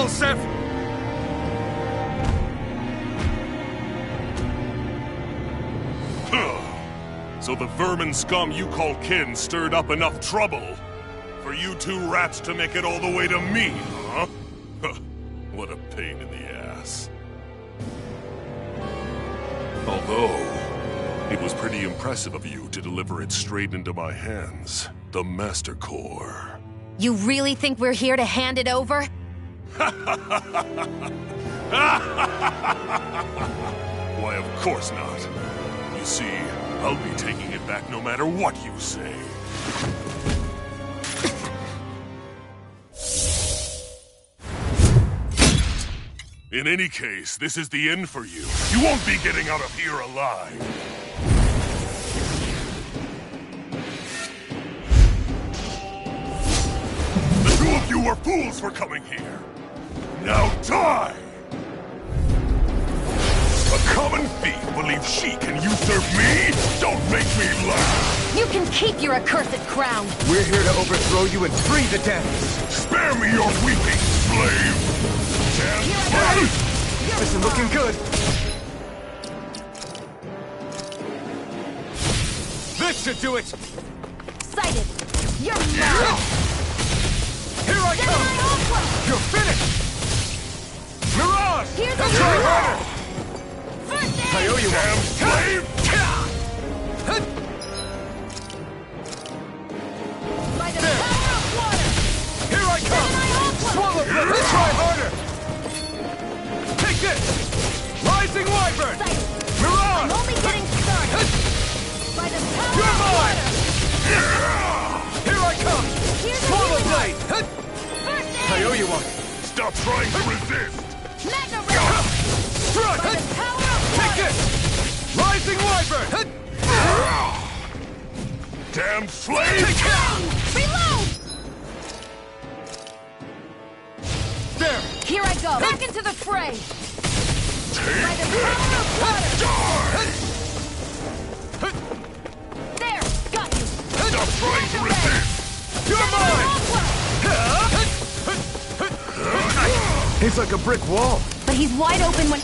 Seth! So the vermin scum you call kin stirred up enough trouble for you two rats to make it all the way to me, huh? What a pain in the ass. Although, it was pretty impressive of you to deliver it straight into my hands. The Master Core. You really think we're here to hand it over? Why, of course not. You see, I'll be taking it back no matter what you say. In any case, this is the end for you. You won't be getting out of here alive. The two of you were fools for coming here. Now die! A common thief believes she can usurp me? Don't make me laugh! You can keep your accursed crown! We're here to overthrow you and free the dance! Spare me your weeping, slave! Damn slave! This isn't looking good! This should do it! Sighted! You're mine! Here I come! You're finished! Mirage! Here's a try harder! First aid! I owe you Damn one! slave! By the power of water! Here I come! Swallow blood! Try harder! Take this! Rising Wyvern! Sighted! I'm Mirage! only getting started! By the power You're of mine! water! Here I come! Here's a Swallow healing blade! First I aid! owe you one! Stop trying to resist! Magna Ray! Strike! By the power of Take water! this! Rising Wyvern! Damn slave! Take it! Reload! There! Here I go! Back into the fray! By the Take power of water! Die! There! Got you! Stop trying to resist! You're mine! He's like a brick wall. But he's wide open when...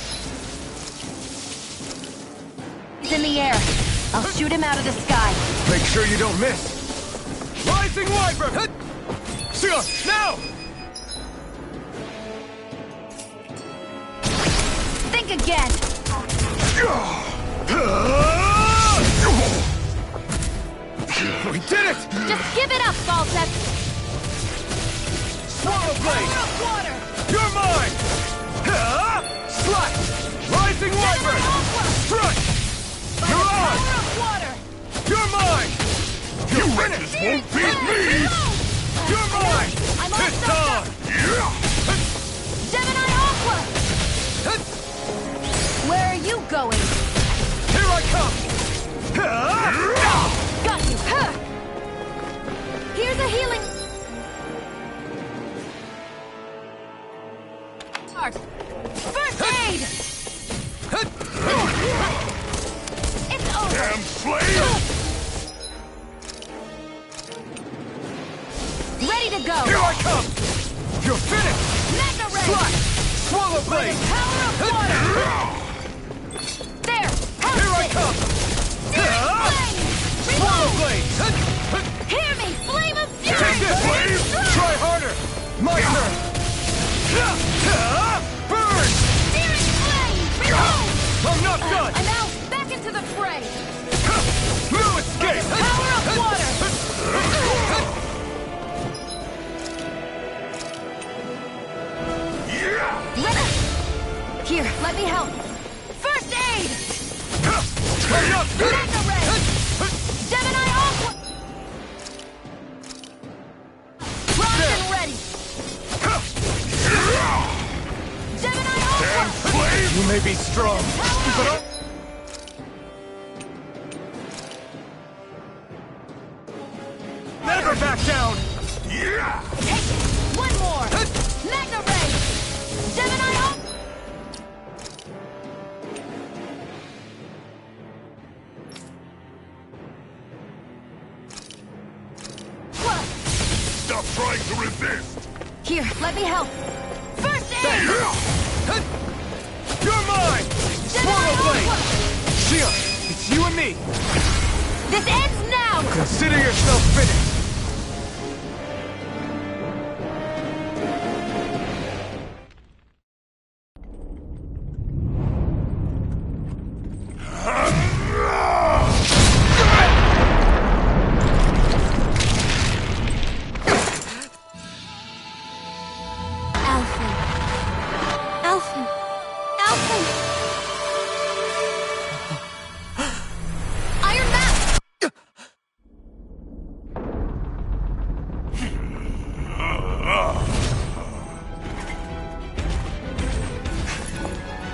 He's in the air. I'll shoot him out of the sky. Make sure you don't miss. Rising Wyvern! Now! Think again! We did it! Just give it up, Falseth! Swallow blade! Power of water! You're mine! Slash! Rising Wyvern! Strike! Mirage! Power of water! You're mine! You wretches won't beat me! You're mine! I'm all It's sucked up! on! Gemini Aqua! Where are you going? Here I come! Got you! Huh. Here's a healing... Start. First aid! It's over! Damn slave! Ready to go! Here I come! You're finished! Magna Ray! Slash! Swallow By blade! the power of water! There! Here I come! Swallow blade! Hear me! Flame of fury! Take this! Try harder! My turn! Burn! Searing flame! Reload! I'm not done! I'm out! Back into the fray! No escape! Power of water! Ready! Here, let me help! First aid! I'm not done! Magna Ray! Gemini Aqua! Rocked and ready! Gemini Aqua! Damn slave! You may be strong, but I'll... Never back down! Take it! One more! Magna Ray! Gemini Aqua! Stop trying to resist! Here, let me help! First You're mine! Swallow Blade! Shield, it's you and me! This ends now! Consider yourself finished!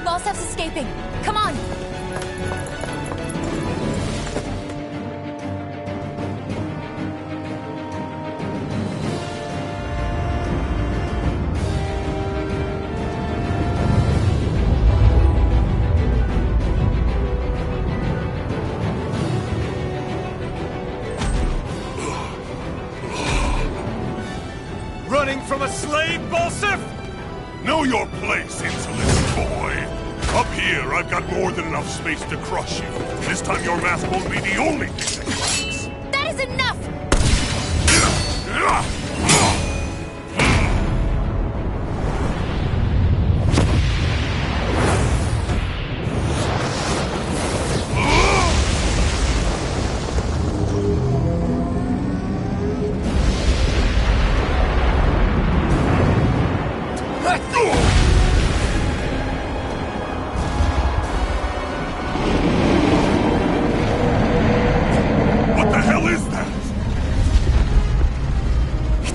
Falstaff's escaping. Come on! Running from a slave, Balsif? Know your place, insolent boy! Up here, I've got more than enough space to crush you. This time your mask won't be the only thing that cracks. That is enough!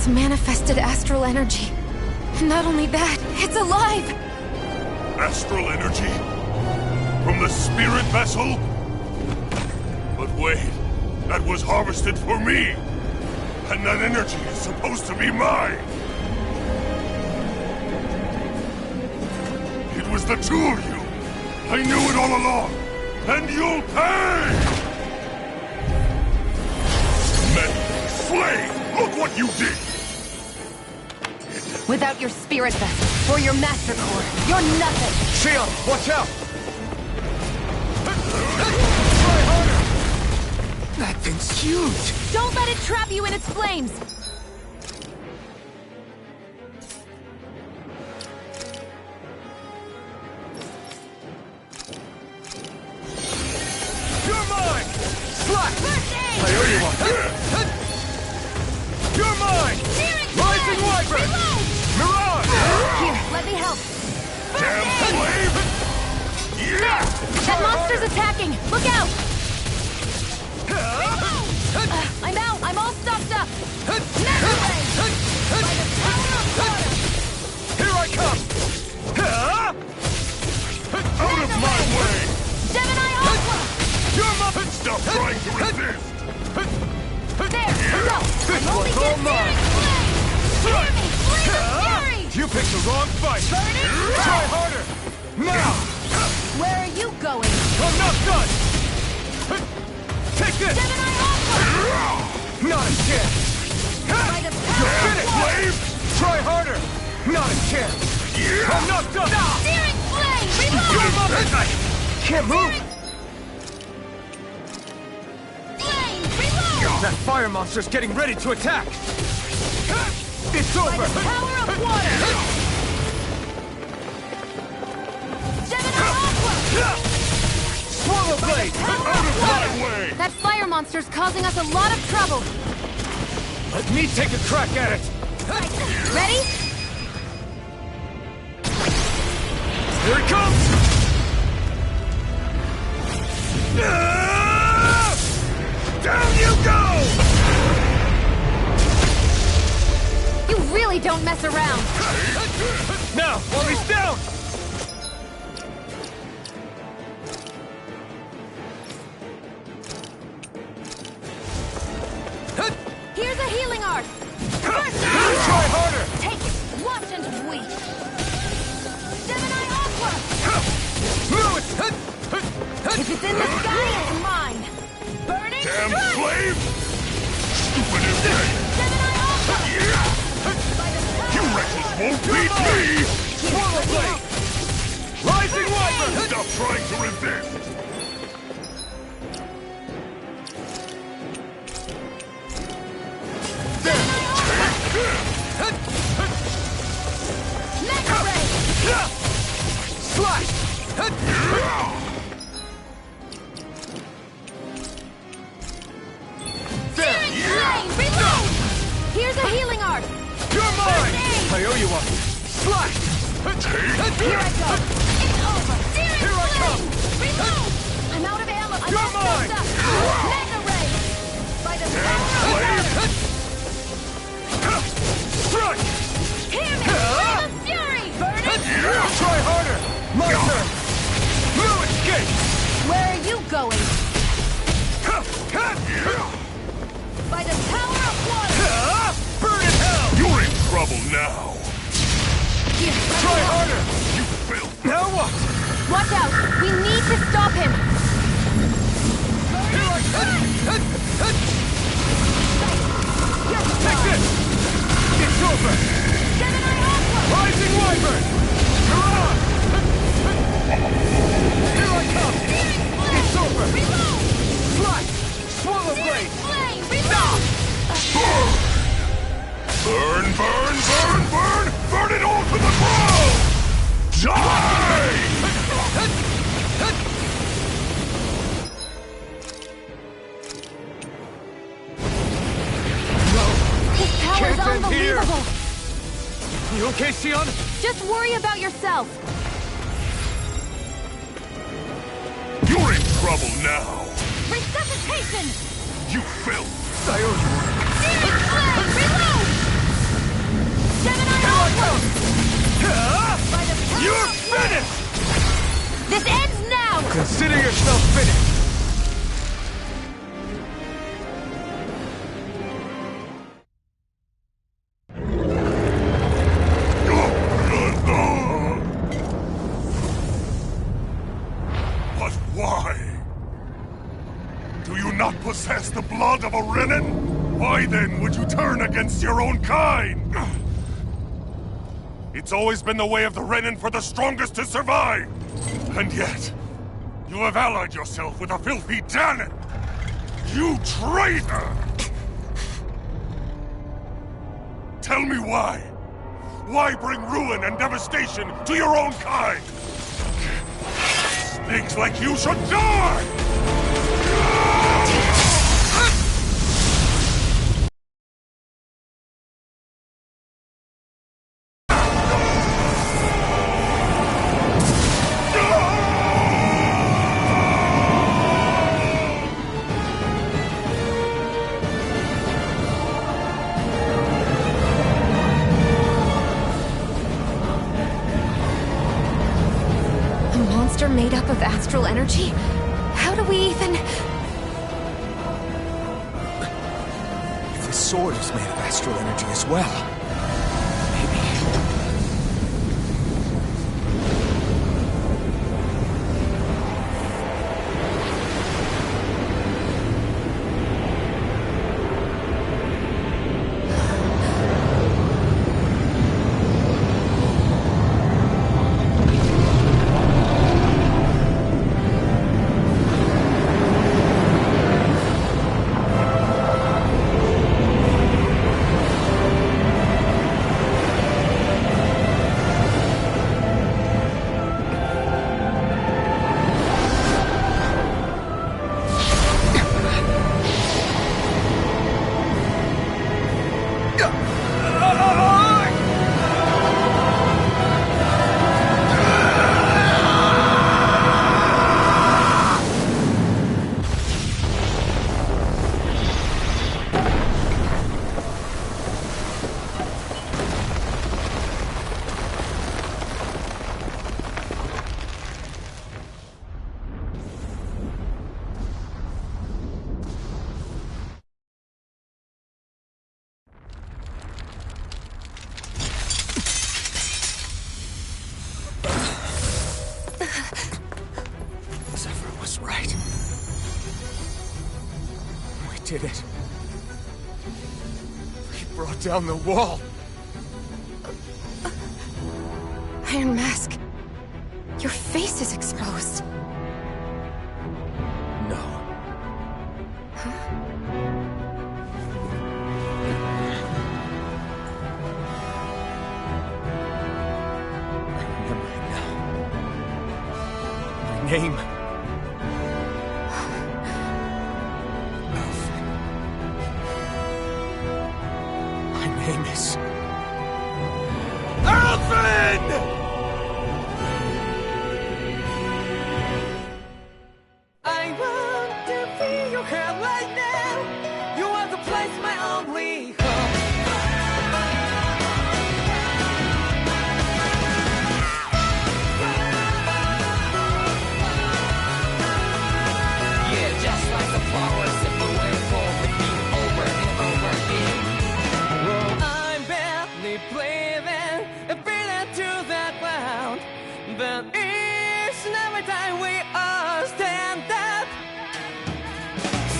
Manifested astral energy. Not only that, it's alive! Astral energy? From the spirit vessel? But wait, that was harvested for me! And that energy is supposed to be mine! It was the two of you! I knew it all along! And you'll pay! Men, slave! Look what you did! Without your spirit vessel, or your master core, you're nothing! Shield, watch out! Try harder! That thing's huge! Don't let it trap you in its flames! You're mine! Slack! First aid! I owe you one! You're mine! Rising Wyvern! Reload! Mirage! Here, let me help. Damn slave! Yeah! That monster's attacking! Look out! I'm out! I'm all stocked up! Never way! By the power of water! Here I come! Out of my way! Gemini Aqua! You're my... Stop trying to resist! There! Go! This I'm only one's all getting mine! Hear me! Flame of fury! You picked the wrong fight! Burning Try Strike! harder! Now! Where are you going? I'm not done! Take this! Gemini Aqua! Not a chance! By the You're power of finished! water! Slave! Try harder! Not a chance! I'm not done! Searing flame! Get him Reload! up! Can't move! Flame! Reload! That fire monster's getting ready to attack! It's By over! the power of water! Gemini Aqua! Swallow Blade! Power Out of of water! my way! That fire monster's causing us a lot of trouble. Let me take a crack at it! Ready? Here it comes! Down you go! You really don't mess around. Now, while he's down! Here's a healing art. First Try harder! take it. Watch and weep. Gemini Aqua! No, it's... If it's in the sky, it's mine. Burning Damn Strike! slave! Stupid insane! Gemini Aqua! Yeah! By the power You of wretches water! won't beat me! Swallow trying to resist! Mega Ray! Slash! Searing Flame! Reload! Here's a healing art! You're mine! First aid! I owe you one! Slash! Here I go! It's over! Searing Here I Flame! come! Reload! I'm out of ammo! I'm You're all mine! stuffed up! Mega Ray! By the power of water! Strike! Hear me! Flame of Fury! Burn it! Try harder! My turn! No escape! Where are you going? By the power of water! Burn in hell! You're in trouble now! Here, Try harder! You filth! Now what? watch out! We need to stop him! Here I come! You're Take gone. this! It's over! Gemini Aqua! Rising Wyvern! You're on! Here I come! Flame! It's over! Reload! Slash! Swallow blade! Flame! Reload! Burn, burn, burn, burn! Burn it all to the ground! Die! His power's Can't end here. unbelievable! You okay, Sion? Just worry about yourself! You're in trouble now! Resuscitation! You filth! I owe you one. Searing Flame! Reload! Gemini Aqua! By the power You're of water. finished! This ends now! Consider yourself finished! But why? Do you not possess the blood of a Renin? Why then would you turn against your own kind? It's always been the way of the Renin for the strongest to survive! And yet, you have allied yourself with a filthy Danon! You traitor! Tell me why? Why bring ruin and devastation to your own kind? Pigs like you should die! A monster made up of astral energy? How do we even... If the sword is made of astral energy as well, maybe... Zephyr was right. We did it. We brought down the wall. Iron Mask. Your face is exposed. No. Name. Alphen. My name is... Alphen! I want to feel your hair right now. You are the place, my only hope. Yeah, just like the flowers that blew and fall, repeat over and over again. Well, I'm barely breathing, breathing to the ground, but each and every time we all stand up,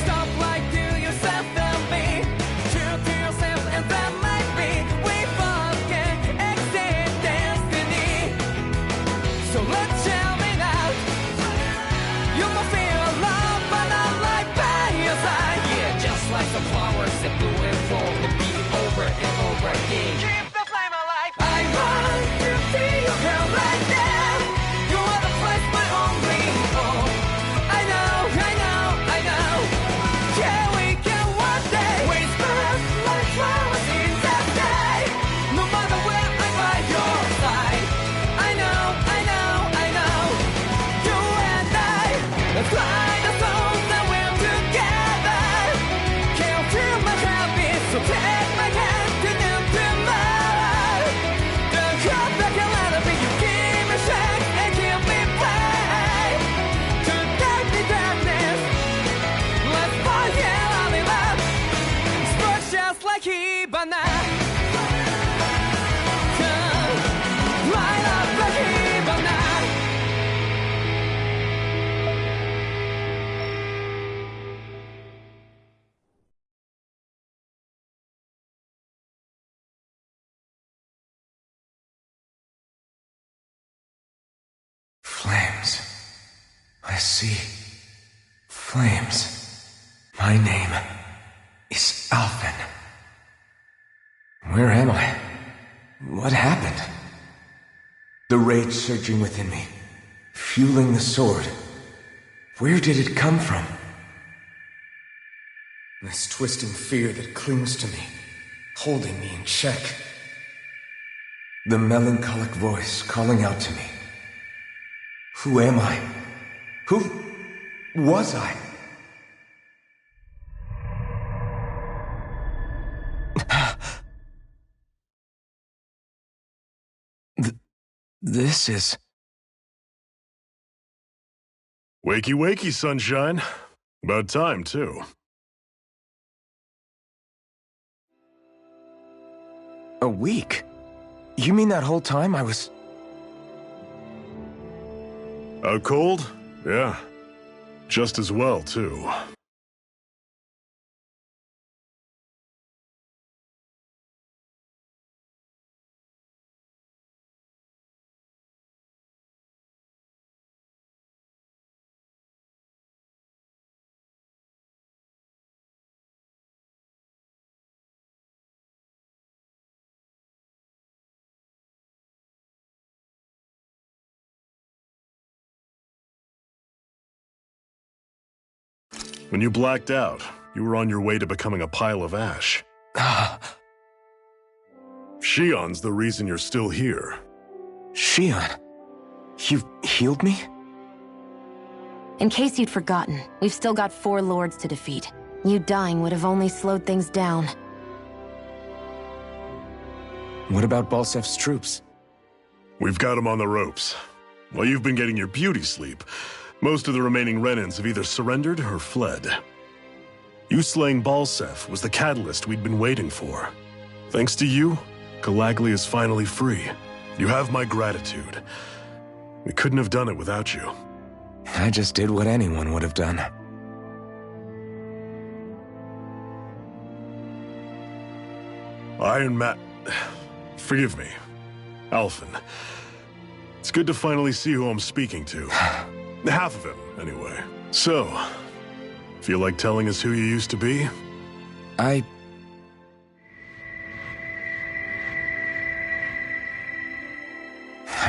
stop like to yourself and me, true to yourself, and that might be we forget exit destiny. So let's shout it out. You must feel love, but not like by your side. Yeah, just like the flowers that bloom and fall, repeat over and over again. Keep the flame alive. I want to feel your hair right now. You are the place, my only hope. I know, I know, I know. Yeah, we can one day. We spread like flowers in the day. No matter where I'm by your side. I know, I know, I know. You and I, let's fly the souls that we're together. Can't feel my habit, so take my hand to them tomorrow. Don't come back and let it be. You give me strength and give me play. To dark the darkness, let's forget all the love. Sparks just like Hibana. Come, light up like Hibana. Flames. I see. Flames. My name is Alphen. Where am I? What happened? The rage surging within me, fueling the sword. Where did it come from? This twisting fear that clings to me, holding me in check. The melancholic voice calling out to me. Who am I? Who was I? This is... Wakey, wakey, sunshine. About time, too. a week? You mean that whole time I was... Out cold? Yeah. Just as well, too. When you blacked out, you were on your way to becoming a pile of ash. Shion's the reason you're still here. Shion, you've healed me? In case you'd forgotten, we've still got 4 lords to defeat. You dying would have only slowed things down. What about Balsef's troops? We've got him on the ropes. While you've been getting your beauty sleep, most of the remaining Renans have either surrendered or fled. You slaying Balsef was the catalyst we'd been waiting for. Thanks to you, Galagly is finally free. You have my gratitude. We couldn't have done it without you. I just did what anyone would have done. Forgive me. Alphen. It's good to finally see who I'm speaking to. Half of him, anyway. So, feel like telling us who you used to be? I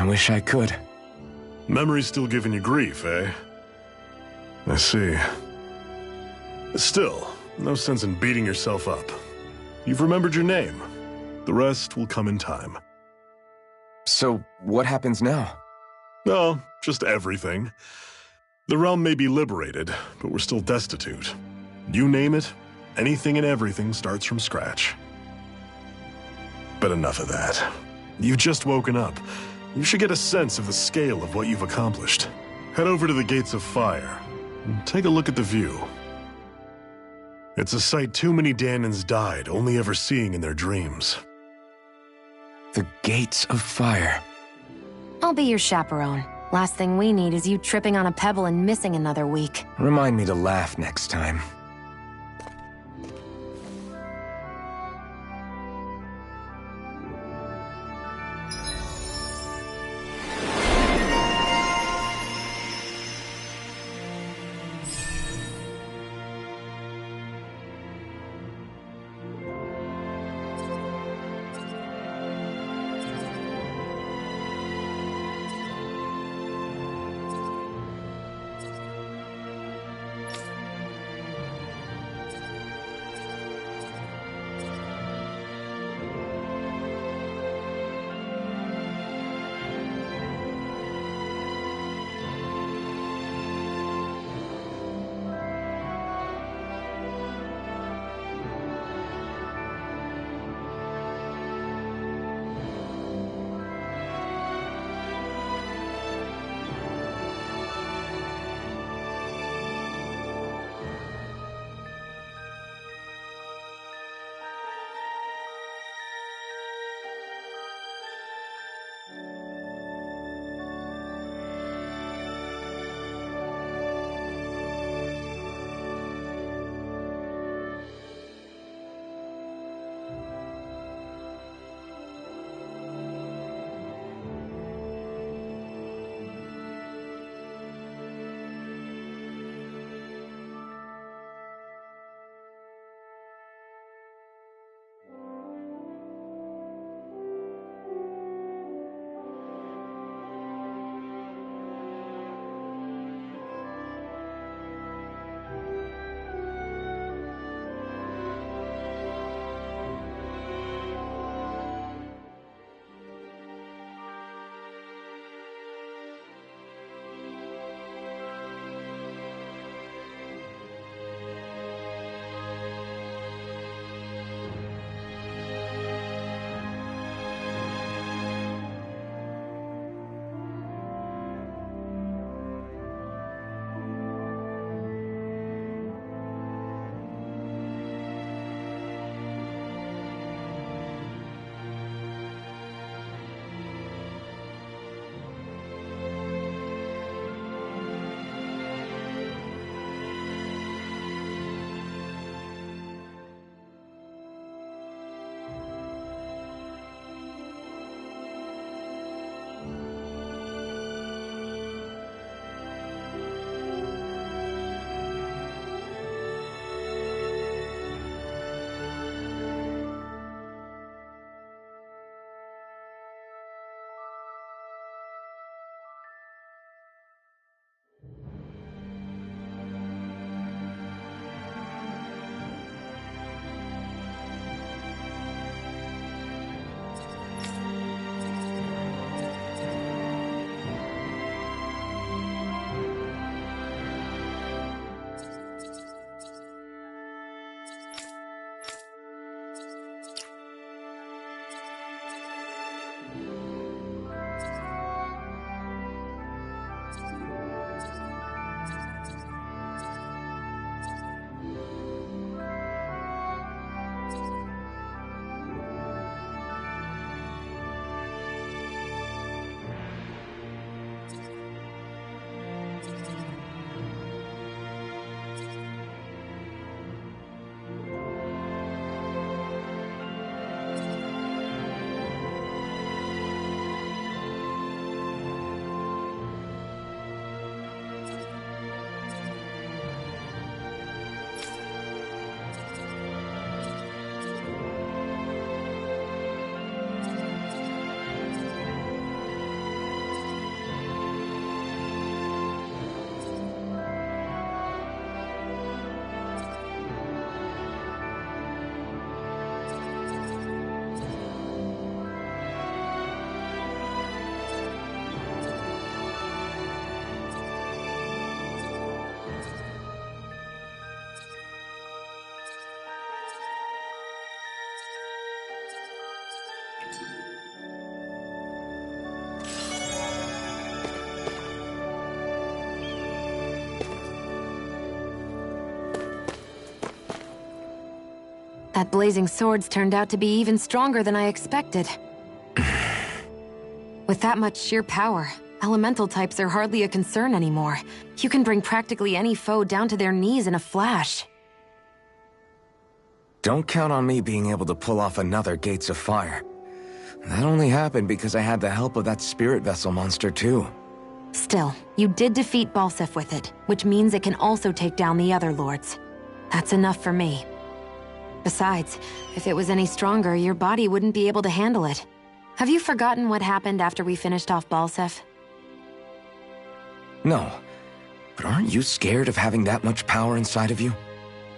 wish I could. Memory's still giving you grief, eh? I see. Still, no sense in beating yourself up. You've remembered your name. The rest will come in time. So, what happens now? No, just everything. The realm may be liberated, but we're still destitute. You name it, anything and everything starts from scratch. But enough of that. You've just woken up. You should get a sense of the scale of what you've accomplished. Head over to the Gates of Fire, and take a look at the view. It's a sight too many Dahnans died only ever seeing in their dreams. The Gates of Fire. I'll be your chaperone. Last thing we need is you tripping on a pebble and missing another week. Remind me to laugh next time. That blazing sword's turned out to be even stronger than I expected. With that much sheer power, elemental types are hardly a concern anymore. You can bring practically any foe down to their knees in a flash. Don't count on me being able to pull off another Gates of Fire. That only happened because I had the help of that spirit vessel monster too. Still, you did defeat Balseph with it, which means it can also take down the other lords. That's enough for me. Besides, if it was any stronger, your body wouldn't be able to handle it. Have you forgotten what happened after we finished off Balseph? No, but aren't you scared of having that much power inside of you?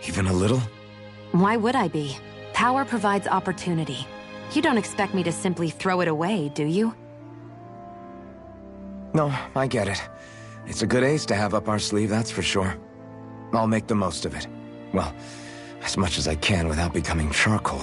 Even a little? Why would I be? Power provides opportunity. You don't expect me to simply throw it away, do you? No, I get it. It's a good ace to have up our sleeve, that's for sure. I'll make the most of it. Well, as much as I can without becoming charcoal.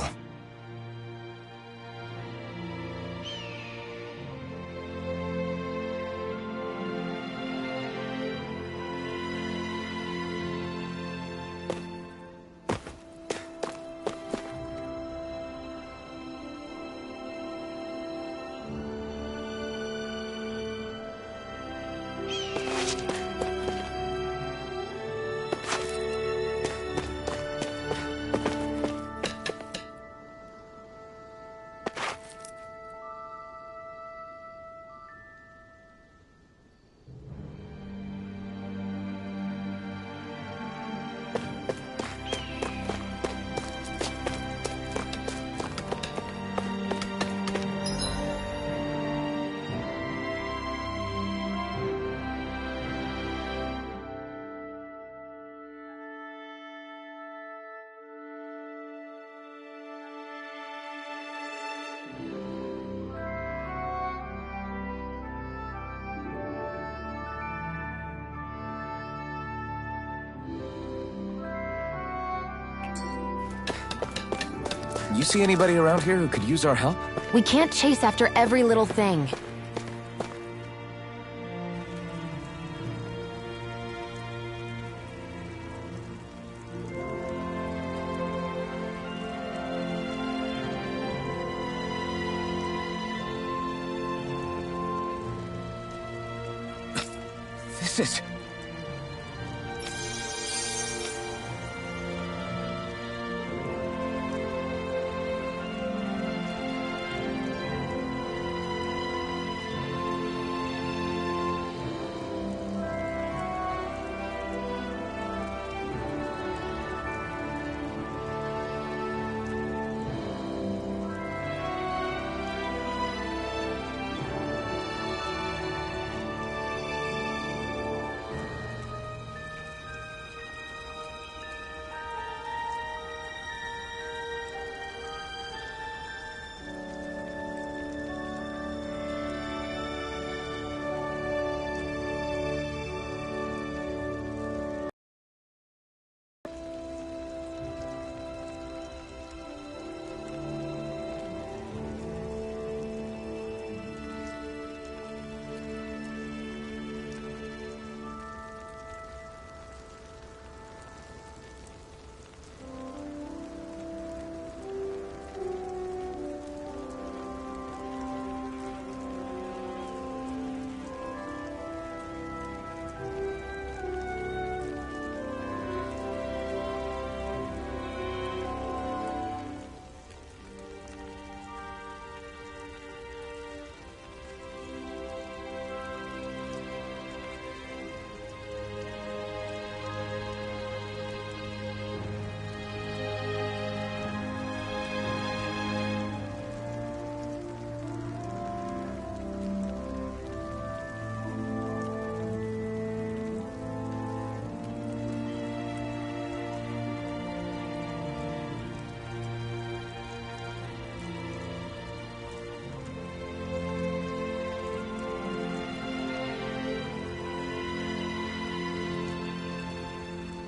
You see anybody around here who could use our help? We can't chase after every little thing. This is...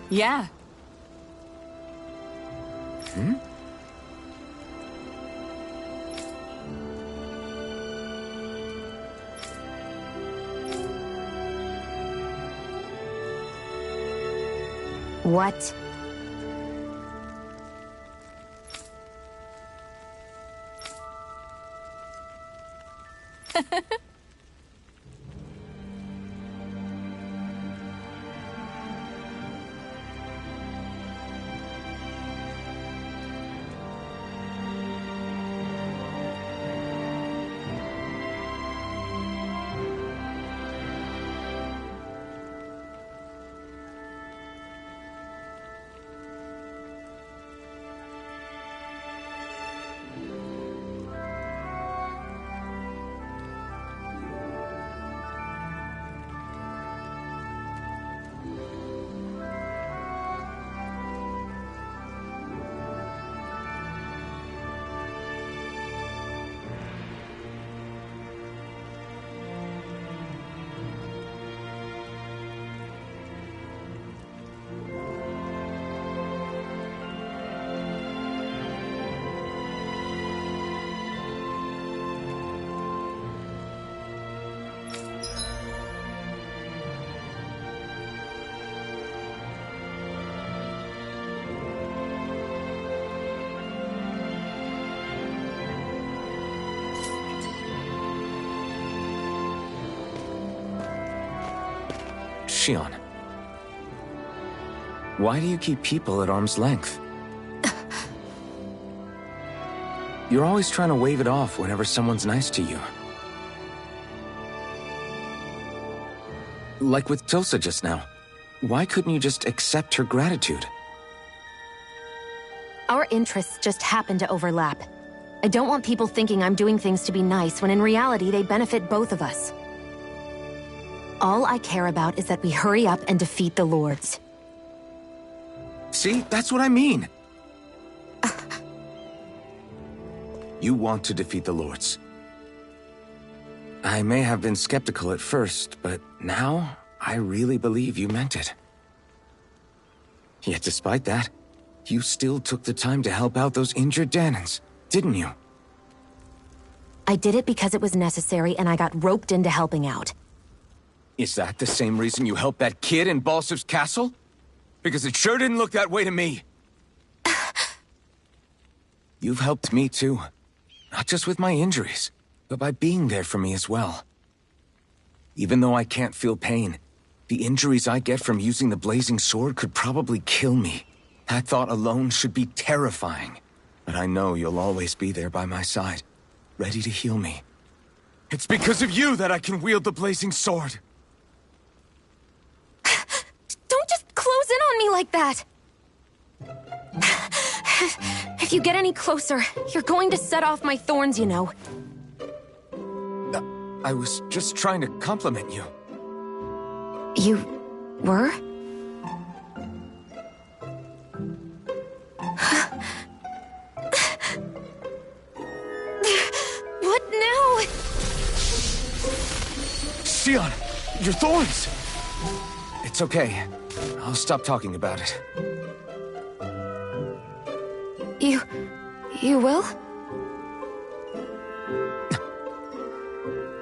Yeah. What? Shionne, why do you keep people at arm's length? You're always trying to wave it off whenever someone's nice to you. Like with Tilsa just now. Why couldn't you just accept her gratitude? Our interests just happen to overlap. I don't want people thinking I'm doing things to be nice when in reality they benefit both of us. All I care about is that we hurry up and defeat the Lords. See? That's what I mean! You want to defeat the Lords. I may have been skeptical at first, but now I really believe you meant it. Yet despite that, you still took the time to help out those injured Dahnans, didn't you? I did it because it was necessary and I got roped into helping out. Is that the same reason you helped that kid in Balsif's castle? Because it sure didn't look that way to me. You've helped me too. Not just with my injuries, but by being there for me as well. Even though I can't feel pain, the injuries I get from using the blazing sword could probably kill me. That thought alone should be terrifying. But I know you'll always be there by my side, ready to heal me. It's because of you that I can wield the blazing sword. Don't just close in on me like that! If you get any closer, you're going to set off my thorns, you know. I was just trying to compliment you. You were? What now? Shionne, your thorns! It's okay. I'll stop talking about it. You will?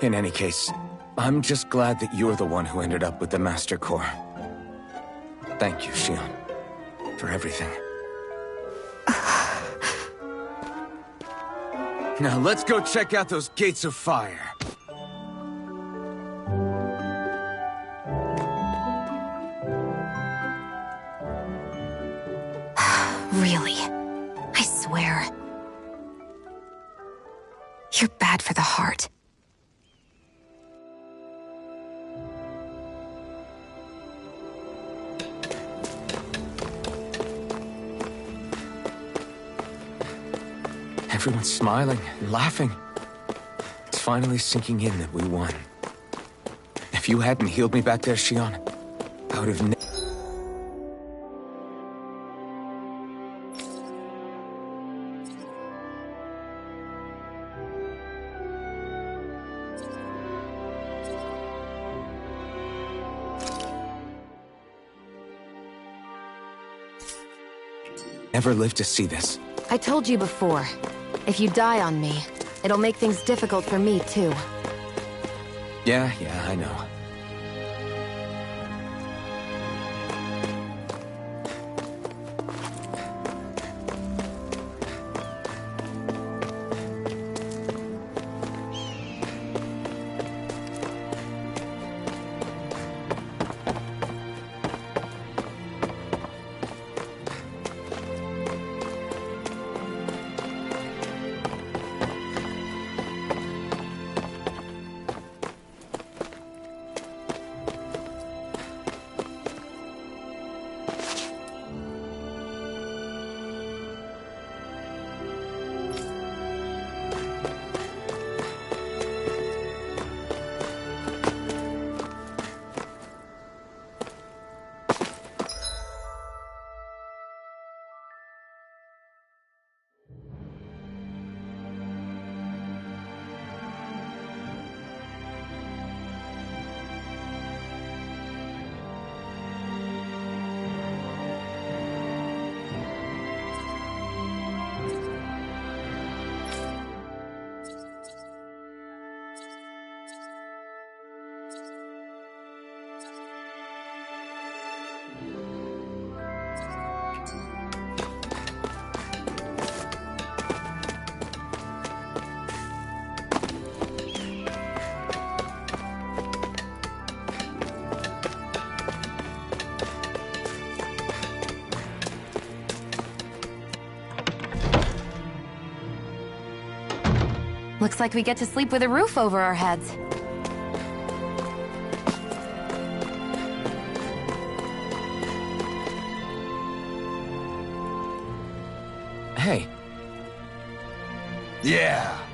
In any case, I'm just glad that you're the one who ended up with the Master Core. Thank you, Shionne, for everything. Now let's go check out those gates of fire. Really? I swear. You're bad for the heart. Everyone's smiling and laughing. It's finally sinking in that we won. If you hadn't healed me back there, Shionne, I would have never lived to see this. I told you before, if you die on me, it'll make things difficult for me, too. Yeah, I know. Looks like we get to sleep with a roof over our heads. Hey. Yeah.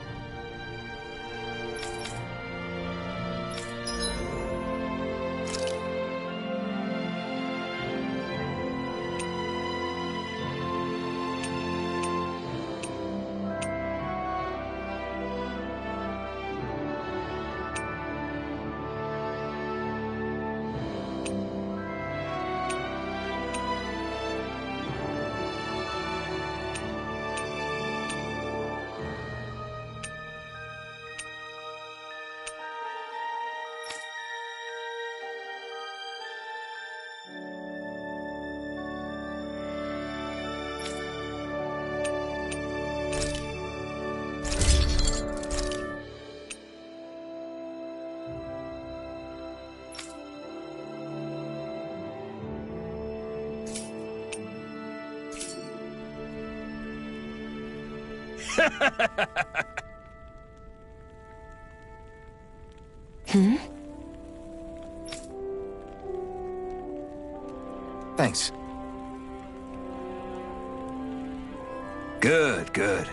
Thanks. Good, good.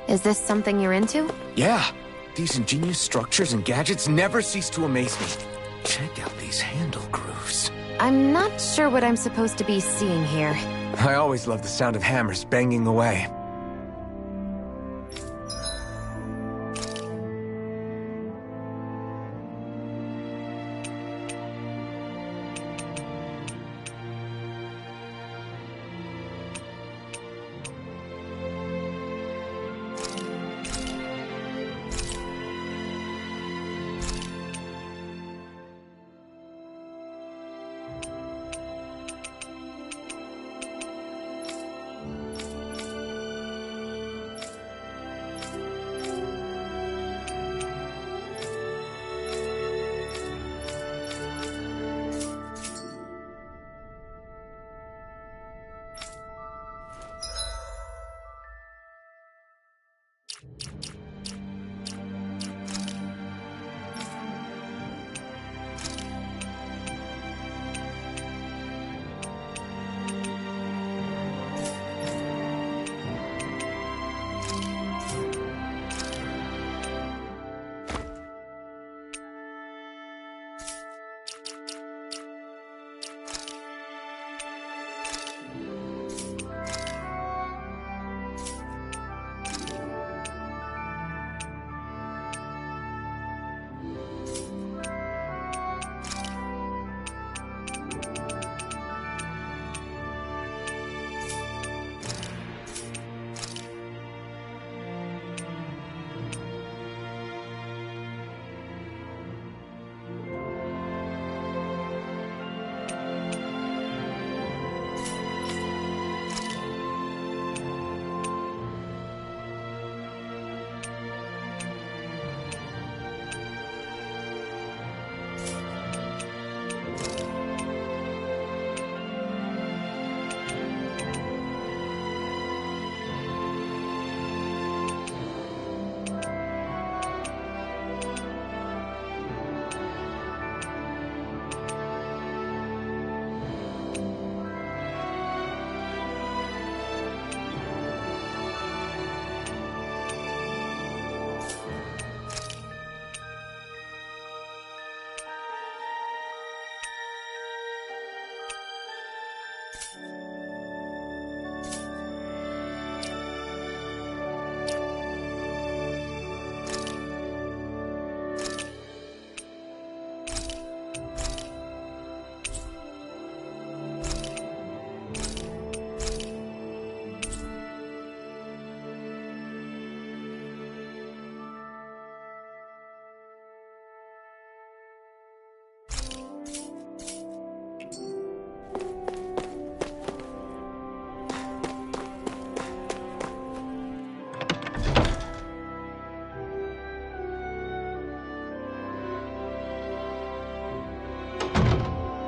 Is this something you're into? Yeah. These ingenious structures and gadgets never cease to amaze me. Check out these handle grooves. I'm not sure what I'm supposed to be seeing here. I always love the sound of hammers banging away.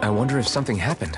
I wonder if something happened.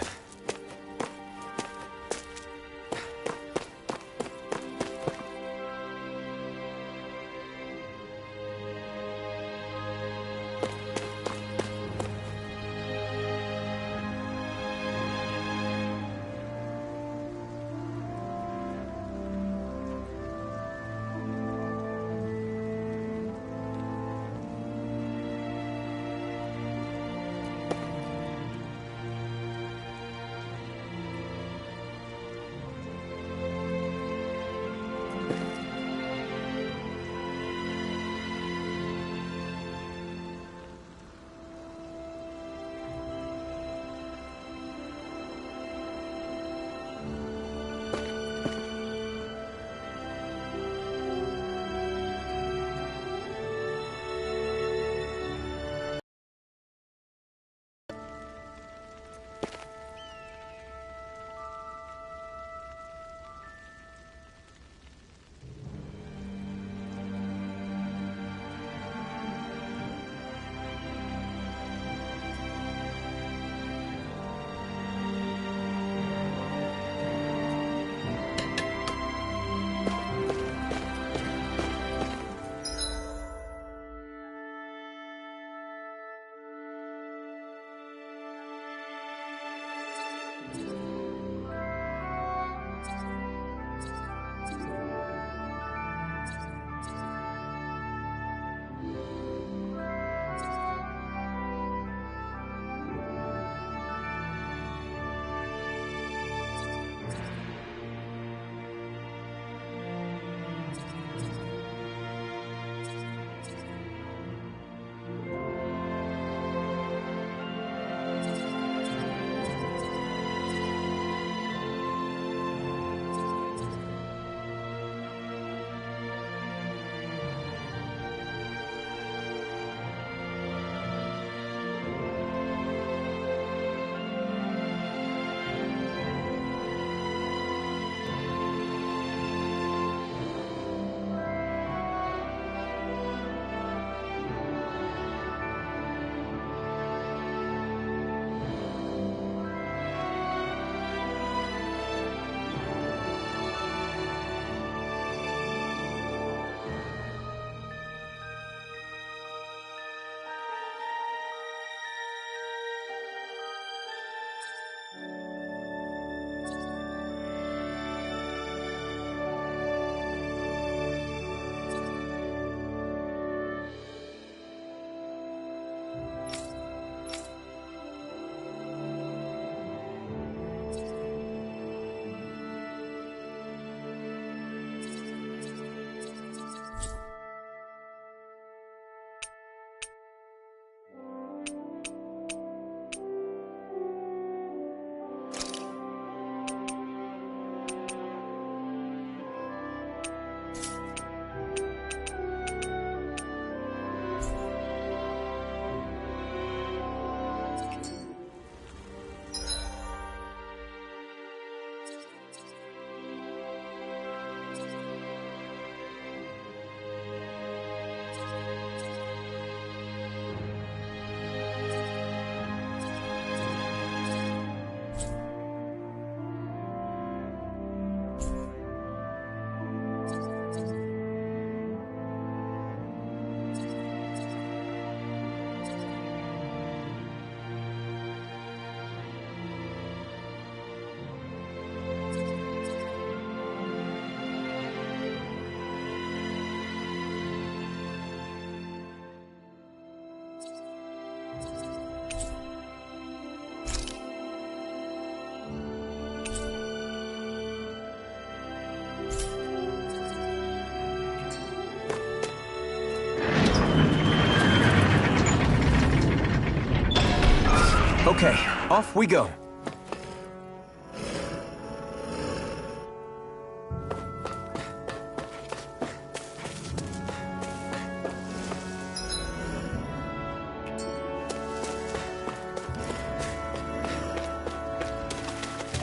Okay, off we go.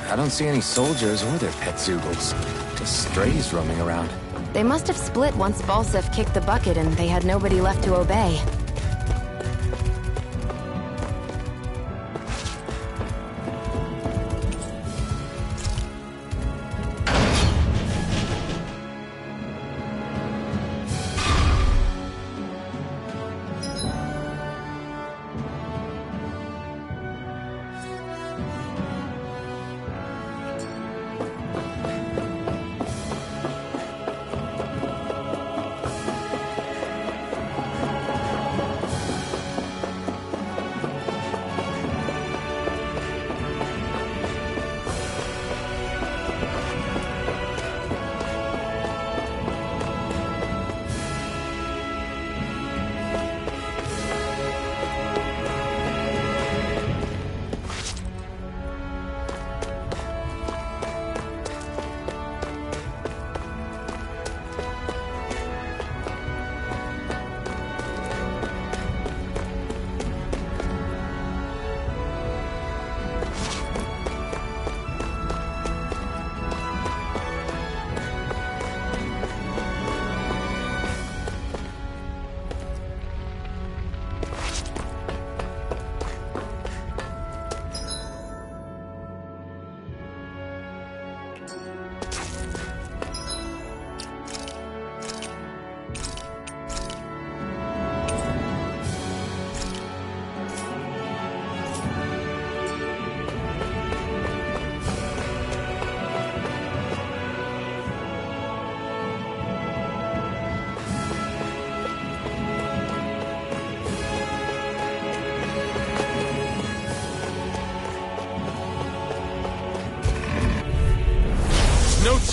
I don't see any soldiers or their pet Zeugles. Just strays roaming around. They must have split once Balsef kicked the bucket and they had nobody left to obey.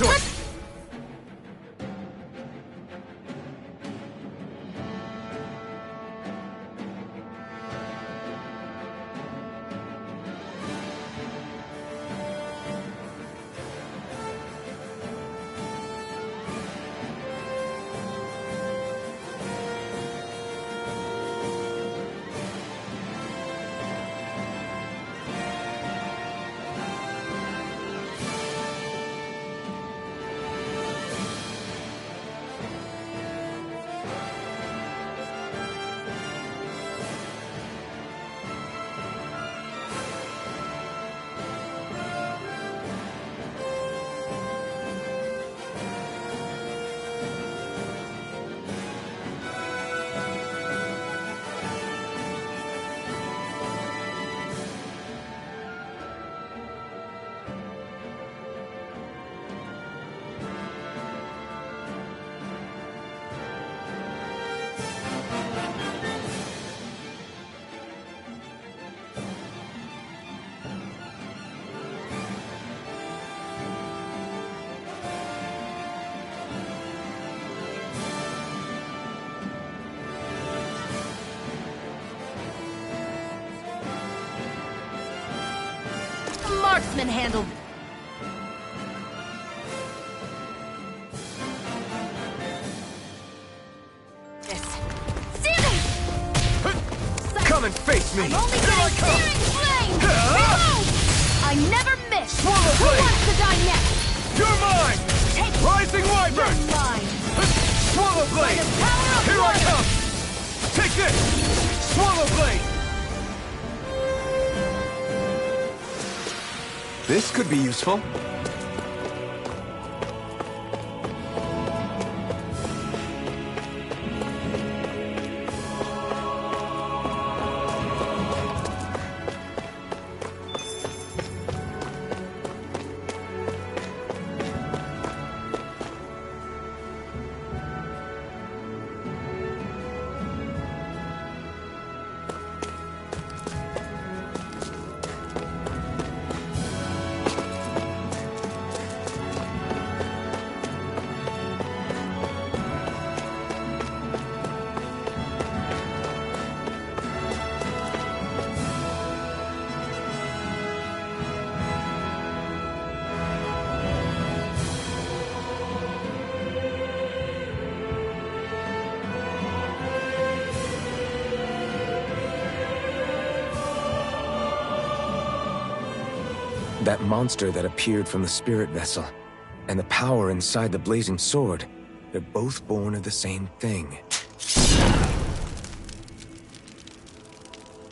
to it! Marksman handled. This. Come and face me! I'm only Here I getting come! searing flame! Reload! I never miss! Swallow Who blade! wants to die next? You're mine! Take Rising Wyvern! You're mine! Swallow By blade! the power of Here I water! come! Take this! Swallow blade! This could be useful. That monster that appeared from the spirit vessel, and the power inside the blazing sword, they're both born of the same thing.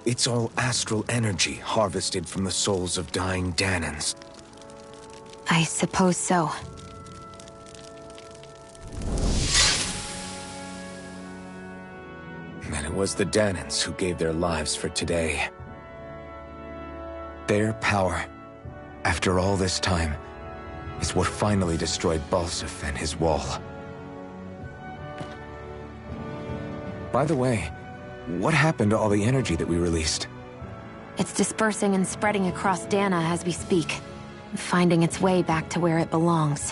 It's all astral energy harvested from the souls of dying Dahnans. I suppose so. And it was the Dahnans who gave their lives for today. Their power, after all this time, is what finally destroyed Balseph and his wall. By the way, what happened to all the energy that we released? It's dispersing and spreading across Dana as we speak, finding its way back to where it belongs.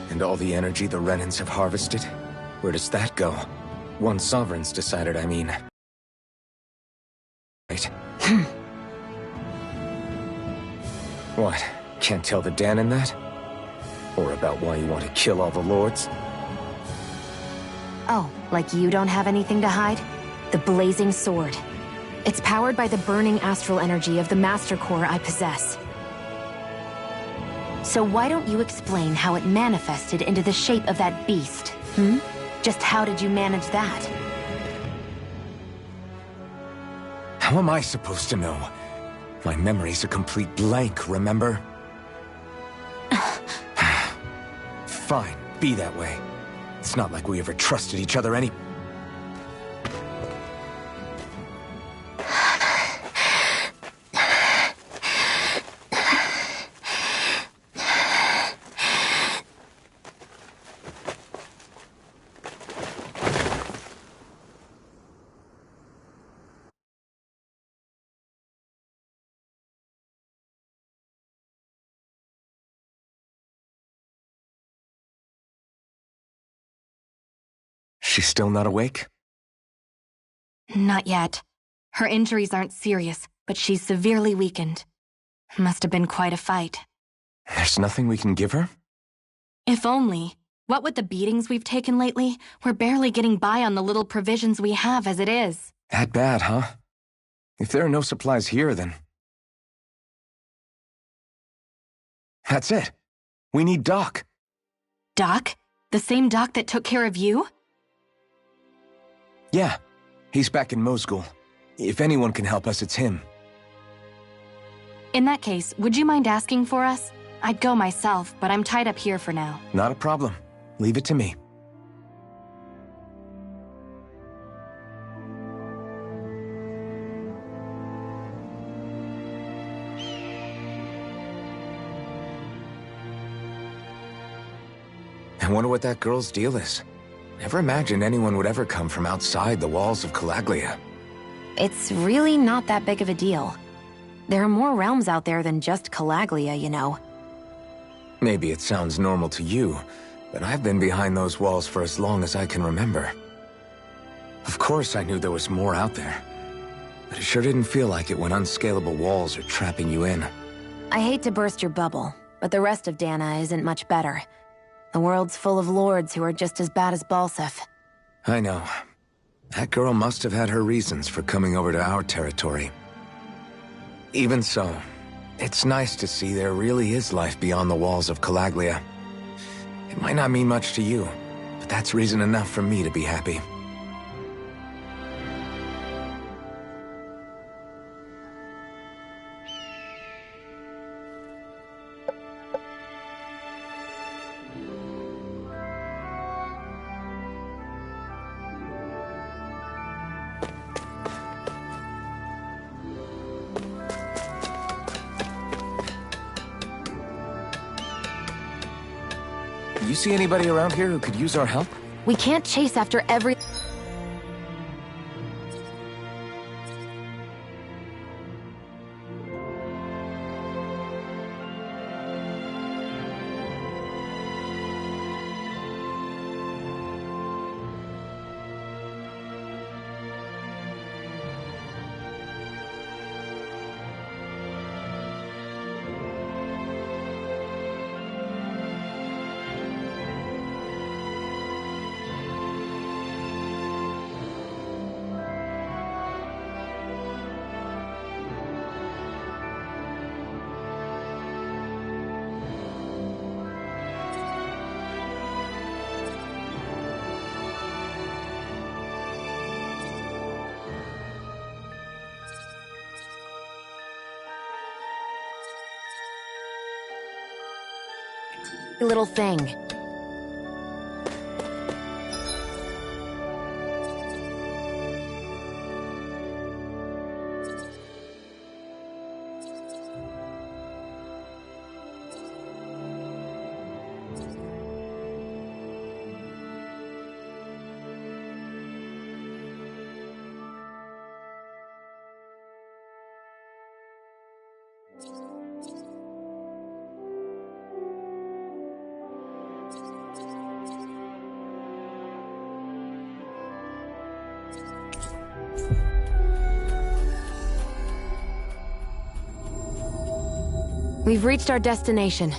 And all the energy the Renans have harvested? Where does that go? One Sovereign's decided, I mean. Right. What? Can't tell the Dahnan that? Or about why you want to kill all the lords? Oh, like you don't have anything to hide? The Blazing Sword. It's powered by the burning astral energy of the Master Core I possess. So why don't you explain how it manifested into the shape of that beast, hmm? Just how did you manage that? How am I supposed to know? My memory's a complete blank, remember? Fine, be that way. It's not like we ever trusted each other any... She's still not awake? Not yet. Her injuries aren't serious, but she's severely weakened. Must have been quite a fight. There's nothing we can give her? If only. What with the beatings we've taken lately, we're barely getting by on the little provisions we have as it is. That bad, huh? If there are no supplies here, then... That's it. We need Doc. Doc? The same Doc that took care of you? Yeah. He's back in Mosgul. If anyone can help us, it's him. In that case, would you mind asking for us? I'd go myself, but I'm tied up here for now. Not a problem. Leave it to me. I wonder what that girl's deal is. Never imagined anyone would ever come from outside the walls of Calaglia. It's really not that big of a deal. There are more realms out there than just Calaglia, you know. Maybe it sounds normal to you, but I've been behind those walls for as long as I can remember. Of course I knew there was more out there, but it sure didn't feel like it when unscalable walls are trapping you in. I hate to burst your bubble, but the rest of Dana isn't much better. The world's full of lords who are just as bad as Balseph. I know. That girl must have had her reasons for coming over to our territory. Even so, it's nice to see there really is life beyond the walls of Calaglia. It might not mean much to you, but that's reason enough for me to be happy. You see anybody around here who could use our help? We can't chase after every... little thing. We've reached our destination.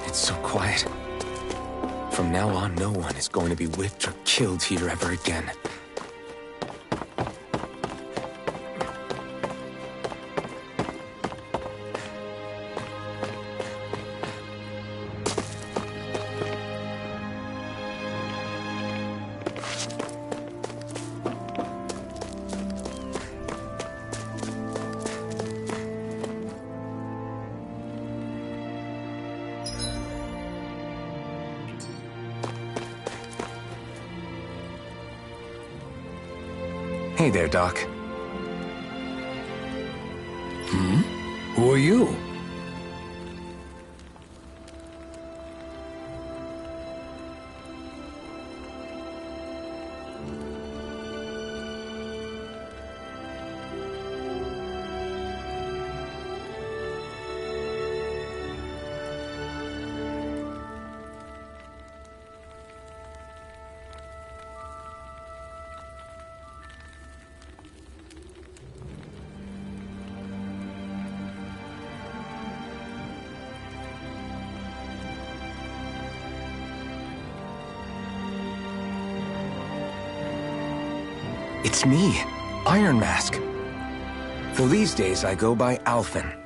It's so quiet. From now on, no one is going to be whipped or killed here ever again. Hey there, Doc. Who are you? It's me, Iron Mask. Though these days I go by Alphen.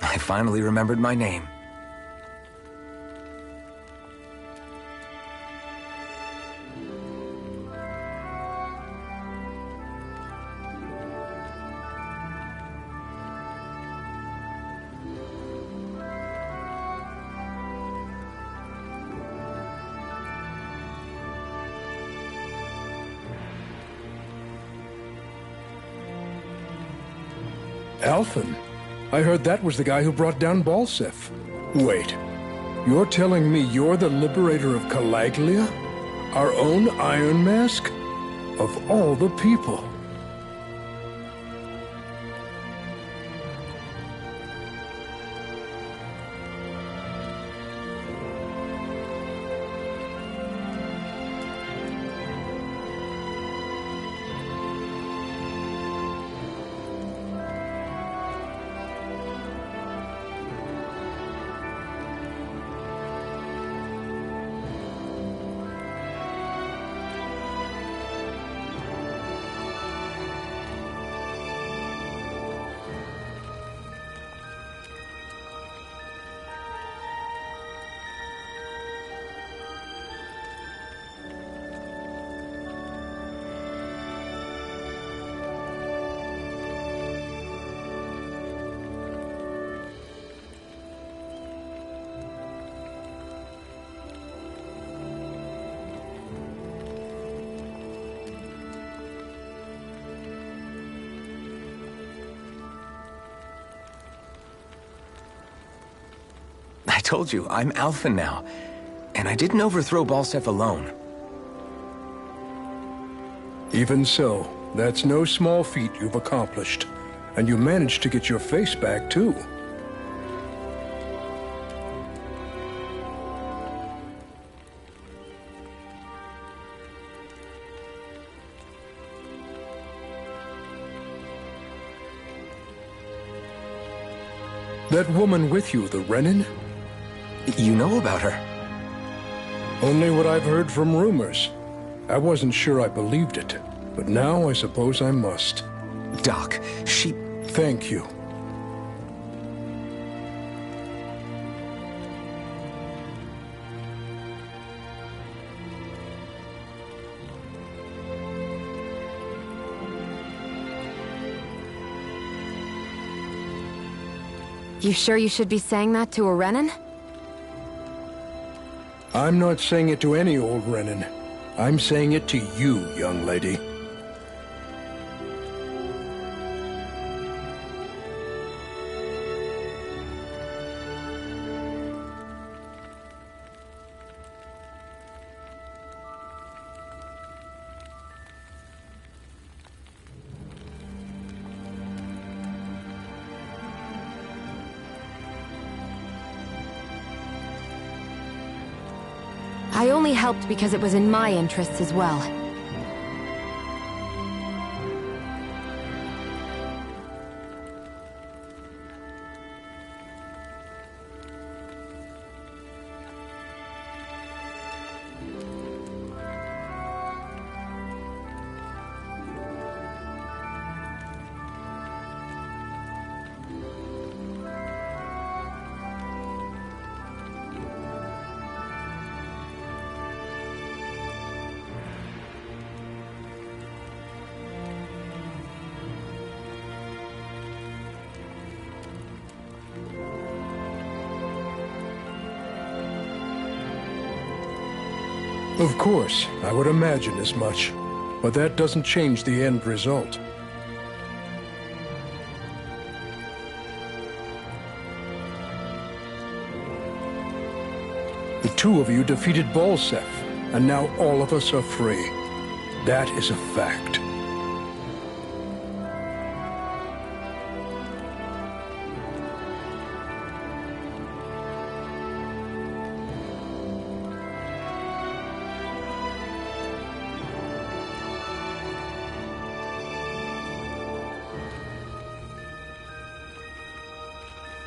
I finally remembered my name. Alphen? I heard that was the guy who brought down Balseph. Wait, you're telling me you're the liberator of Calaglia? Our own Iron Mask? Of all the people. I told you, I'm Alphen now. And I didn't overthrow Balseph alone. Even so, that's no small feat you've accomplished. And you managed to get your face back, too. That woman with you, the Renin? You know about her? Only what I've heard from rumors. I wasn't sure I believed it, but now I suppose I must. Doc, she... Thank you. You sure you should be saying that to a Renin? I'm not saying it to any old Renin. I'm saying it to you, young lady. I only helped because it was in my interests as well. Of course, I would imagine as much. but that doesn't change the end result. The two of you defeated Balseph, and now all of us are free. That is a fact.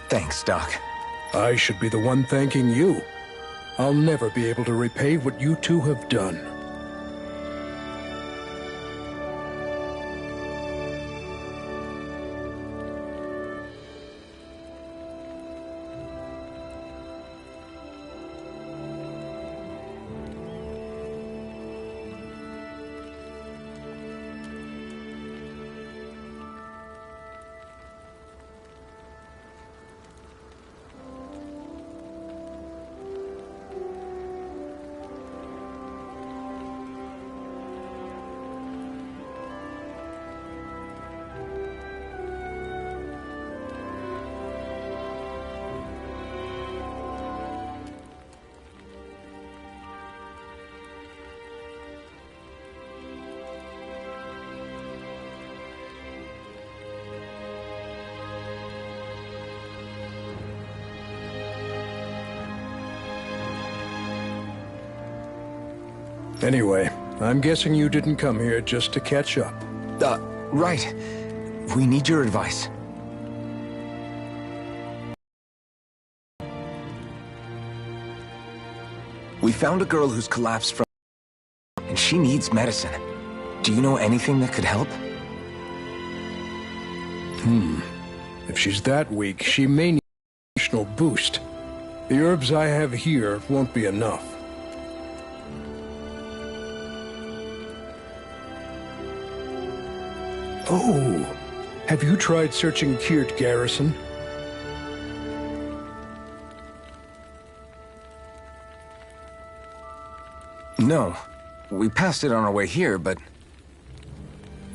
Thanks, Doc. I should be the one thanking you. I'll never be able to repay what you two have done. Anyway, I'm guessing you didn't come here just to catch up. Right. We need your advice. We found a girl who's collapsed from... and she needs medicine. Do you know anything that could help? If she's that weak, she may need an additional boost. The herbs I have here won't be enough. Oh, have you tried searching Kirt Garrison? No. We passed it on our way here, but...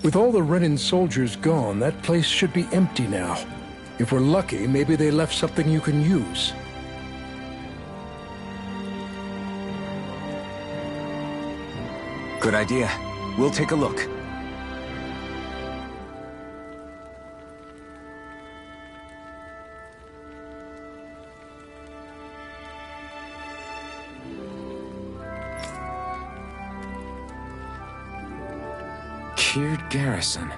With all the Renan soldiers gone, that place should be empty now. If we're lucky, maybe they left something you can use. Good idea. We'll take a look. Kirt Garrison.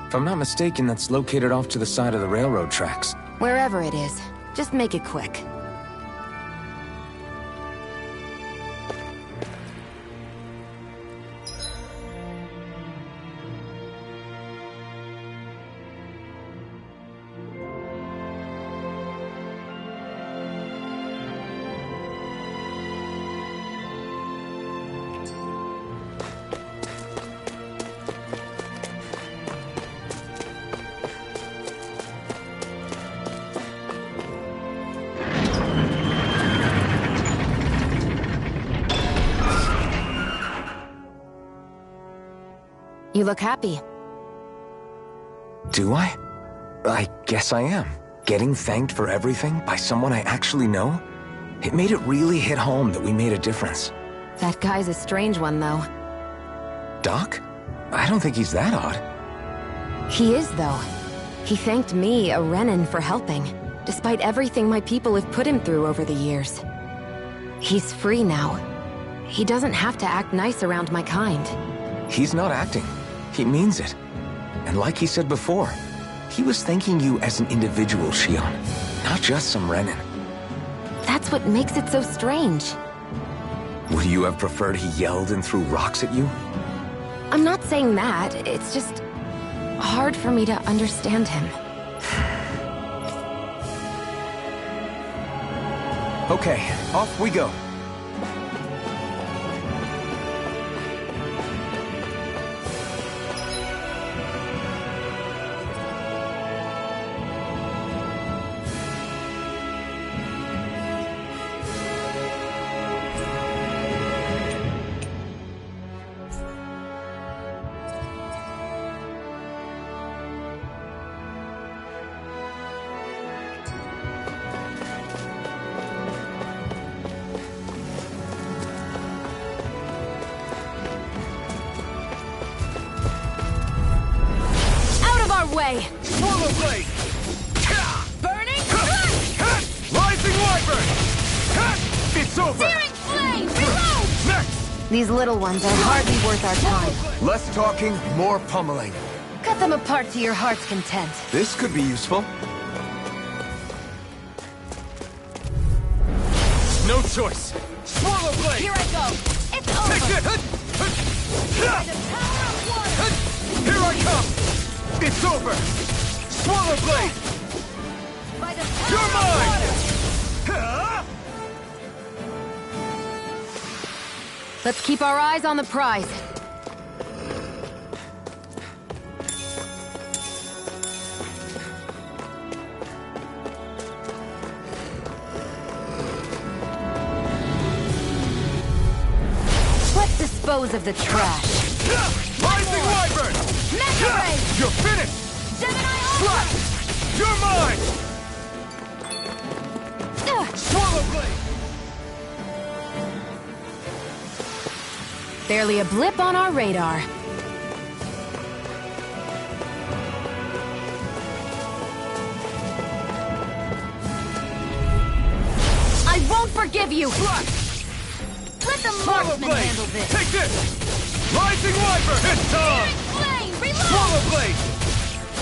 If I'm not mistaken, that's located off to the side of the railroad tracks. Wherever it is, just make it quick. You look happy. Do I? I guess I am. Getting thanked for everything by someone I actually know? It made it really hit home that we made a difference. That guy's a strange one, though. Doc? I don't think he's that odd. He is, though. He thanked me, a Renan, for helping, despite everything my people have put him through over the years. He's free now. He doesn't have to act nice around my kind. He's not acting. He means it. And like he said before, he was thanking you as an individual, Shionne, not just some Renan. That's what makes it so strange. Would you have preferred he yelled and threw rocks at you? I'm not saying that, it's just hard for me to understand him. Okay, off we go. way! Swallow blade! Burning strike! Rising wyvern! It's over! Searing flame! Reload! Next! These little ones are hardly worth our time. Less talking, more pummeling. Cut them apart to your heart's content. This could be useful. No choice! Swallow blade! Here I go! It's over! Take it! By the power of water! Here I come! It's over! Swallow blade! By the power You're of mine! water! Let's keep our eyes on the prize. Let's dispose of the trash. Rising wyvern! Mega Ray! You're finished! Gemini Slap! Ultra! You're mine! Swallow blade! Barely a blip on our radar. I won't forgive you! Let the Swallow marksman blade! handle this! Take this! Rising wyvern! It's time! Flame! Reload! Swallow blade!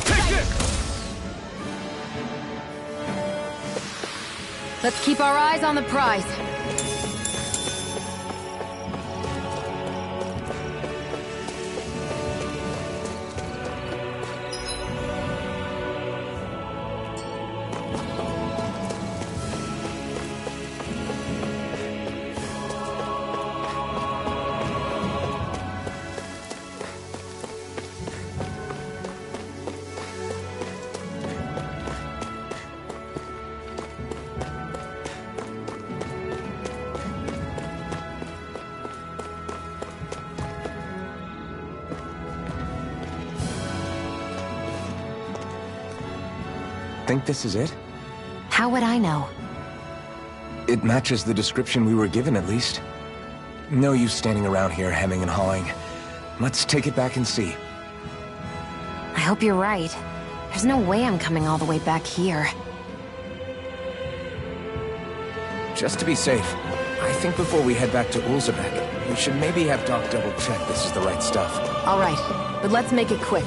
Take this! Let's keep our eyes on the prize. Think this is it? How would I know? It matches the description we were given, at least. No use standing around here hemming and hawing. Let's take it back and see. I hope you're right. There's no way I'm coming all the way back here. Just to be safe, I think before we head back to Ulzebek, we should maybe have Doc double-check this is the right stuff. All right, but let's make it quick.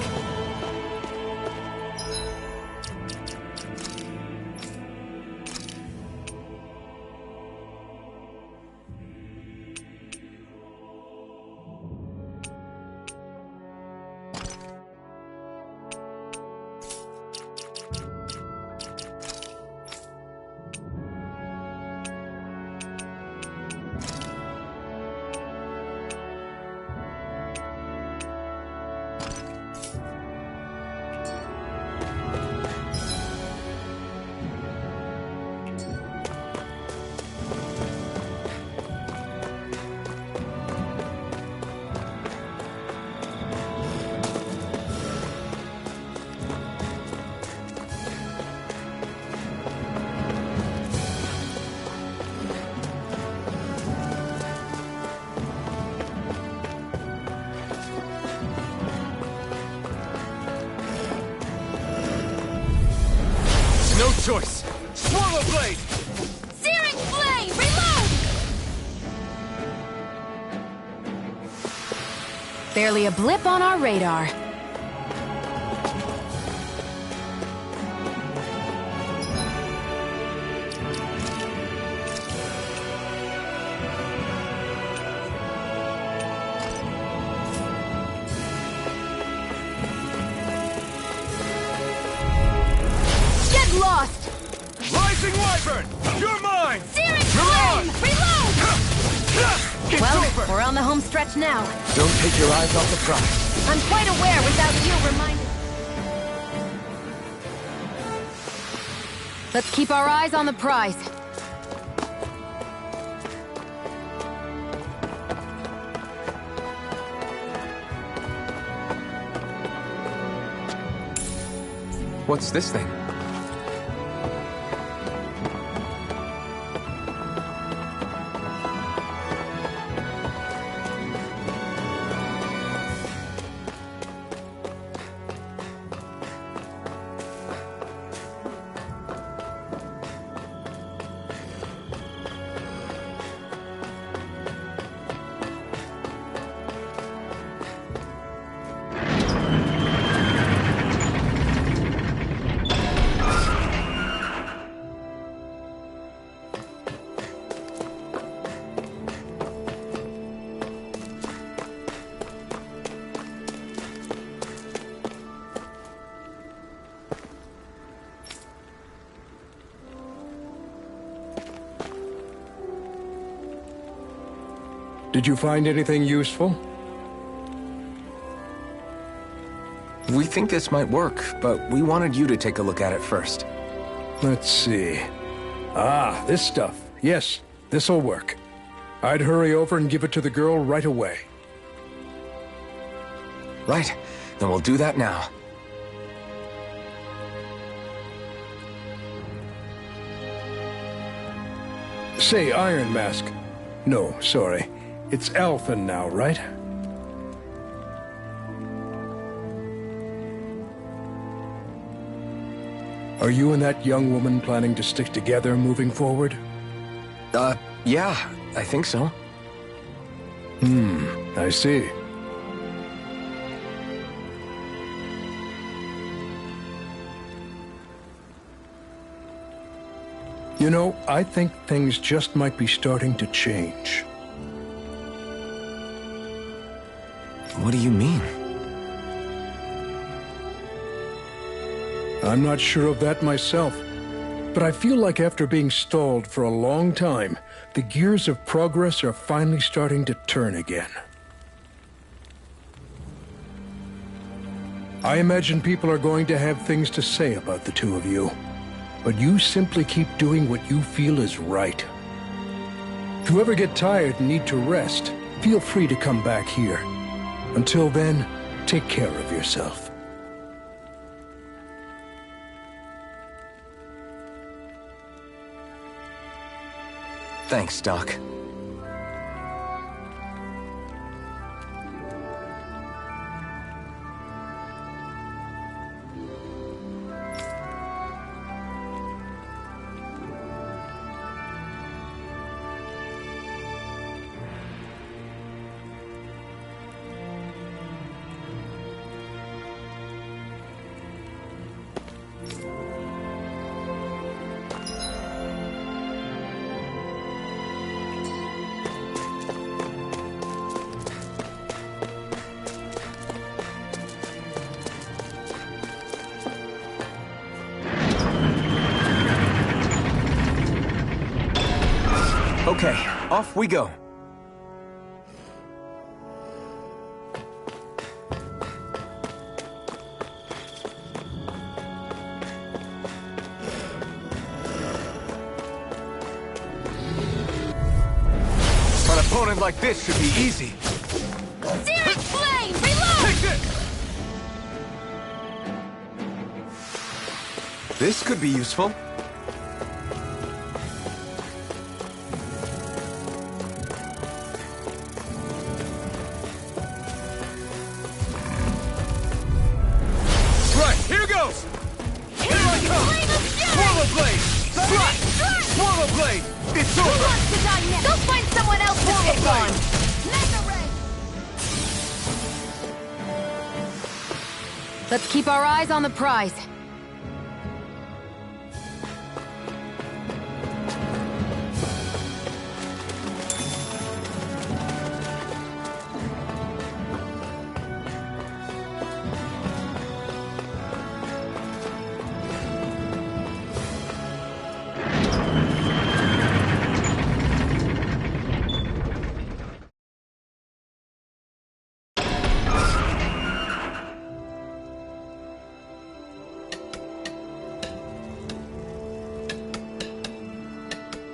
No choice! Swallow blade! Searing flame! Reload! Barely a blip on our radar. Get lost! Rising wyvern! You're mine! Searing Mirage! flame! Reload! It's Well, over! we're on the home stretch now. Don't take your eyes off the prize. I'm quite aware without you reminding. Let's keep our eyes on the prize. What's this thing? Did you find anything useful? We think this might work, but we wanted you to take a look at it first. Let's see. Ah, this stuff. Yes, this'll work. I'd hurry over and give it to the girl right away. Right, then we'll do that now. Say, Iron Mask. No, sorry. It's Alphen now, right? Are you and that young woman planning to stick together moving forward? Yeah, I think so. I see. You know, I think things just might be starting to change. What do you mean? I'm not sure of that myself, but I feel like after being stalled for a long time, the gears of progress are finally starting to turn again. I imagine people are going to have things to say about the two of you, but you simply keep doing what you feel is right. If you ever get tired and need to rest, feel free to come back here. Until then, take care of yourself. Thanks, Doc. Okay, off we go. An opponent like this should be easy. Searing Flame! Reload! Take this! This could be useful. Here goes! Here I come! Swallow Blade! Strike! Swallow Blade! It's Who over! wants to die next? Go find someone else to pick on! Mega Ray! Let's keep our eyes on the prize.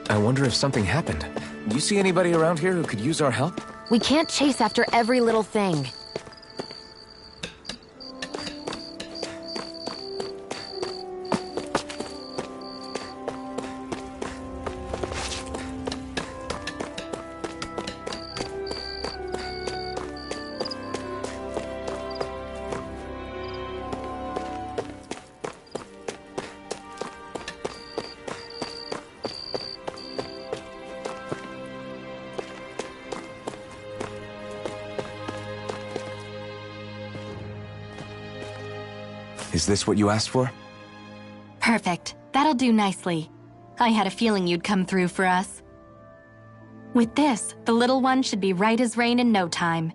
I wonder if something happened. You see anybody around here who could use our help? We can't chase after every little thing. Is this what you asked for? Perfect. That'll do nicely. I had a feeling you'd come through for us. With this, the little one should be right as rain in no time.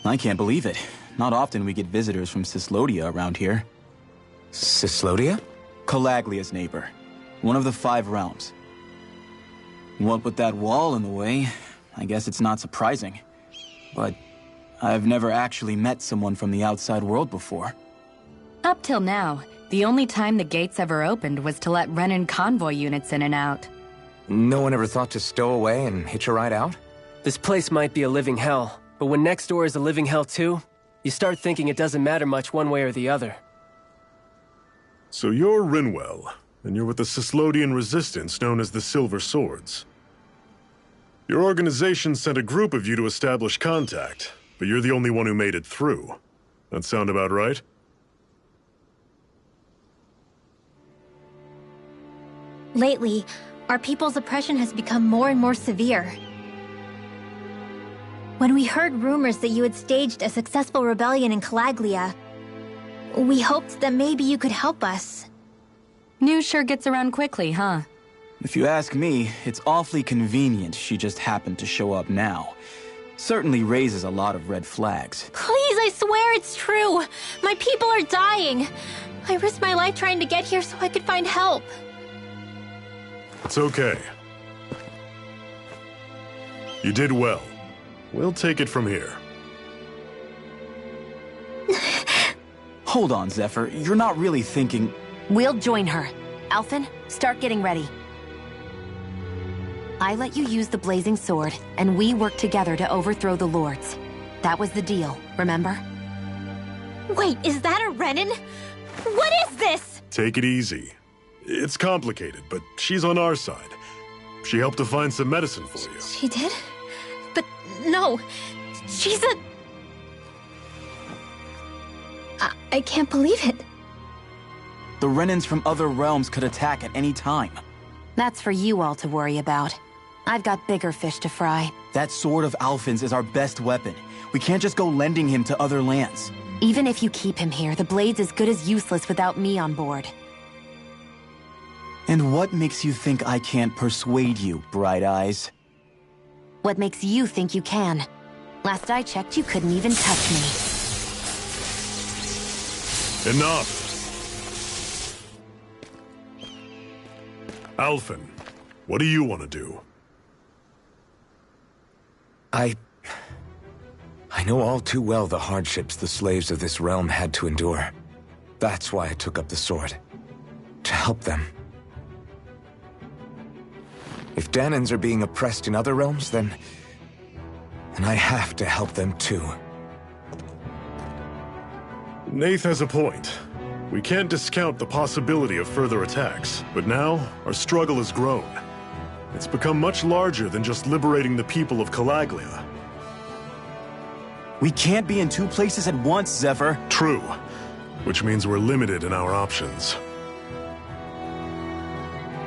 I can't believe it. Not often we get visitors from Cyslodia around here. Cyslodia? Calaglia's neighbor. One of the 5 realms. What with that wall in the way, I guess it's not surprising. But I've never actually met someone from the outside world before. Up till now, the only time the gates ever opened was to let Renan convoy units in and out. No one ever thought to stow away and hitch a ride out? This place might be a living hell, but when next door is a living hell too, you start thinking it doesn't matter much one way or the other. So you're Rinwell, and you're with the Cislodian resistance known as the Silver Swords. Your organization sent a group of you to establish contact, but you're the only one who made it through. That sound about right? Lately, our people's oppression has become more and more severe. When we heard rumors that you had staged a successful rebellion in Calaglia, we hoped that maybe you could help us. News sure gets around quickly, huh? If you ask me, it's awfully convenient she just happened to show up now. Certainly raises a lot of red flags. Please, I swear it's true! My people are dying! I risked my life trying to get here so I could find help. It's okay. You did well. We'll take it from here. Hold on, Zephyr. You're not really thinking... We'll join her. Alphen, start getting ready. I let you use the blazing sword, and we worked together to overthrow the Lords. That was the deal, remember? Wait, is that a Renan? What is this? Take it easy. It's complicated, but she's on our side. She helped to find some medicine for you. She did? But no, she's a... I can't believe it. The Renans from other realms could attack at any time. That's for you all to worry about. I've got bigger fish to fry. That sword of Alphen's is our best weapon. We can't just go lending him to other lands. Even if you keep him here, the blade's as good as useless without me on board. And what makes you think I can't persuade you, Bright Eyes? What makes you think you can? Last I checked, you couldn't even touch me. Enough! Alphen, what do you want to do? I know all too well the hardships the slaves of this realm had to endure. That's why I took up the sword. To help them. If Dahnans are being oppressed in other realms, then I have to help them too. Nath has a point. We can't discount the possibility of further attacks, but now our struggle has grown. It's become much larger than just liberating the people of Calaglia. We can't be in two places at once, Zephyr. True, which means we're limited in our options.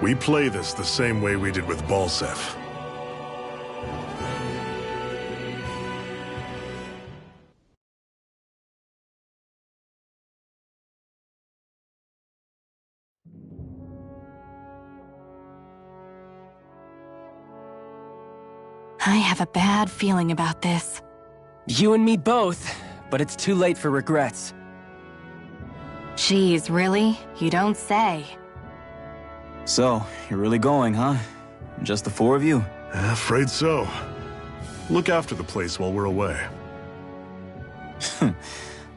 We play this the same way we did with Balseph. I have a bad feeling about this. You and me both, but it's too late for regrets. Jeez, really? You don't say. So, you're really going, huh? Just the four of you? Afraid so. Look after the place while we're away.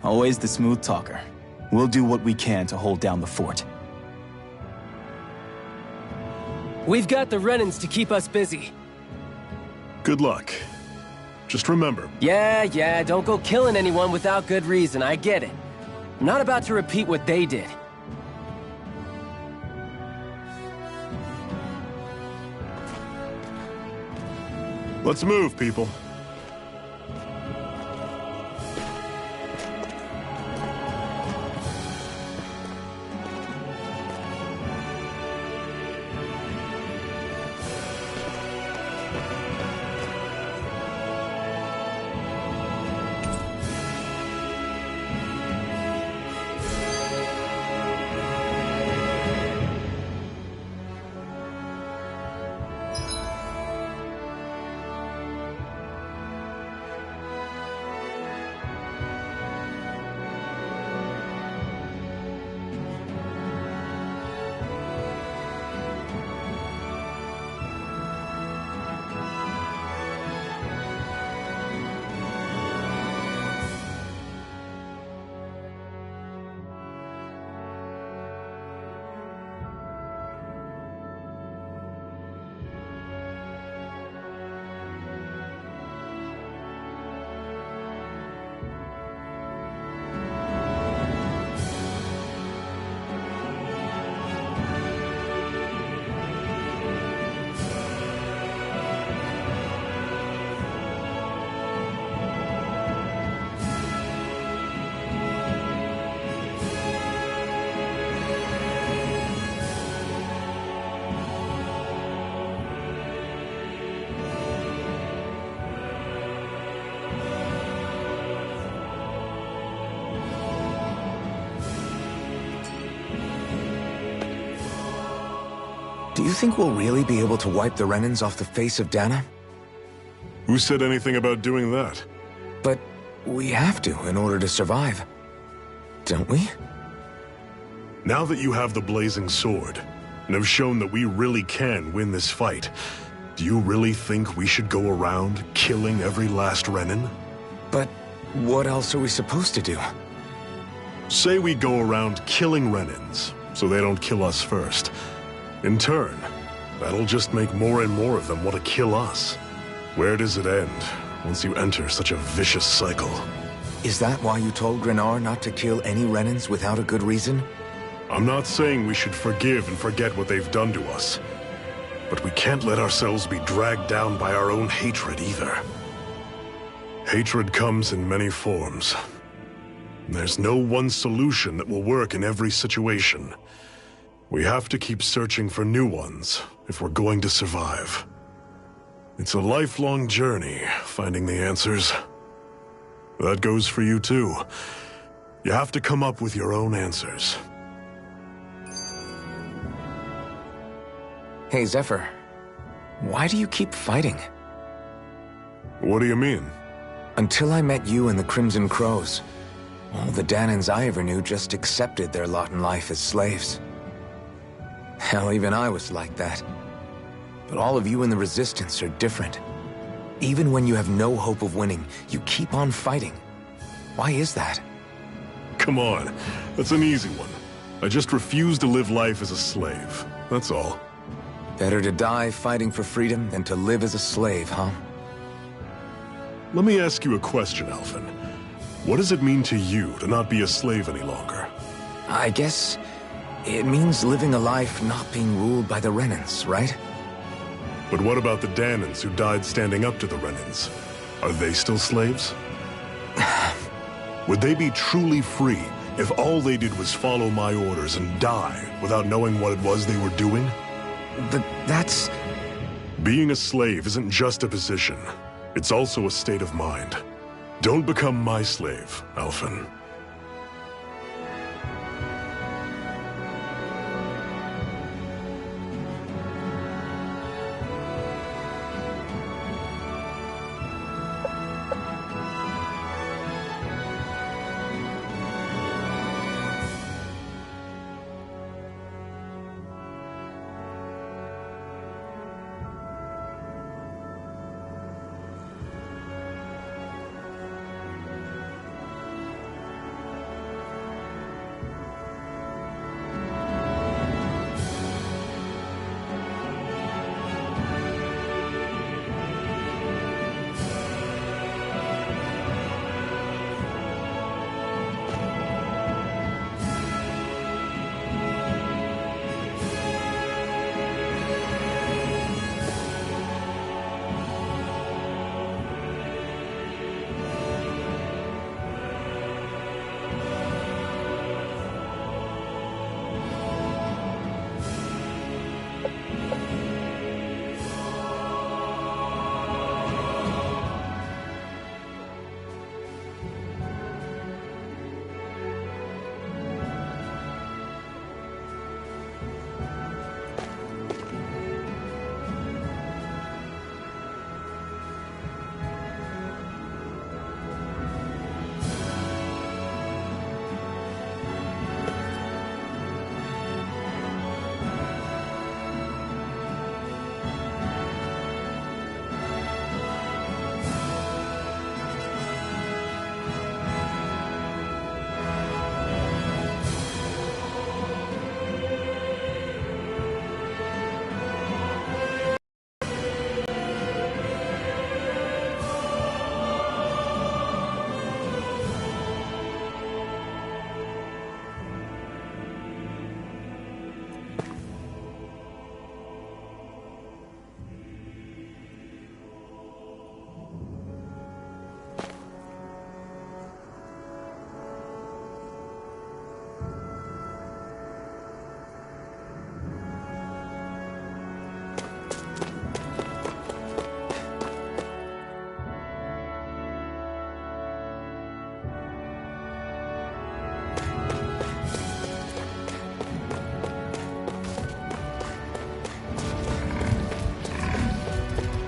Always the smooth talker. We'll do what we can to hold down the fort. We've got the Renans to keep us busy. Good luck. Just remember... Yeah, don't go killing anyone without good reason, I get it. I'm not about to repeat what they did. Let's move, people. Do you think we'll really be able to wipe the Renans off the face of Dana? Who said anything about doing that? But we have to in order to survive. Don't we? Now that you have the Blazing Sword, and have shown that we really can win this fight, do you really think we should go around killing every last Renan? But what else are we supposed to do? Say we go around killing Renans, so they don't kill us first. In turn, that'll just make more and more of them want to kill us. Where does it end, once you enter such a vicious cycle? Is that why you told Grenar not to kill any Renans without a good reason? I'm not saying we should forgive and forget what they've done to us. But we can't let ourselves be dragged down by our own hatred either. Hatred comes in many forms. There's no one solution that will work in every situation. We have to keep searching for new ones if we're going to survive. It's a lifelong journey, finding the answers. That goes for you too. You have to come up with your own answers. Hey, Zephyr. Why do you keep fighting? What do you mean? Until I met you and the Crimson Crows, all the Danans I ever knew just accepted their lot in life as slaves. Hell, even I was like that. But all of you in the Resistance are different. Even when you have no hope of winning, you keep on fighting. Why is that? Come on, that's an easy one. I just refuse to live life as a slave, that's all. Better to die fighting for freedom than to live as a slave, huh? Let me ask you a question, Alphen. What does it mean to you to not be a slave any longer? I guess it means living a life not being ruled by the Renans, right? But what about the Danans who died standing up to the Renans? Are they still slaves? Would they be truly free if all they did was follow my orders and die without knowing what it was they were doing? But that's... Being a slave isn't just a position. It's also a state of mind. Don't become my slave, Alphen.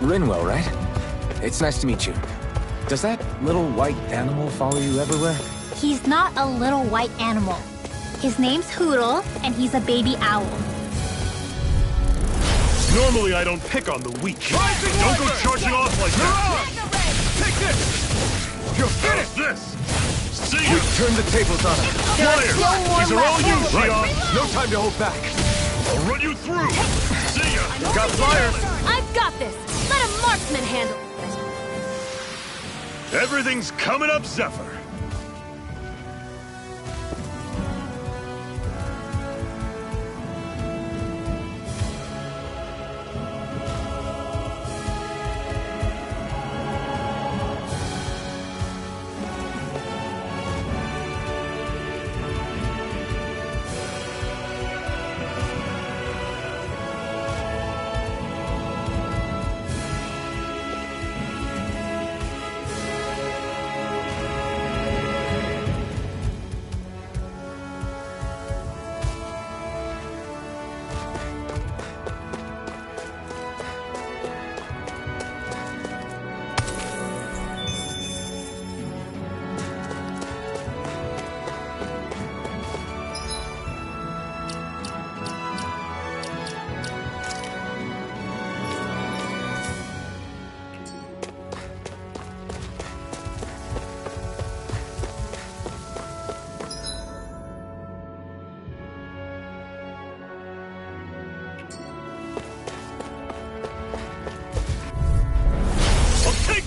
Rinwell, right? It's nice to meet you. Does that little white animal follow you everywhere? He's not a little white animal. His name's Hootle, and he's a baby owl. Normally I don't pick on the weak. Don't go charging off like that! Take this! You're finished! This! See ya! Turn the tables on him. Flyers! These are all you, Xion! No time to hold back. I'll run you through! See ya! Got flyers! I've got this. Let a marksman handle it. Everything's coming up, Zephyr!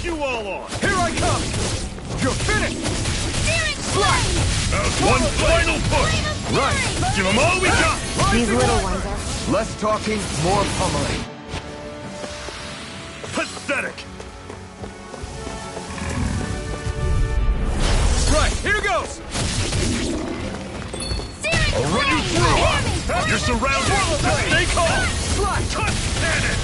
You all on! Here I come! You're finished! Steering flame! Now's one final push! Right! Give them all we got! These little ones are... Less talking, more pummeling. Pathetic! Right, here goes! Steering I'll run you through! You're surrounded! Stay calm! Touch cannon!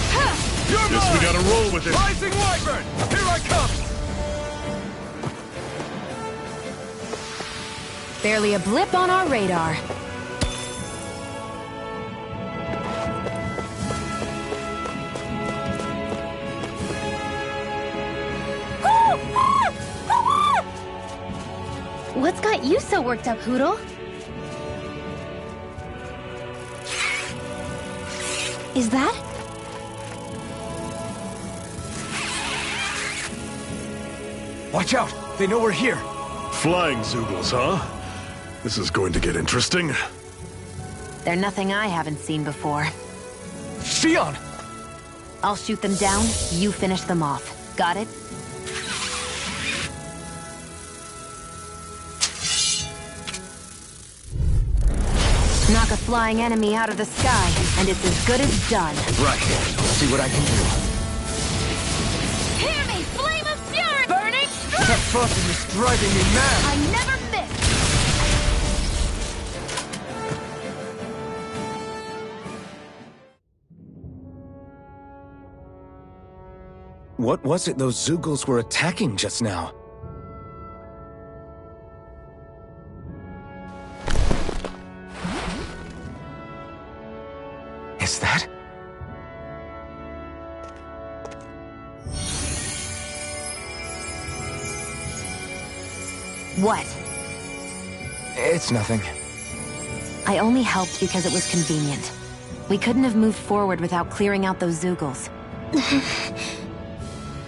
Guess we gotta roll with it! Rising Wyvern! Here I come! Barely a blip on our radar. What's got you so worked up, Hootle? Is that? Watch out! They know we're here! Flying Zoogles, huh? This is going to get interesting. They're nothing I haven't seen before. Xion! I'll shoot them down, you finish them off. Got it? Knock a flying enemy out of the sky, and it's as good as done. Right. See what I can do. Hear me! Flame of fury! Burning strike! That fucking is driving me mad! I never miss! What was it those Zoogles were attacking just now? Is that? What? It's nothing. I only helped because it was convenient. We couldn't have moved forward without clearing out those Zoogles.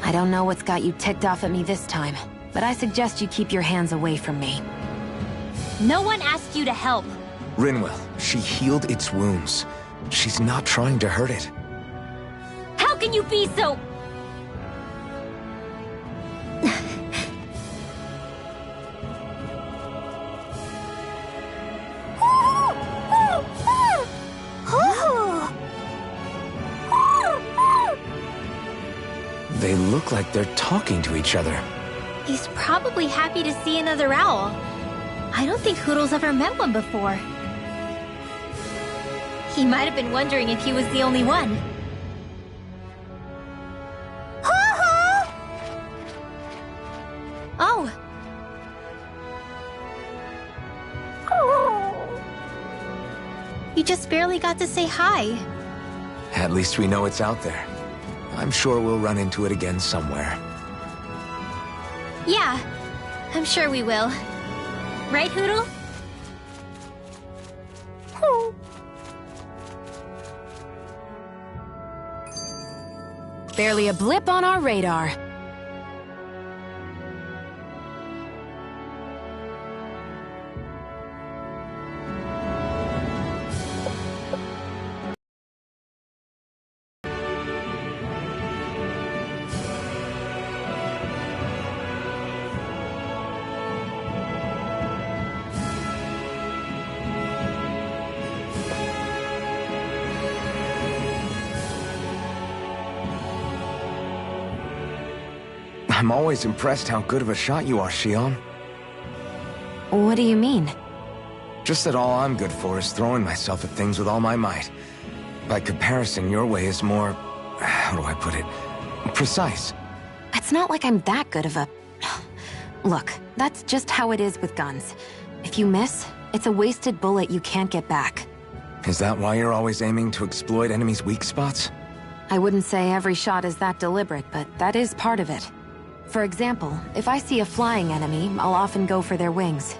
I don't know what's got you ticked off at me this time, but I suggest you keep your hands away from me. No one asked you to help. Rinwell, she healed its wounds. She's not trying to hurt it. How can you be so... They look like they're talking to each other. He's probably happy to see another owl. I don't think Hootle's ever met one before. He might have been wondering if he was the only one. Oh. You just barely got to say hi. At least we know it's out there. I'm sure we'll run into it again somewhere. Yeah, I'm sure we will. Right, Hootle? Barely a blip on our radar. I'm always impressed how good of a shot you are, Shion. What do you mean? Just that all I'm good for is throwing myself at things with all my might. By comparison, your way is more... how do I put it? Precise. It's not like I'm that good of a... Look, that's just how it is with guns. If you miss, it's a wasted bullet you can't get back. Is that why you're always aiming to exploit enemies' weak spots? I wouldn't say every shot is that deliberate, but that is part of it. For example, if I see a flying enemy, I'll often go for their wings.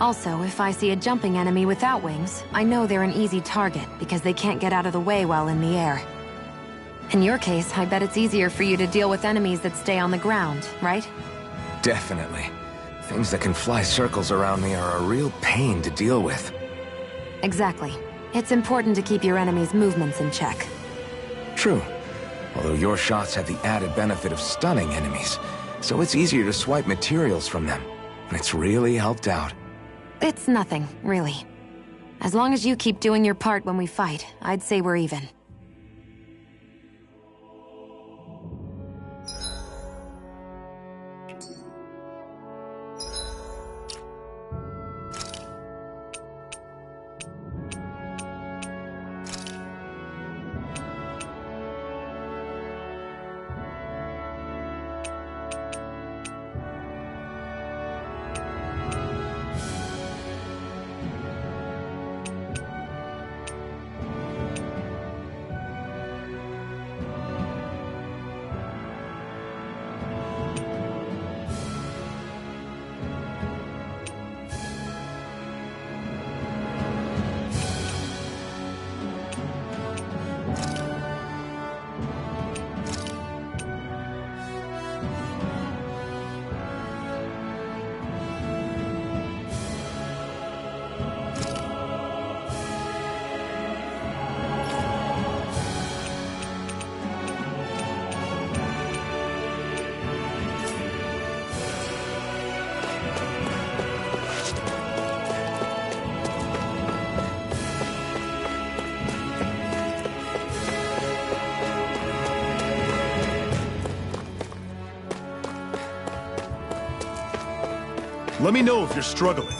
Also, if I see a jumping enemy without wings, I know they're an easy target because they can't get out of the way while in the air. In your case, I bet it's easier for you to deal with enemies that stay on the ground, right? Definitely. Things that can fly circles around me are a real pain to deal with. Exactly. It's important to keep your enemy's movements in check. True. Although your shots have the added benefit of stunning enemies, so it's easier to swipe materials from them. It's really helped out. It's nothing, really. As long as you keep doing your part when we fight, I'd say we're even. Let me know if you're struggling.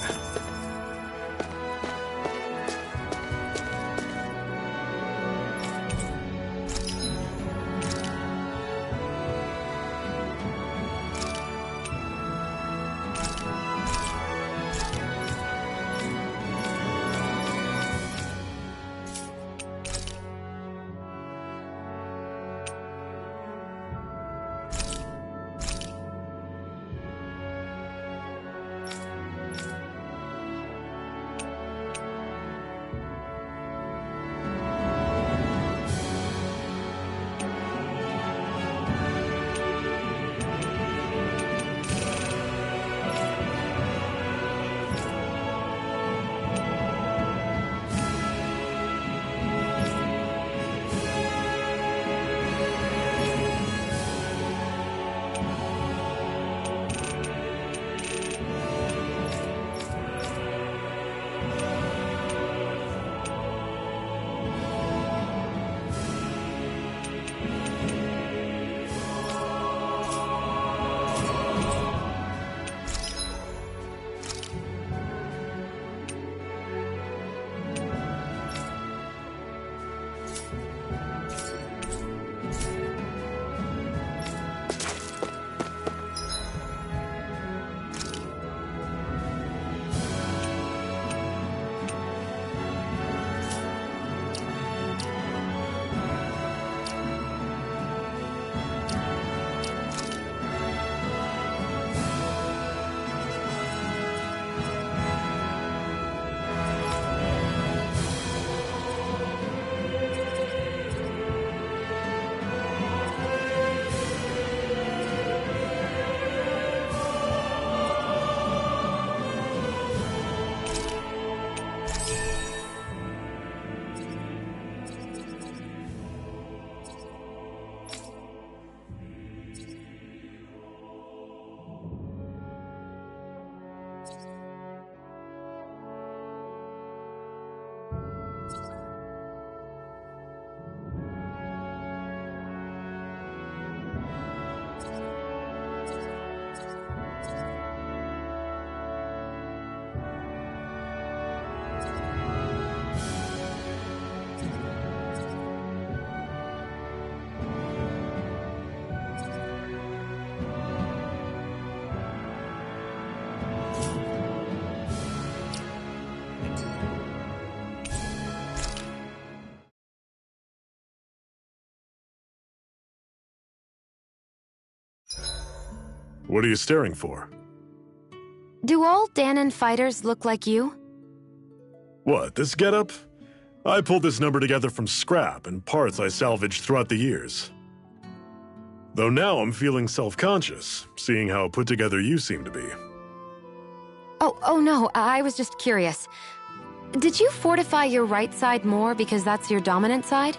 What are you staring for? Do all Dahnan fighters look like you? What, this getup? I pulled this number together from scrap and parts I salvaged throughout the years. Though now I'm feeling self-conscious, seeing how put together you seem to be. Oh no, I was just curious. Did you fortify your right side more because that's your dominant side?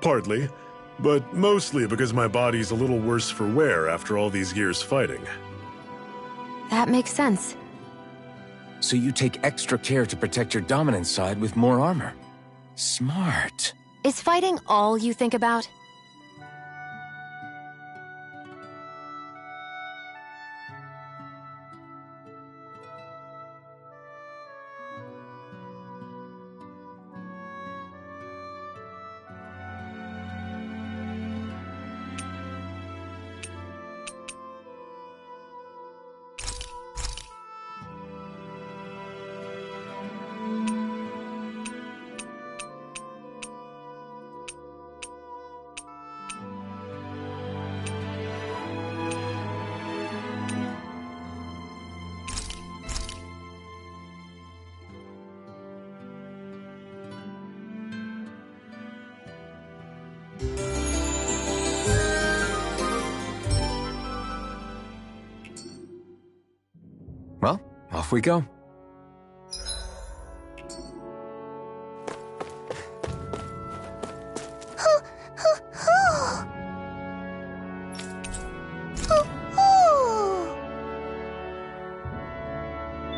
Partly, but mostly because my body's a little worse for wear after all these years fighting. That makes sense. So you take extra care to protect your dominant side with more armor. Smart. Is fighting all you think about? Well, off we go.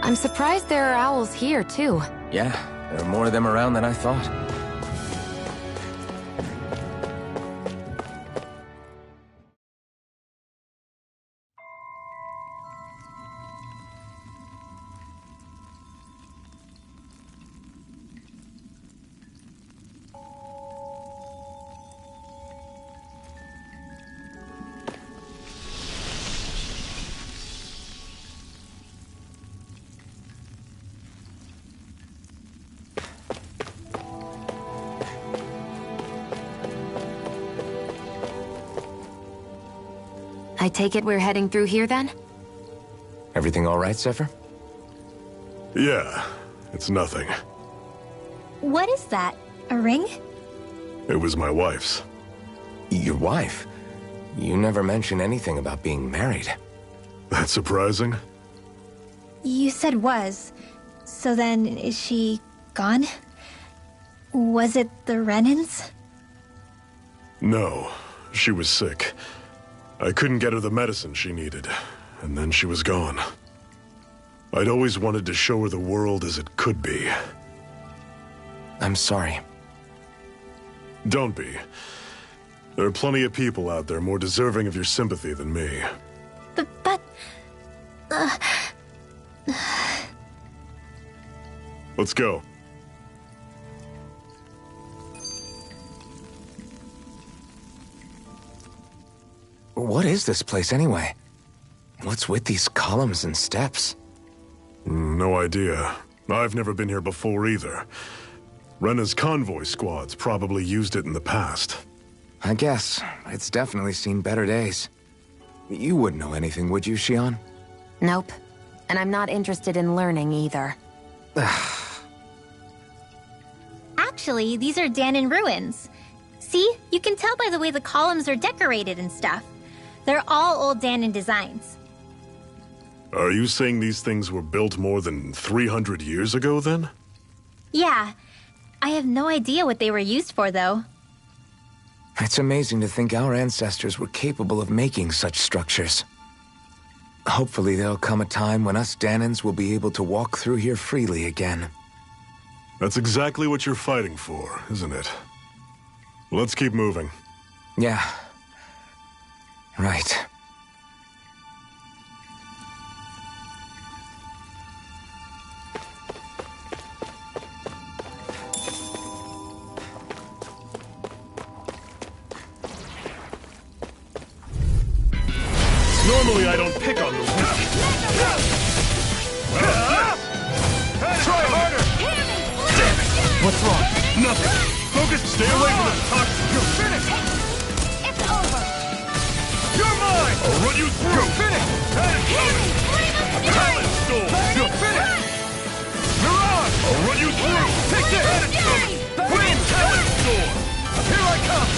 I'm surprised there are owls here, too. Yeah, there are more of them around than I thought. I take it we're heading through here, then? Everything all right, Zephyr? Yeah, it's nothing. What is that? A ring? It was my wife's. Your wife? You never mentioned anything about being married. That's surprising? You said was. So then, is she gone? Was it the Renans? No, she was sick. I couldn't get her the medicine she needed, and then she was gone. I'd always wanted to show her the world as it could be. I'm sorry. Don't be. There are plenty of people out there more deserving of your sympathy than me. But... Let's go. What is this place, anyway? What's with these columns and steps? No idea. I've never been here before either. Rena's convoy squads probably used it in the past. I guess. It's definitely seen better days. You wouldn't know anything, would you, Xion? Nope. And I'm not interested in learning either. Actually, these are Dahnan ruins. See? You can tell by the way the columns are decorated and stuff. They're all old Dahnan designs. Are you saying these things were built more than 300 years ago, then? Yeah. I have no idea what they were used for, though. It's amazing to think our ancestors were capable of making such structures. Hopefully there'll come a time when us Dahnans will be able to walk through here freely again. That's exactly what you're fighting for, isn't it? Let's keep moving. Yeah. Right. Normally I don't pick on the weak. Try harder! Damn it! What's wrong? Nothing. Focus, stay away from the toxin. You're finished! It's over! You're mine! mine! I'll run you through! You're finished! Talent Storm! You're finished! Mirage! I'll run you through! Take this! Wind Talent Storm! Here I come!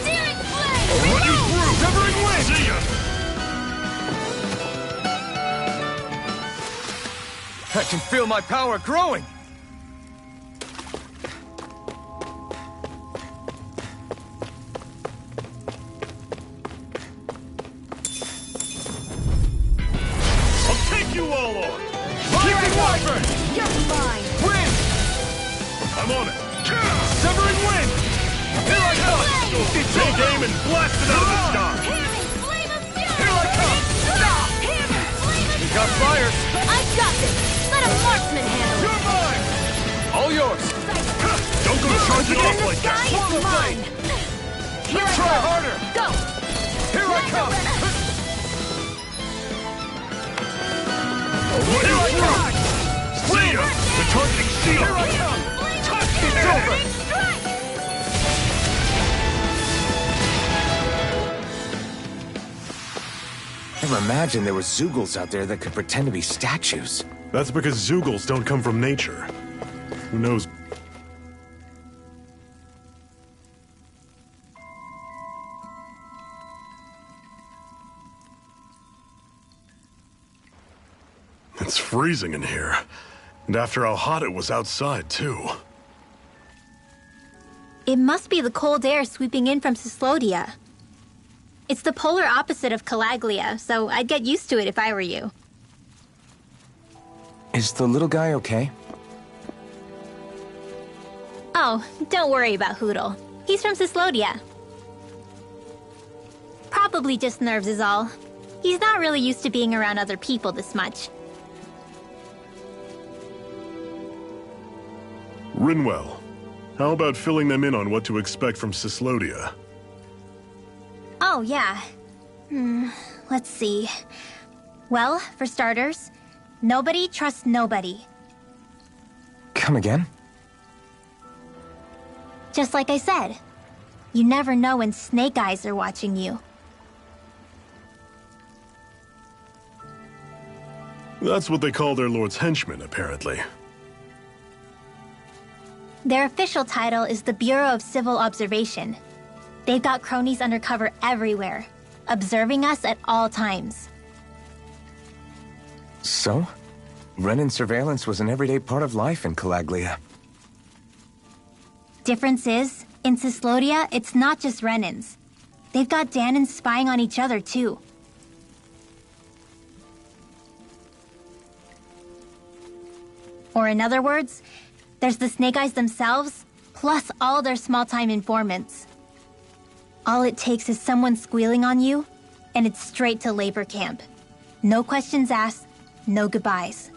Searing Flame! I'll run you through! Severing Wind! See ya! I can feel my power growing! I'll take you all on! Keeping Wyvern! You're mine! Wind! I'm on it! Severing Wind! Here I come! Take aim and blast it out of the sky! Hearing Flame of Fury! Here I come! Hearing Flame of You got fires! I've got this! Let a marksman handle it! You're mine! All yours! Don't go charging off like that! Sky is mine! Here I Try go! harder! Go! Here I come! What Here I you come! See ya! The targeting shield! Here I come! It's over! Never imagined there were Zeugles out there that could pretend to be statues. That's because Zeugles don't come from nature. Who knows? It's freezing in here. And after how hot it was outside, too. It must be the cold air sweeping in from Cyslodia. It's the polar opposite of Calaglia, so I'd get used to it if I were you. Is the little guy okay? Oh, don't worry about Hootle. He's from Cyslodia. Probably just nerves is all. He's not really used to being around other people this much. Rinwell, how about filling them in on what to expect from Cyslodia? Oh, yeah. Let's see. Well, for starters, nobody trusts nobody. Come again? Just like I said, you never know when Snake Eyes are watching you. That's what they call their lord's henchmen, apparently. Their official title is the Bureau of Civil Observation. They've got cronies undercover everywhere, observing us at all times. So? Renan surveillance was an everyday part of life in Calaglia. Difference is, in Cyslodia, it's not just Renans. They've got Danans spying on each other, too. Or in other words, there's the Snake Eyes themselves, plus all their small-time informants. All it takes is someone squealing on you, and it's straight to labor camp. No questions asked, no goodbyes.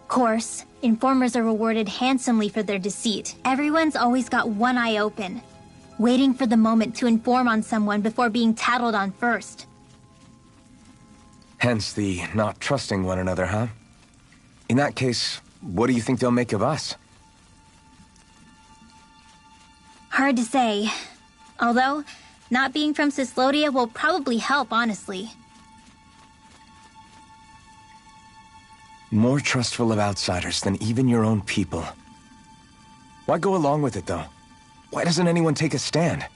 Course, informers are rewarded handsomely for their deceit. Everyone's always got one eye open, waiting for the moment to inform on someone before being tattled on first. Hence the not trusting one another, huh? In that case, what do you think they'll make of us? Hard to say. Although, not being from Cyslodia will probably help, honestly. More trustful of outsiders than even your own people. Why go along with it, though? Why doesn't anyone take a stand?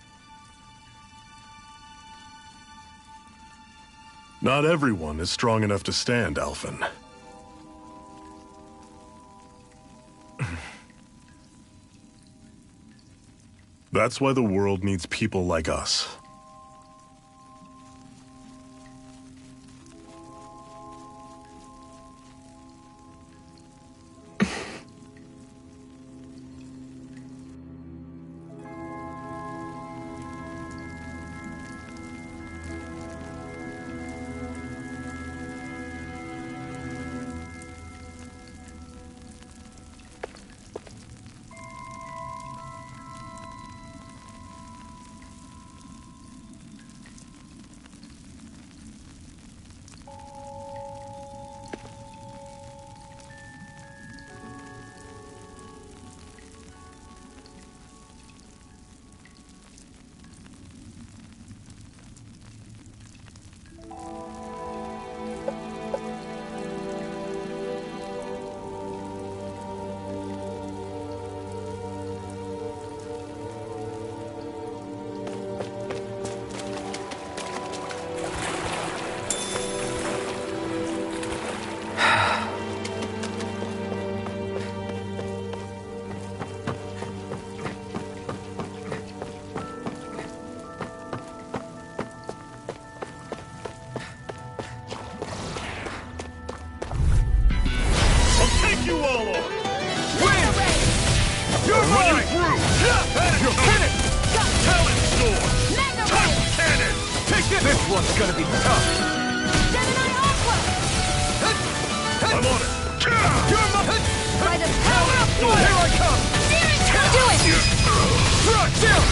Not everyone is strong enough to stand, Alphen. That's why the world needs people like us. one's gonna be tough. Gemini Aqua! I'm on it! You're my... By the power of water! Here I come! Do it! Chill!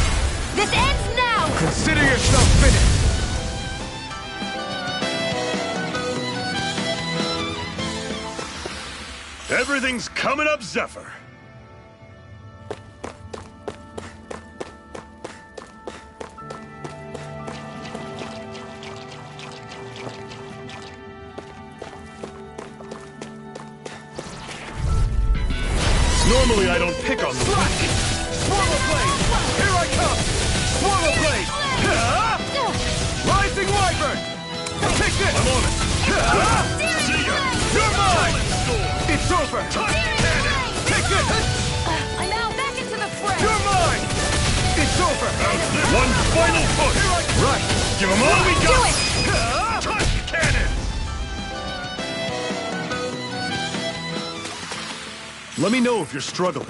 This ends now! Consider yourself finished! Everything's coming up, Zephyr! Normally I don't pick on the weak. Swallow Blade! Here I come! Swallow Blade! Rising Wyvern! Take this! I'm on it! See ya! You're mine! Storm! It's over! Cannon! Take this! I'm out back into the fray! You're mine! It's over! One final push! Right! Give them all we got! Do it! Touch cannon! Let me know if you're struggling.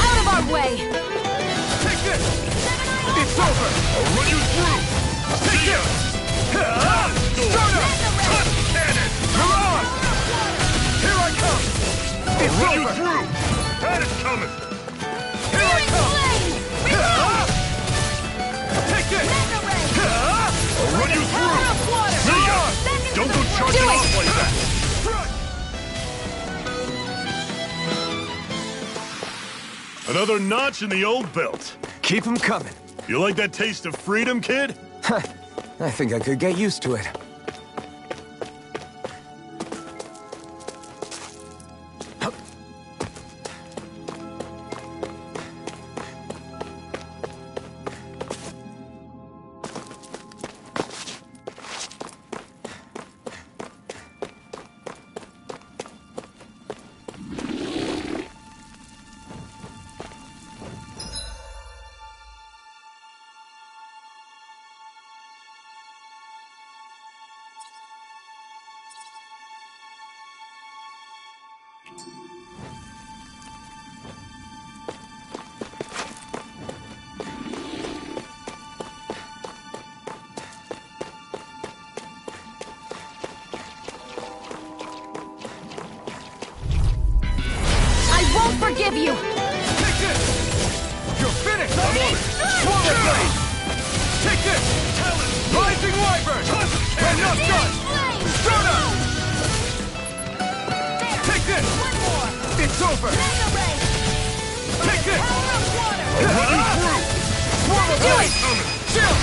Out of our way! Take this! It's over! I'll run you through! Take this! Start up! Touch cannon! You're on! Here I come! It's Run you over! through! That is coming! Here I come! Take this! I'll run you through! See ya! Don't go charging off like that! Another notch in the old belt. Keep them coming. You like that taste of freedom, kid? I think I could get used to it. Forgive you! Take this! You're finished! I'm on it! Swallow Blade! Take this! Rising Wyvern! I'm not done! Start up! Take this! It's over! Take this! Swallow Blade! Chill!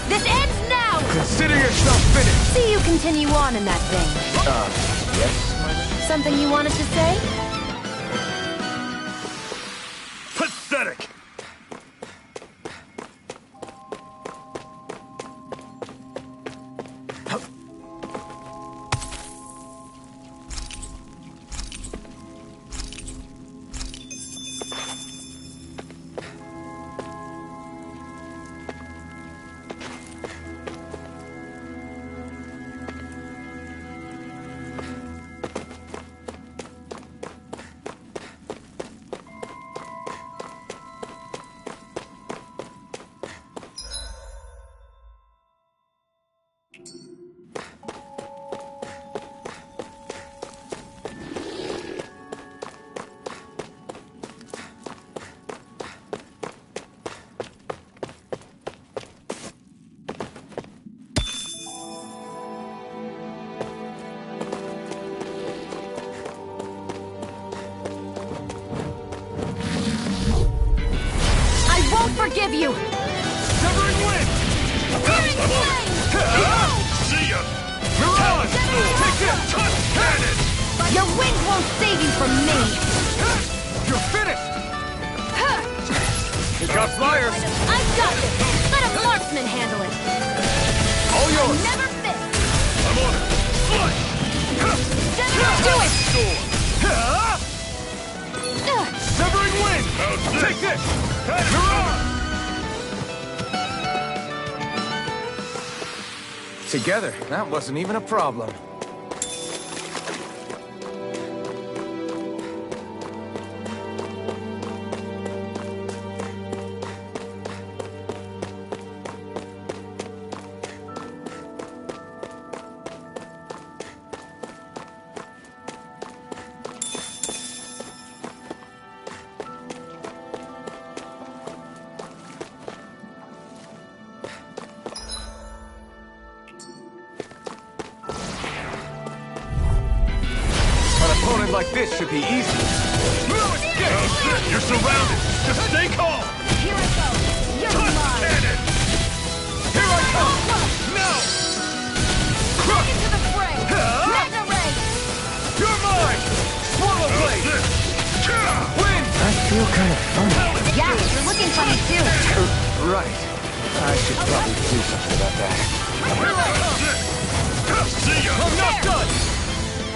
This ends now! Consider yourself finished! See you continue on in that vein. Yes? Something you wanted to say? Pathetic! Forgive you! Severing Wind! See ya! Talon Storm! Touch Cannon! Your wings won't save you from me! You're finished! You got flyers! I've got this! Let a marksman handle it! All yours! Never miss! I'm on it! Flush! Do it! Storm! together. That wasn't even a problem. Opponent like this should be easy. You're surrounded! Just stay calm! Here I go! You're mine! Cannon! Here I come! No! Back into the fray! Mega Ray! You're mine! Swallow Blade! Win! I feel kind of funny. Yeah, you're looking funny too! Right. I should probably do something about that. See ya! I'm not done!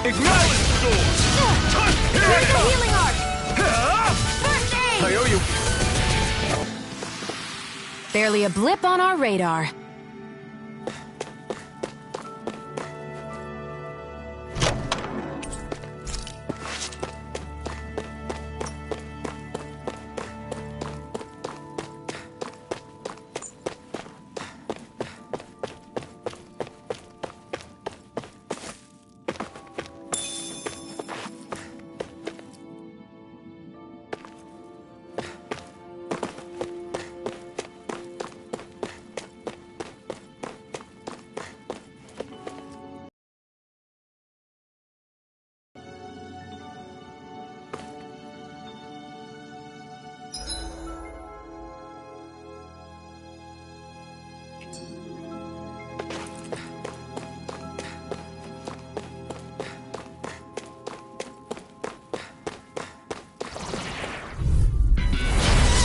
Ignite! Here I Here's come! the healing arc! First aid! I owe you. Barely a blip on our radar.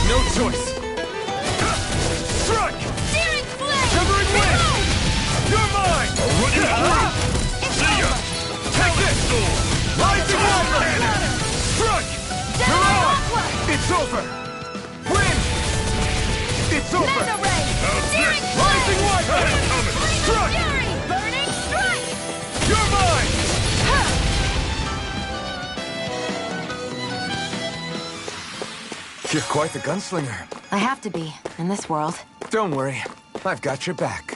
No choice. Strike! Searing flame! Severing wind! You're mine! See ya! Take this! Rising Wind! Strike! Mirage! It's over! Win! It's over! Mega Ray! Searing Rising flame! Wind! Strike! Fury! Burning strike! You're mine! You're quite the gunslinger. I have to be, in this world. Don't worry. I've got your back.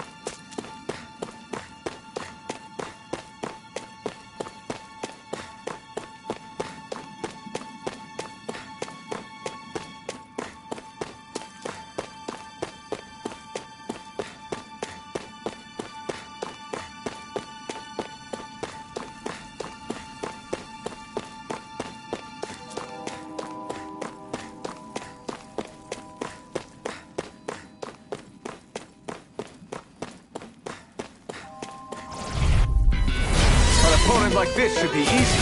An opponent like this should be easy.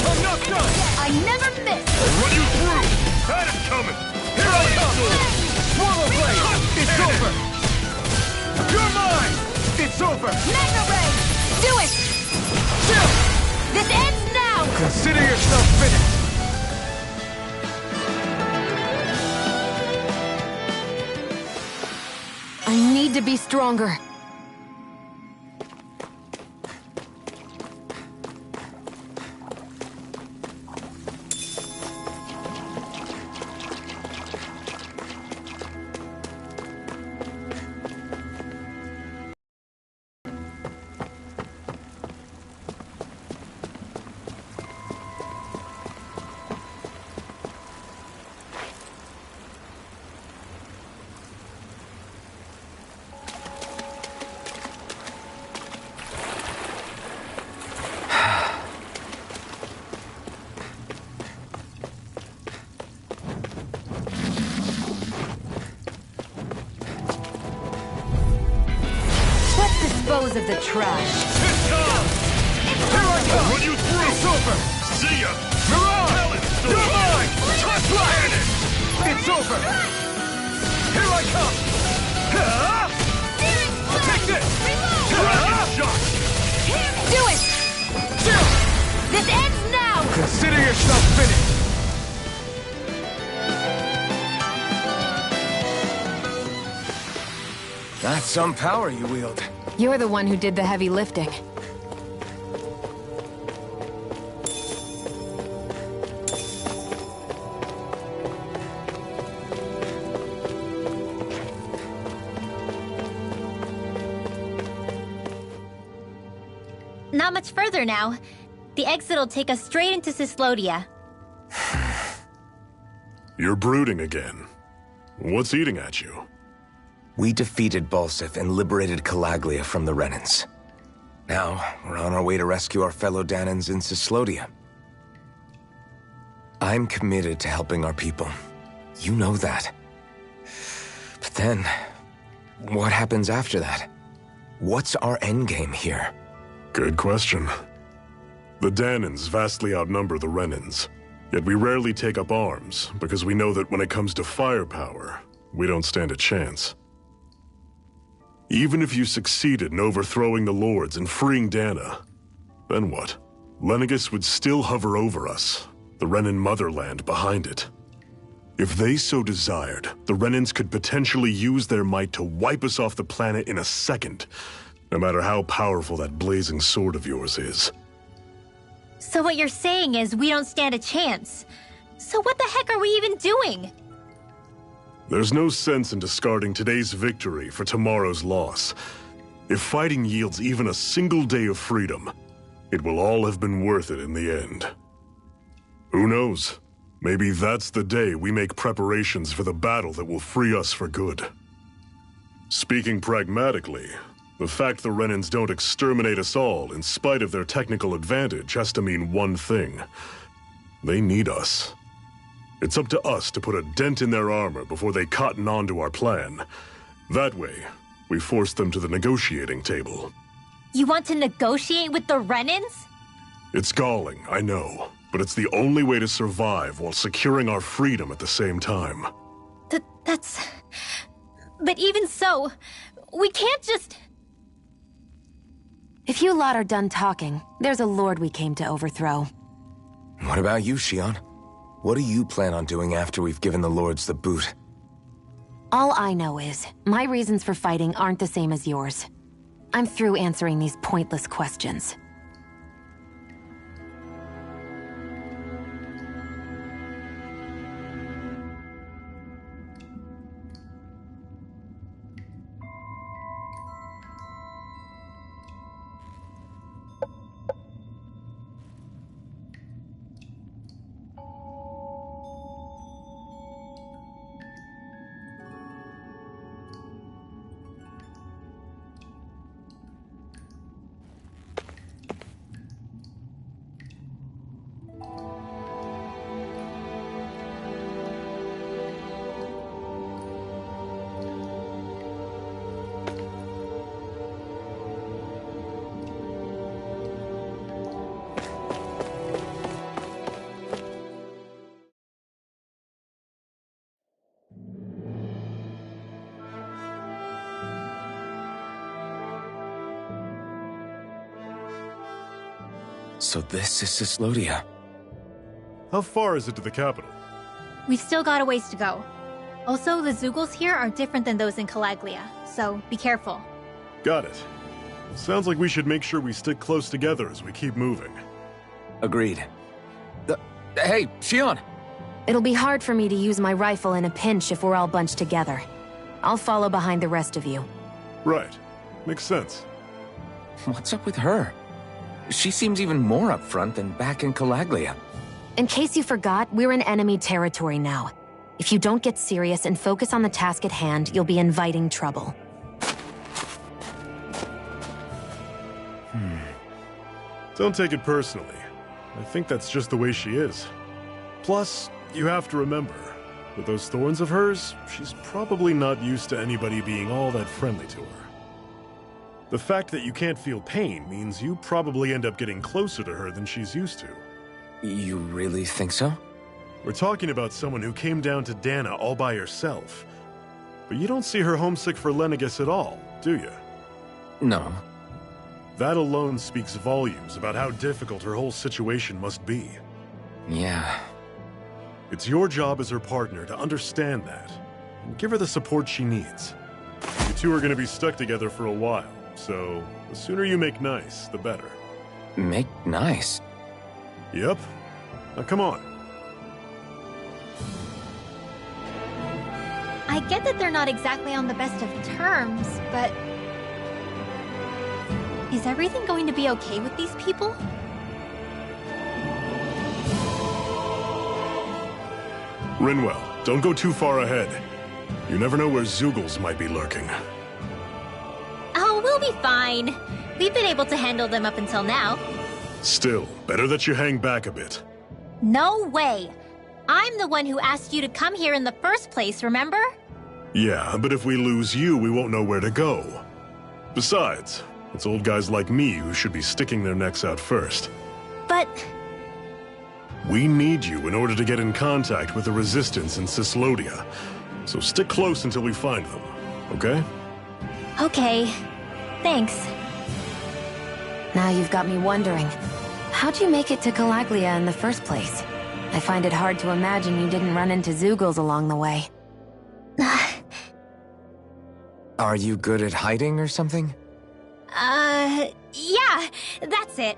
I'm not done! I never miss! I'll run you through! Had him coming! Here I come! Swallow Blade! It's over! You're mine! It's over! Mega Ray! Do it! Chill! This ends now! Consider yourself finished! I need to be stronger. Dispose of the trash. It's time! Here I come! I'll run you through! It's over! See ya! Mirage! You're mine! Touch light! It's over! Here I come! Take this! Dragon shot! Do it! This ends now! Consider yourself finished! That's some power you wield. You're the one who did the heavy lifting. Not much further now. The exit'll take us straight into Cyslodia. You're brooding again. What's eating at you? We defeated Balsif and liberated Calaglia from the Renans. Now, we're on our way to rescue our fellow Dahnans in Cyslodia. I'm committed to helping our people. You know that. But then, what happens after that? What's our endgame here? Good question. The Dahnans vastly outnumber the Renans, yet we rarely take up arms because we know that when it comes to firepower, we don't stand a chance. Even if you succeeded in overthrowing the Lords and freeing Dahna, then what? Lenegis would still hover over us, the Renan motherland behind it. If they so desired, the Renans could potentially use their might to wipe us off the planet in a second, no matter how powerful that blazing sword of yours is. So what you're saying is we don't stand a chance. So what the heck are we even doing? There's no sense in discarding today's victory for tomorrow's loss. If fighting yields even a single day of freedom, it will all have been worth it in the end. Who knows? Maybe that's the day we make preparations for the battle that will free us for good. Speaking pragmatically, the fact the Renans don't exterminate us all in spite of their technical advantage has to mean one thing. They need us. It's up to us to put a dent in their armor before they cotton on to our plan. That way, we force them to the negotiating table. You want to negotiate with the Renans? It's galling, I know, but it's the only way to survive while securing our freedom at the same time. That's... But even so, we can't just... If you lot are done talking, there's a lord we came to overthrow. What about you, Shionne? What do you plan on doing after we've given the lords the boot? All I know is, my reasons for fighting aren't the same as yours. I'm through answering these pointless questions. So this is Cyslodia. How far is it to the capital? We've still got a ways to go. Also, the Zeugles here are different than those in Calaglia, so be careful. Got it. Sounds like we should make sure we stick close together as we keep moving. Agreed. Hey, Shionne! It'll be hard for me to use my rifle in a pinch if we're all bunched together. I'll follow behind the rest of you. Right. Makes sense. What's up with her? She seems even more upfront than back in Calaglia. In case you forgot, we're in enemy territory now. If you don't get serious and focus on the task at hand, you'll be inviting trouble. Don't take it personally. I think that's just the way she is. Plus, you have to remember, with those thorns of hers, she's probably not used to anybody being all that friendly to her. The fact that you can't feel pain means you probably end up getting closer to her than she's used to. You really think so? We're talking about someone who came down to Dahna all by herself. But you don't see her homesick for Lenegis at all, do you? No. That alone speaks volumes about how difficult her whole situation must be. Yeah. It's your job as her partner to understand that, and give her the support she needs. You two are going to be stuck together for a while, So, the sooner you make nice, the better. Make nice? Yep. Now come on. I get that they're not exactly on the best of terms, but... is everything going to be okay with these people? Rinwell, don't go too far ahead. You never know where Zeugles might be lurking. Oh, we'll be fine. We've been able to handle them up until now. Still, better that you hang back a bit. No way! I'm the one who asked you to come here in the first place, remember? Yeah, but if we lose you, we won't know where to go. Besides, it's old guys like me who should be sticking their necks out first. But... we need you in order to get in contact with the Resistance in Cyslodia. So stick close until we find them, okay? Okay. Thanks. Now you've got me wondering. How'd you make it to Calaglia in the first place? I find it hard to imagine you didn't run into Zeugles along the way. Are you good at hiding or something? Yeah, that's it.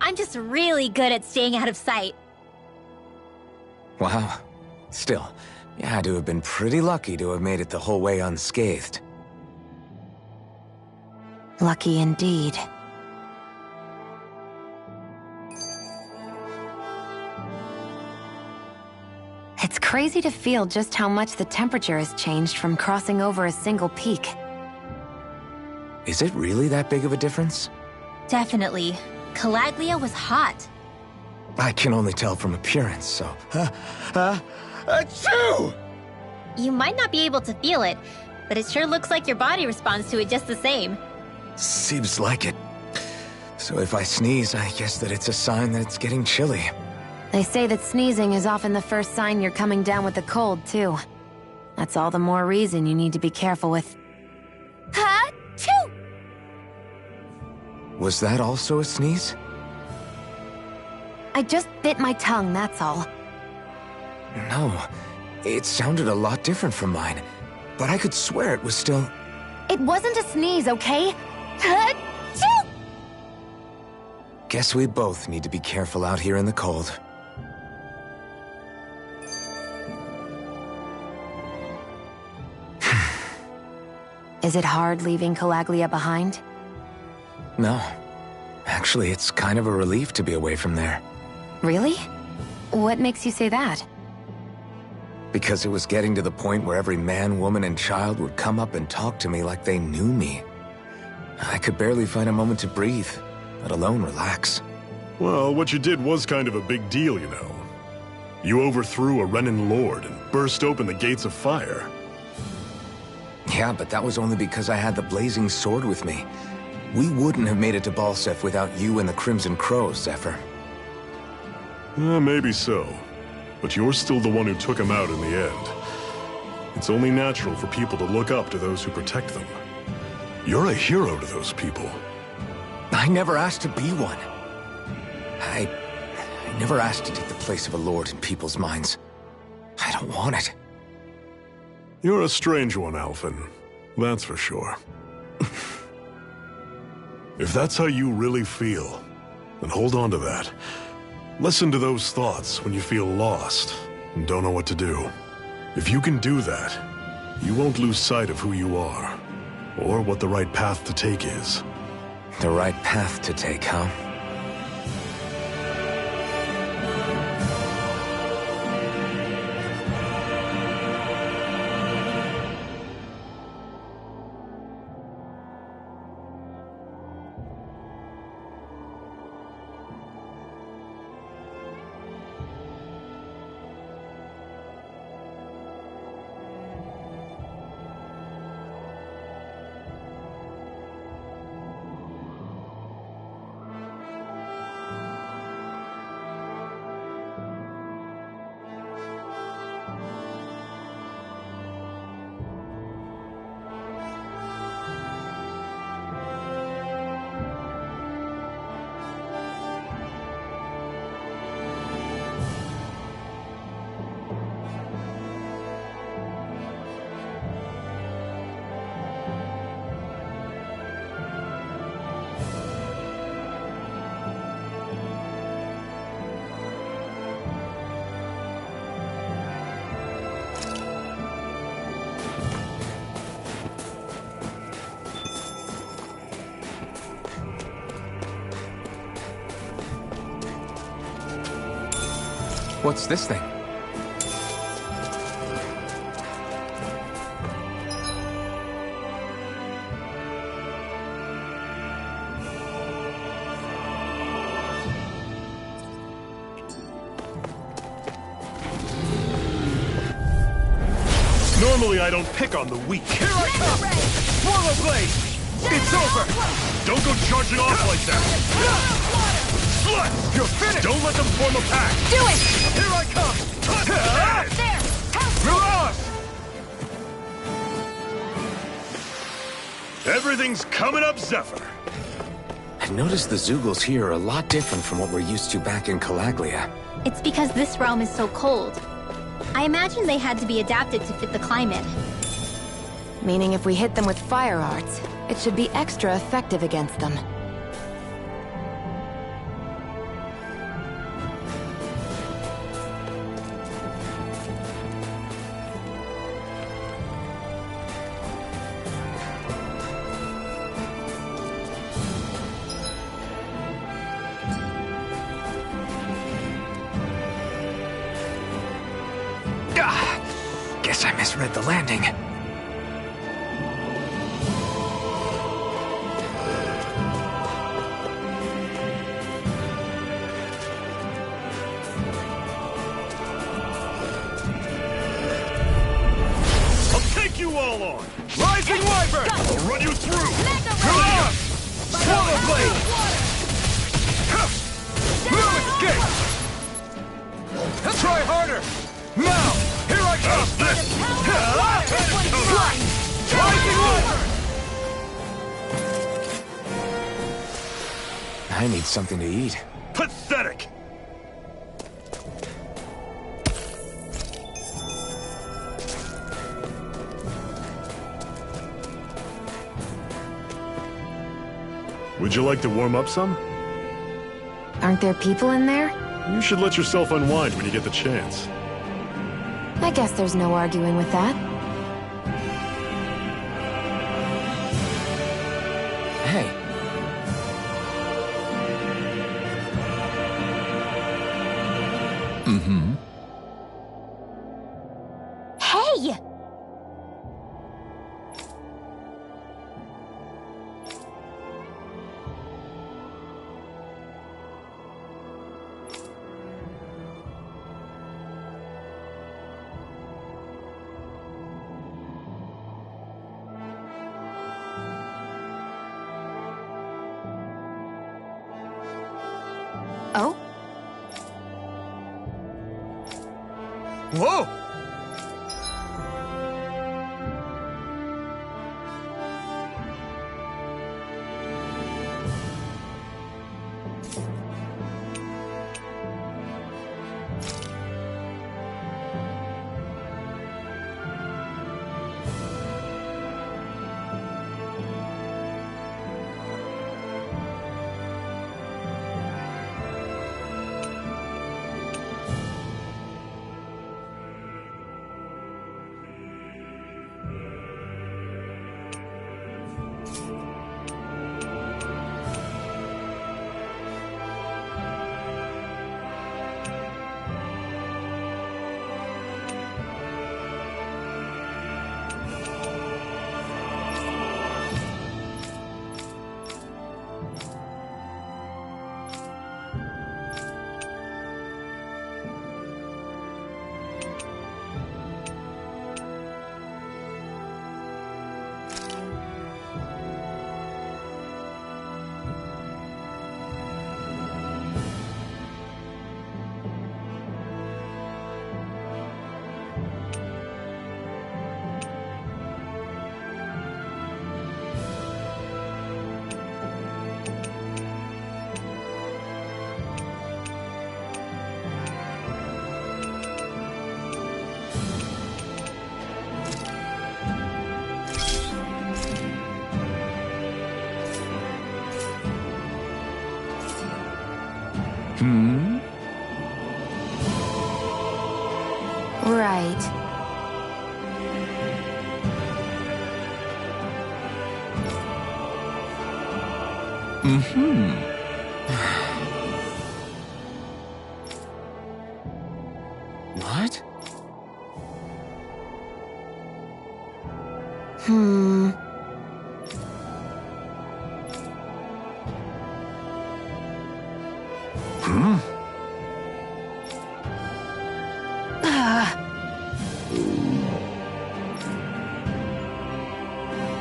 I'm just really good at staying out of sight. Wow. Still, you had to have been pretty lucky to have made it the whole way unscathed. Lucky indeed. It's crazy to feel just how much the temperature has changed from crossing over a single peak. Is it really that big of a difference? Definitely. Calaglia was hot. I can only tell from appearance, so... Achoo! You might not be able to feel it, but it sure looks like your body responds to it just the same. Seems like it. So if I sneeze, I guess that it's a sign that it's getting chilly. They say that sneezing is often the first sign you're coming down with the cold, too. That's all the more reason you need to be careful with... Ha-choo! Was that also a sneeze? I just bit my tongue, that's all. No, it sounded a lot different from mine. But I could swear it was still... It wasn't a sneeze, okay? Ha-choo! Guess we both need to be careful out here in the cold. Is it hard leaving Calaglia behind? No. Actually, it's kind of a relief to be away from there. Really? What makes you say that? Because it was getting to the point where every man, woman, and child would come up and talk to me like they knew me. I could barely find a moment to breathe, let alone relax. Well, what you did was kind of a big deal, you know. You overthrew a Renan lord and burst open the gates of fire. Yeah, but that was only because I had the blazing sword with me. We wouldn't have made it to Balseph without you and the Crimson Crows, Zephyr. Maybe so. But you're still the one who took him out in the end. It's only natural for people to look up to those who protect them. You're a hero to those people. I never asked to be one. I never asked to take the place of a lord in people's minds. I don't want it. You're a strange one, Alphen. That's for sure. If that's how you really feel, then hold on to that. Listen to those thoughts when you feel lost and don't know what to do. If you can do that, you won't lose sight of who you are, or what the right path to take is. The right path to take, huh? What's this thing? Normally I don't pick on the weak. Here I come! Swallow Blade! It's over! Don't go charging off like that! Slut! You're finished! Don't let them form a pack! Do it! Here I come! There! Mirage! Everything's coming up, Zephyr. I've noticed the Zeugles here are a lot different from what we're used to back in Calaglia. It's because this realm is so cold. I imagine they had to be adapted to fit the climate. Meaning if we hit them with fire arts, it should be extra effective against them. Guess I misread the landing. I'll take you all on! Rising Wyvern! I'll run you through! Mirage! Swallow Blade! No escape! Try harder! Now! Here I come! Rising Wyvern! I need something to eat. Pathetic! Would you like to warm up some? Aren't there people in there? You should let yourself unwind when you get the chance. I guess there's no arguing with that. Hey. Mm-hmm. Hey! Oh? Whoa! Hmm? Right. Mm-hmm.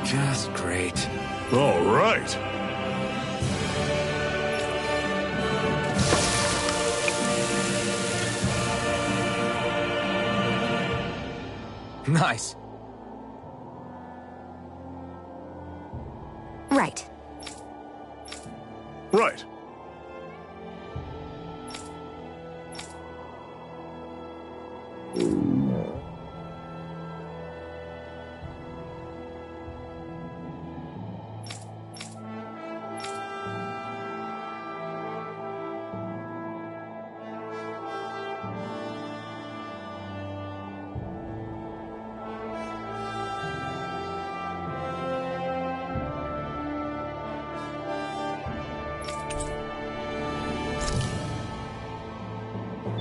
Just great. All right. Nice. Right. Right.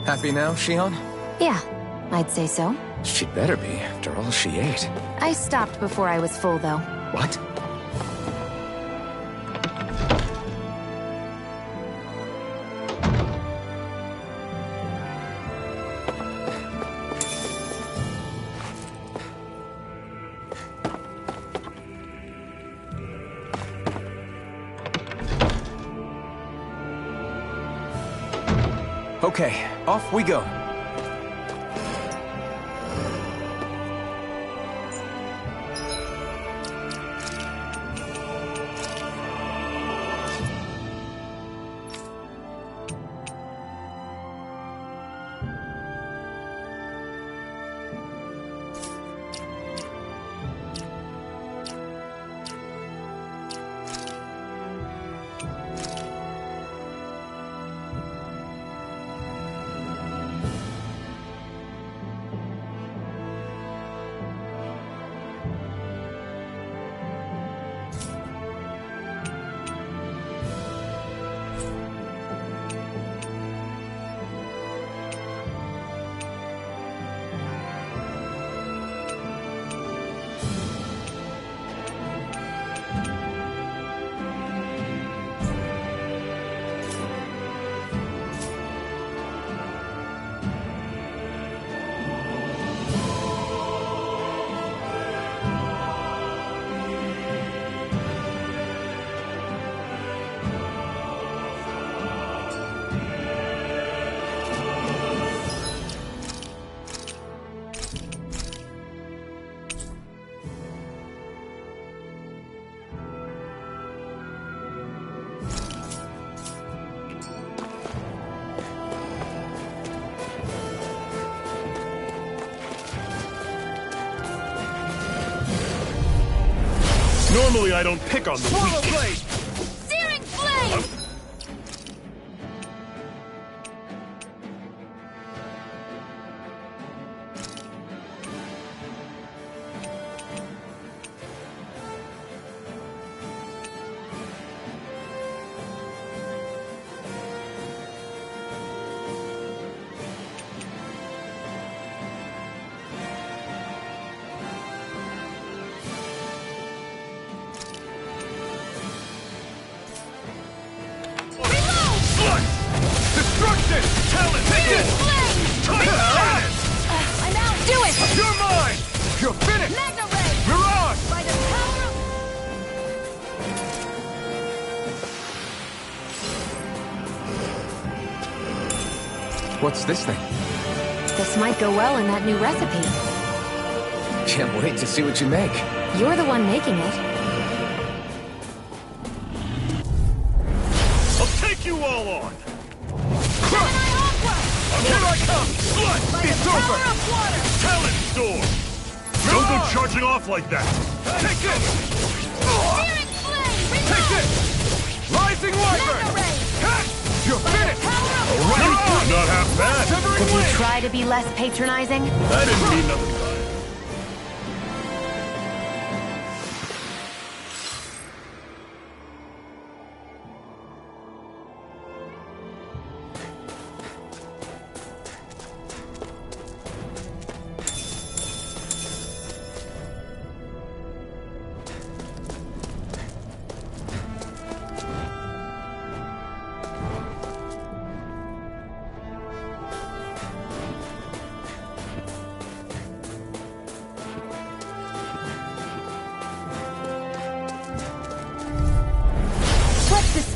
Happy now, Shion? Yeah, I'd say so. She better be, after all she ate. I stopped before I was full, though. What? Okay, off we go. Normally I don't pick on the weak. Searing flame! Destruction! Talent! Take it! I'm out! Do it! You're mine! You're finished! Magna Ray! Mirage! By the power of... What's this thing? This might go well in that new recipe. Can't wait to see what you make. You're the one making it. I'll take you all on! Here I come! Blood! It's over! Talent Storm! Don't go charging off like that! Take this! Searing flame! Take this! Rising Wyvern! Magna Ray! You're finished! Alright! Not half bad! Could you try to be less patronizing? I didn't mean nothing by it.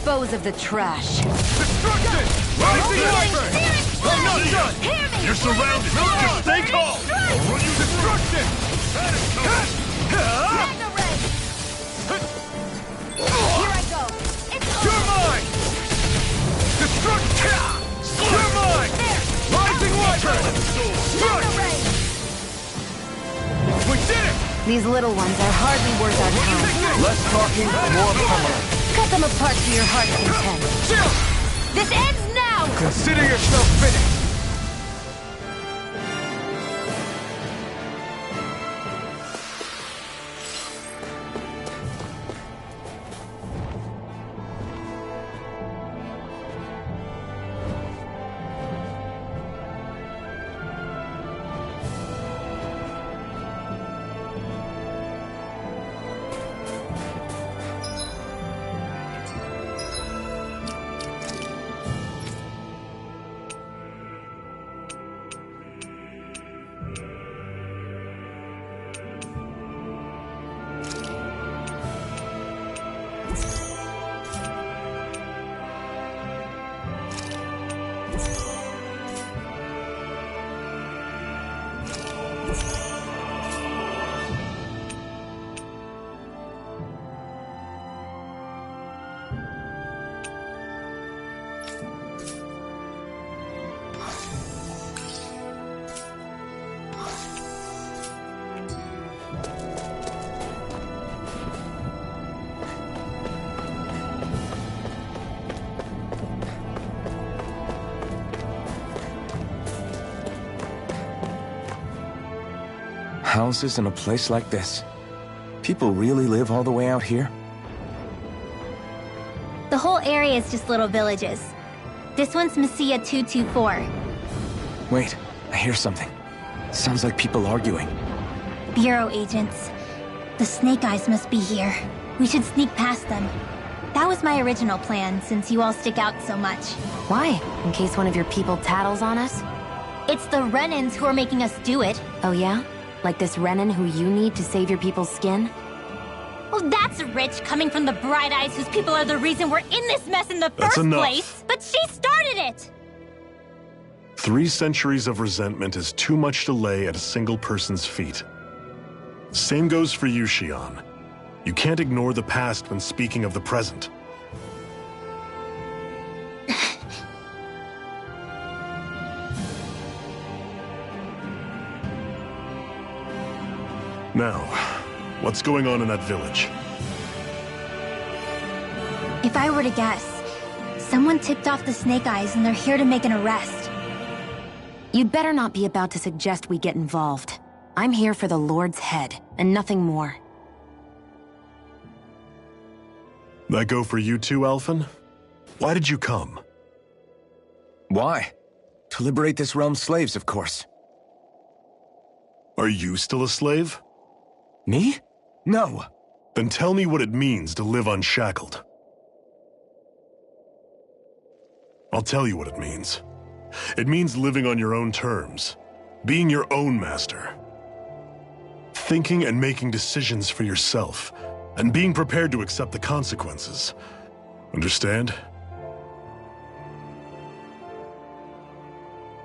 dispose of the trash. Destruction! Rising Wyvern! I'm not done! You're surrounded! Just stay calm! I'll run you destruction! That is coming! Mega Ray! Here I go! You're mine! Destruction! You're mine! Rising Wyvern! Mega Ray! We did it! These little ones are hardly worth our time. Less talking, more pummeling. Cut them apart to your heart's content. This ends now! Consider yourself finished. Houses in a place like this. People really live all the way out here? The whole area is just little villages. This one's Messia 224. Wait, I hear something. Sounds like people arguing. Bureau agents. The Snake Eyes must be here. We should sneak past them. That was my original plan, since you all stick out so much. Why? In case one of your people tattles on us? It's the Renans who are making us do it. Oh yeah? Like this Renan who you need to save your people's skin? Oh, that's rich, coming from the Bright Eyes whose people are the reason we're in this mess in the That's first enough. place. But she started it! 3 centuries of resentment is too much to lay at a single person's feet. Same goes for you, Xion. You can't ignore the past when speaking of the present. Now, what's going on in that village? If I were to guess, someone tipped off the Snake Eyes and they're here to make an arrest. You'd better not be about to suggest we get involved. I'm here for the Lord's head, and nothing more. That go for you too, Alphen? Why did you come? Why? To liberate this realm's slaves, of course. Are you still a slave? Me? No. Then tell me what it means to live unshackled. I'll tell you what it means. It means living on your own terms, being your own master, thinking and making decisions for yourself, and being prepared to accept the consequences. Understand?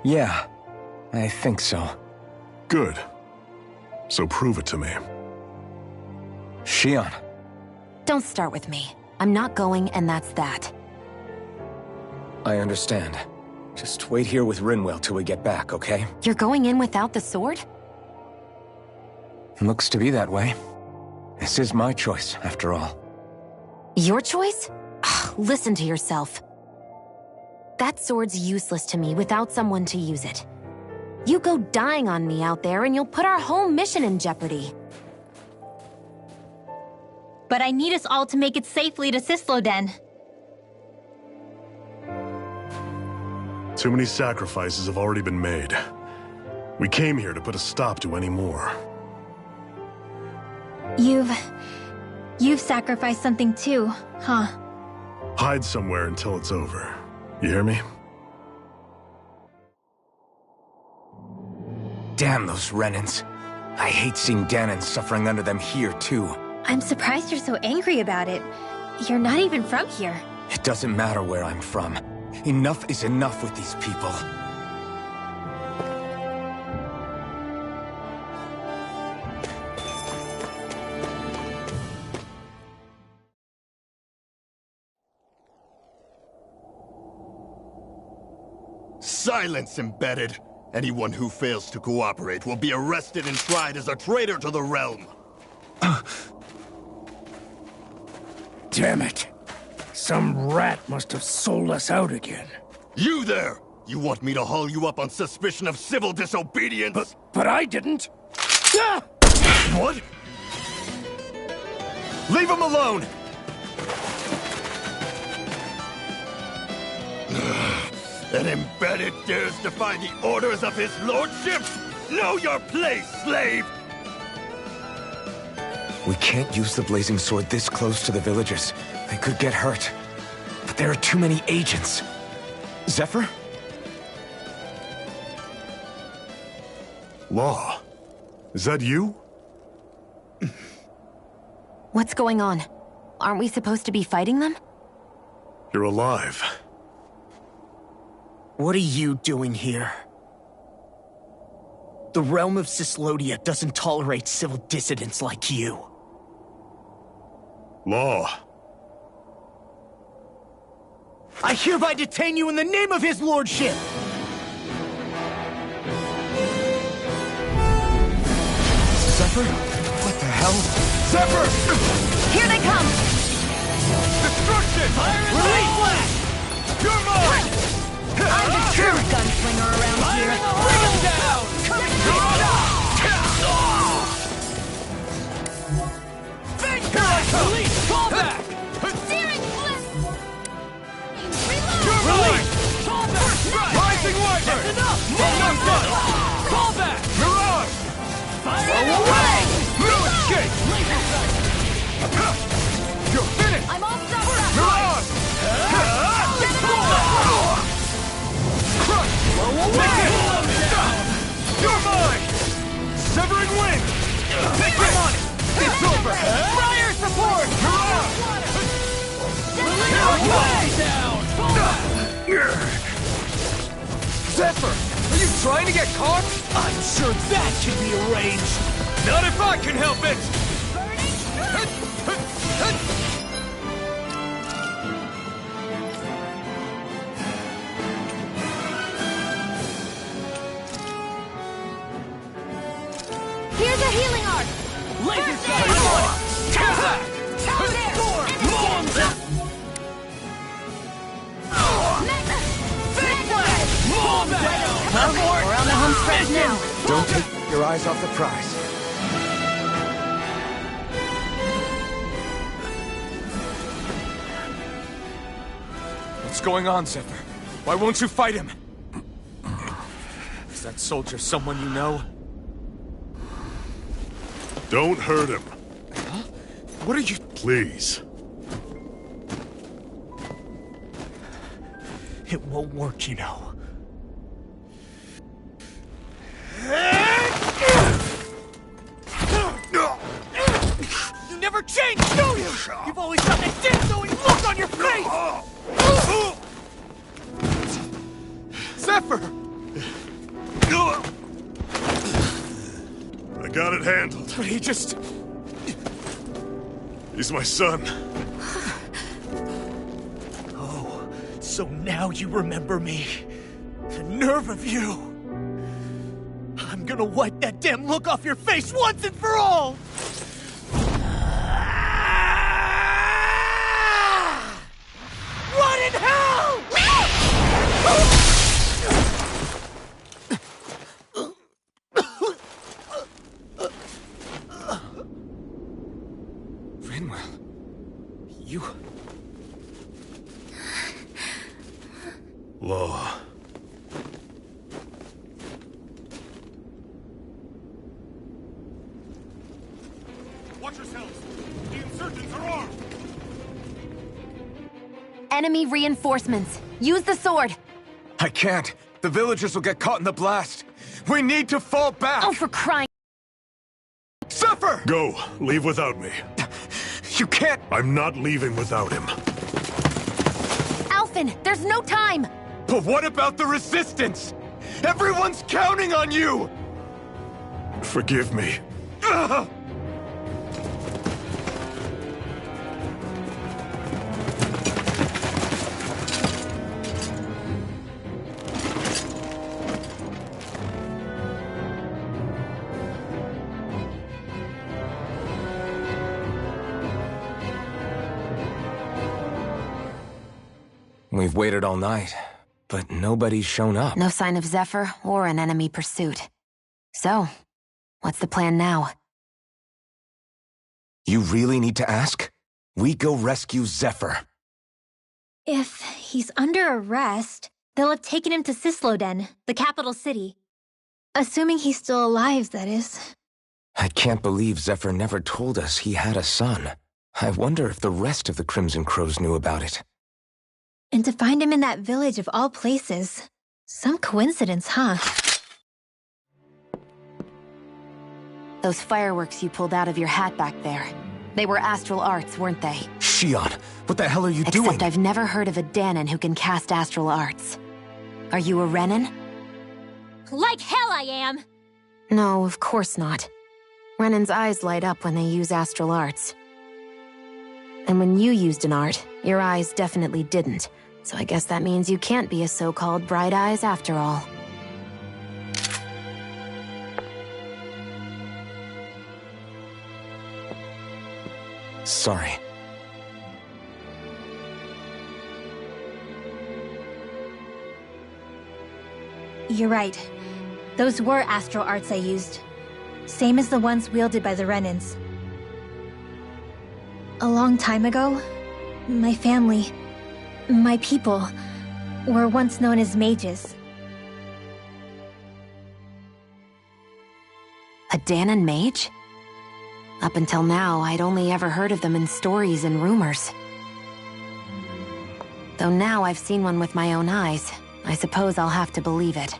Yeah, I think so. Good. So prove it to me. Xion. Don't start with me. I'm not going, and that's that. I understand. Just wait here with Rinwell till we get back, okay? You're going in without the sword? Looks to be that way. This is my choice, after all. Your choice? Ugh, listen to yourself. That sword's useless to me without someone to use it. You go dying on me out there and you'll put our whole mission in jeopardy. But I need us all to make it safely to Cisloden. Too many sacrifices have already been made. We came here to put a stop to any more. You've sacrificed something too, huh? Hide somewhere until it's over. You hear me? Damn those Renans. I hate seeing Danon suffering under them here, too. I'm surprised you're so angry about it. You're not even from here. It doesn't matter where I'm from. Enough is enough with these people. Silence, Embedded! Anyone who fails to cooperate will be arrested and tried as a traitor to the realm! Damn it! Some rat must have sold us out again. You there! You want me to haul you up on suspicion of civil disobedience? But I didn't! What? Leave him alone! An Embedded dares defy the orders of his lordship? Know your place, slave! We can't use the blazing sword this close to the villagers. They could get hurt. But there are too many agents. Zephyr? Law. Is that you? What's going on? Aren't we supposed to be fighting them? You're alive. What are you doing here? The realm of Cyslodia doesn't tolerate civil dissidents like you. Law. I hereby detain you in the name of his lordship! Zephyr? What the hell? Zephyr! Here they come! Destruction! Fire in the blast! You're mine! I'm the true gunslinger around here! Bring him down! Police, call back! Searing blast! You're mine! Call back! Rising Wyvern! That's enough! Call back! Mirage! Fire away! No escape! Laser sight! You're finished! I'm all stuck up! Mirage! Crush! You're mine! Severing wind! Take him on it! It's over! Fire support! Mirage! Down! Call back! Zephyr! Are you trying to get caught? I'm sure that can be arranged! Not if I can help it! Here's a healing arc! Laser sight! Call back! We're on the home stretch now. Don't take your eyes off the prize. What's going on, Zephyr? Why won't you fight him? Is that soldier someone you know? Don't hurt him. Huh? What are you... Please. It won't work, you know. You never change, do you? You've always got that death-knowing look on your face! Zephyr! I got it handled. But he just... He's my son. Oh, so now you remember me. The nerve of you! I'm gonna wipe that damn look off your face once and for all! What in hell?! Rinwell, you... Law. Watch yourselves! The insurgents are armed! Enemy reinforcements. Use the sword. I can't. The villagers will get caught in the blast. We need to fall back. Oh, for crying... Zephyr! Go. Leave without me. You can't... I'm not leaving without him. Griffin, there's no time! But what about the Resistance? Everyone's counting on you! Forgive me. Ugh! We've waited all night, but nobody's shown up. No sign of Zephyr or an enemy pursuit. So, what's the plan now? You really need to ask? We go rescue Zephyr. If he's under arrest, they'll have taken him to Cisloden, the capital city. Assuming he's still alive, that is. I can't believe Zephyr never told us he had a son. I wonder if the rest of the Crimson Crows knew about it. And to find him in that village of all places. Some coincidence, huh? Those fireworks you pulled out of your hat back there. They were astral arts, weren't they? Shionne, what the hell are you doing? Except I've never heard of a Dahnan who can cast astral arts. Are you a Renan? Like hell I am! No, of course not. Renan's eyes light up when they use astral arts. And when you used an art, your eyes definitely didn't. So I guess that means you can't be a so-called Bright Eyes after all. Sorry. You're right. Those were astral arts I used. Same as the ones wielded by the Renans. A long time ago, my family, my people, were once known as mages. A Dahnan mage? Up until now, I'd only ever heard of them in stories and rumors. Though now I've seen one with my own eyes, I suppose I'll have to believe it.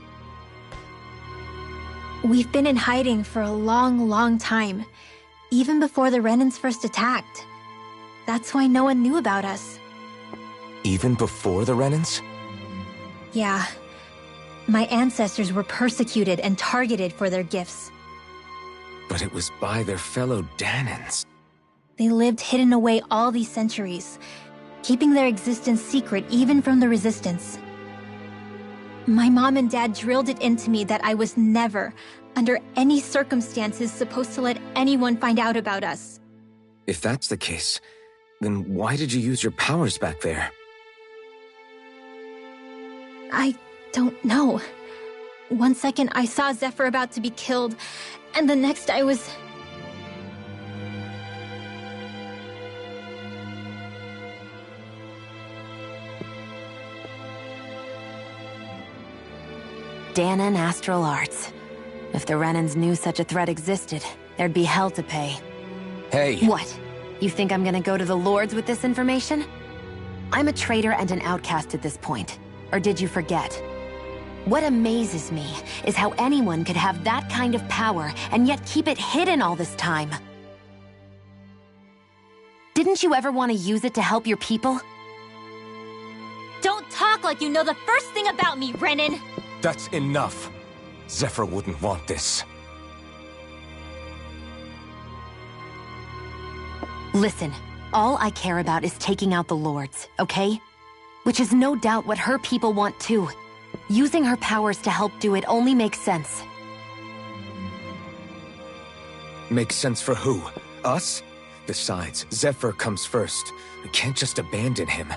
We've been in hiding for a long, long time, even before the Renans first attacked. That's why no one knew about us. Even before the Renans? Yeah. My ancestors were persecuted and targeted for their gifts. But it was by their fellow Dahnans. They lived hidden away all these centuries, keeping their existence secret even from the Resistance. My mom and dad drilled it into me that I was never, under any circumstances, supposed to let anyone find out about us. If that's the case, then why did you use your powers back there? I don't know. One second I saw Zephyr about to be killed, and the next I was... Dahnan astral arts. If the Renans knew such a threat existed, there'd be hell to pay. Hey! What? You think I'm gonna go to the Lords with this information? I'm a traitor and an outcast at this point. Or did you forget? What amazes me is how anyone could have that kind of power and yet keep it hidden all this time. Didn't you ever want to use it to help your people? Don't talk like you know the first thing about me, Renan! That's enough. Zephyr wouldn't want this. Listen, all I care about is taking out the Lords, okay? Which is no doubt what her people want too. Using her powers to help do it only makes sense. Makes sense for who? Us? Besides, Zephyr comes first. We can't just abandon him.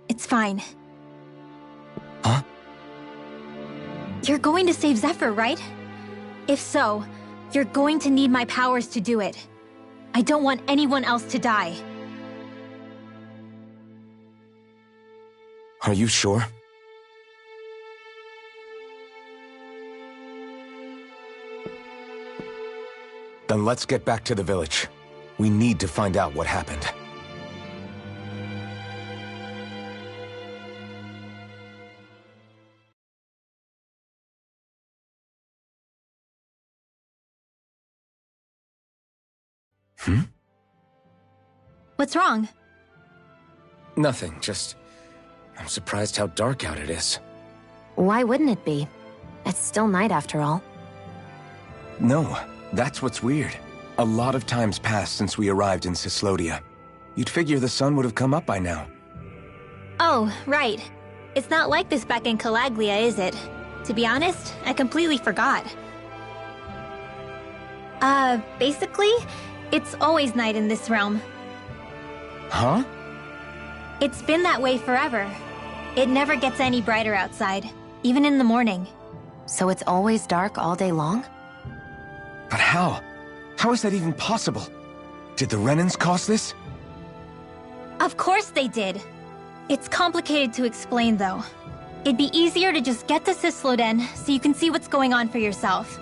It's fine. Huh? You're going to save Zephyr, right? If so, you're going to need my powers to do it. I don't want anyone else to die. Are you sure? Then let's get back to the village. We need to find out what happened. What's wrong? Nothing, just... I'm surprised how dark out it is. Why wouldn't it be? It's still night after all. No, that's what's weird. A lot of time's passed since we arrived in Cyslodia. You'd figure the sun would have come up by now. Oh, right. It's not like this back in Calaglia, is it? To be honest, I completely forgot. Basically, it's always night in this realm. Huh? It's been that way forever. It never gets any brighter outside, even in the morning. So it's always dark all day long? But how? How is that even possible? Did the Renans cause this? Of course they did. It's complicated to explain, though. It'd be easier to just get to Cysloden so you can see what's going on for yourself.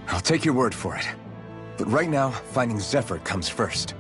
I'll take your word for it. But right now, finding Zephyr comes first.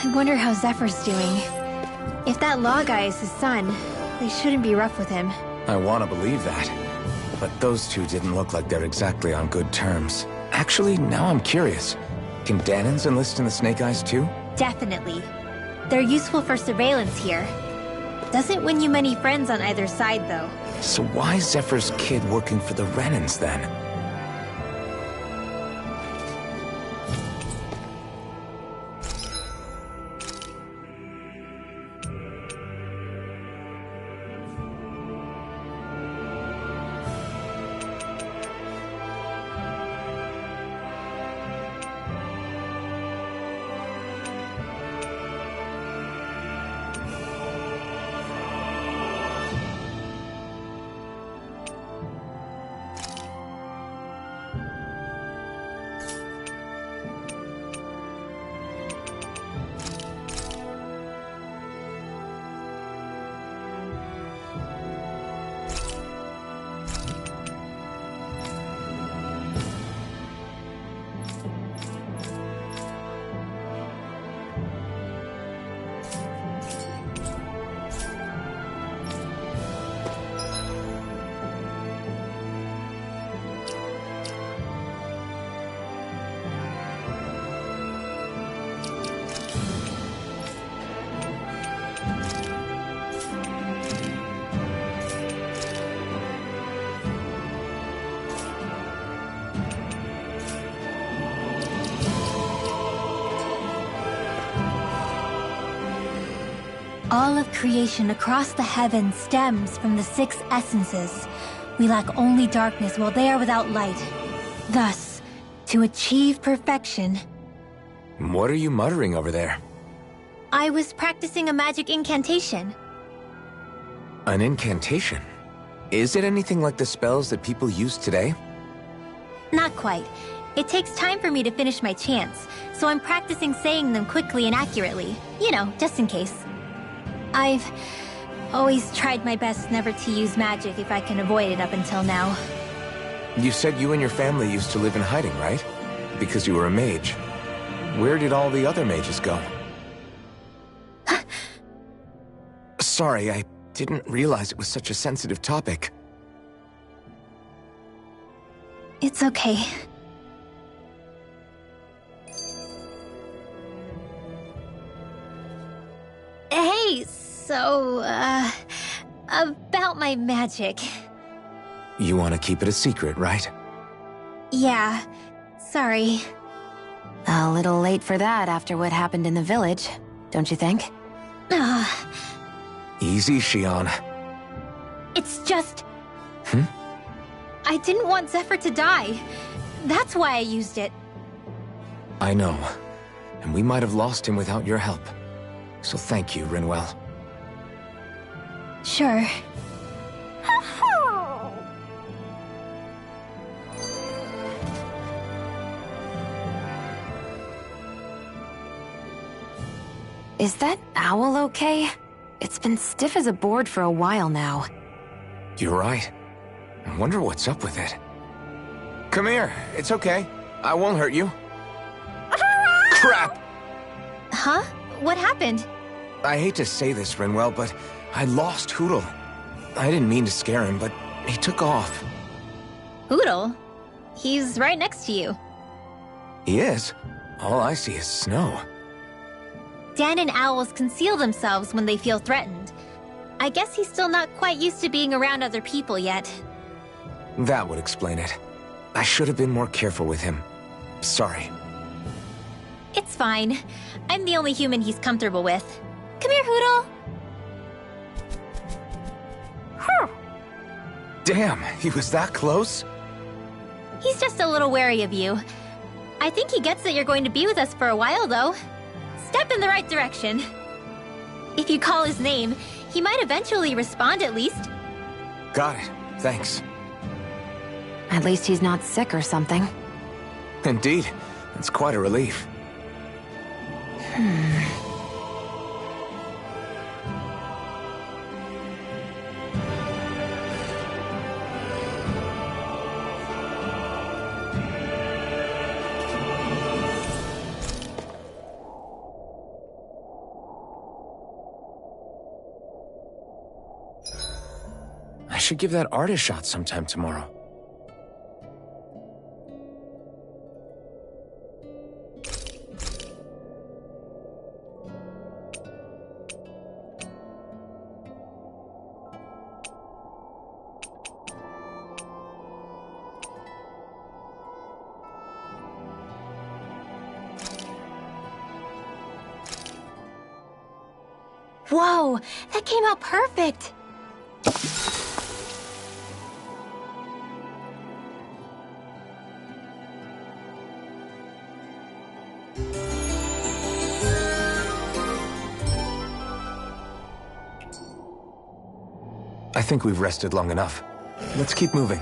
I wonder how Zephyr's doing. If that Law guy is his son, they shouldn't be rough with him. I want to believe that. But those two didn't look like they're exactly on good terms. Actually, now I'm curious. Can Dahnans enlist in the Snake Eyes too? Definitely. They're useful for surveillance here. Doesn't win you many friends on either side, though. So why is Zephyr's kid working for the Renans then? All of creation across the heavens stems from the 6 essences. We lack only darkness while they are without light. Thus, to achieve perfection... What are you muttering over there? I was practicing a magic incantation. An incantation? Is it anything like the spells that people use today? Not quite. It takes time for me to finish my chants, so I'm practicing saying them quickly and accurately. You know, just in case. I've always tried my best never to use magic if I can avoid it up until now. You said you and your family used to live in hiding, right? Because you were a mage. Where did all the other mages go? Sorry, I didn't realize it was such a sensitive topic. It's okay. Hey, so, about my magic. You want to keep it a secret, right? Yeah, sorry. A little late for that after what happened in the village, don't you think? Easy, Shionne. It's just... I didn't want Zephyr to die. That's why I used it. I know. And we might have lost him without your help. So thank you, Rinwell. Sure. Is that owl okay? It's been stiff as a board for a while now. You're right. I wonder what's up with it. Come here. It's okay. I won't hurt you. Crap! Huh? What happened? I hate to say this, Rinwell, but I lost Hootle. I didn't mean to scare him, but he took off. Hootle? He's right next to you. He is? All I see is snow. Dan and owls conceal themselves when they feel threatened. I guess he's still not quite used to being around other people yet. That would explain it. I should have been more careful with him. Sorry. It's fine. I'm the only human he's comfortable with. Come here, Hootle. Damn, he was that close? He's just a little wary of you. I think he gets that you're going to be with us for a while, though. Step in the right direction. If you call his name, he might eventually respond at least. Got it. Thanks. At least he's not sick or something. Indeed. It's quite a relief. I should give that art a shot sometime tomorrow. Whoa, that came out perfect. I think we've rested long enough. Let's keep moving.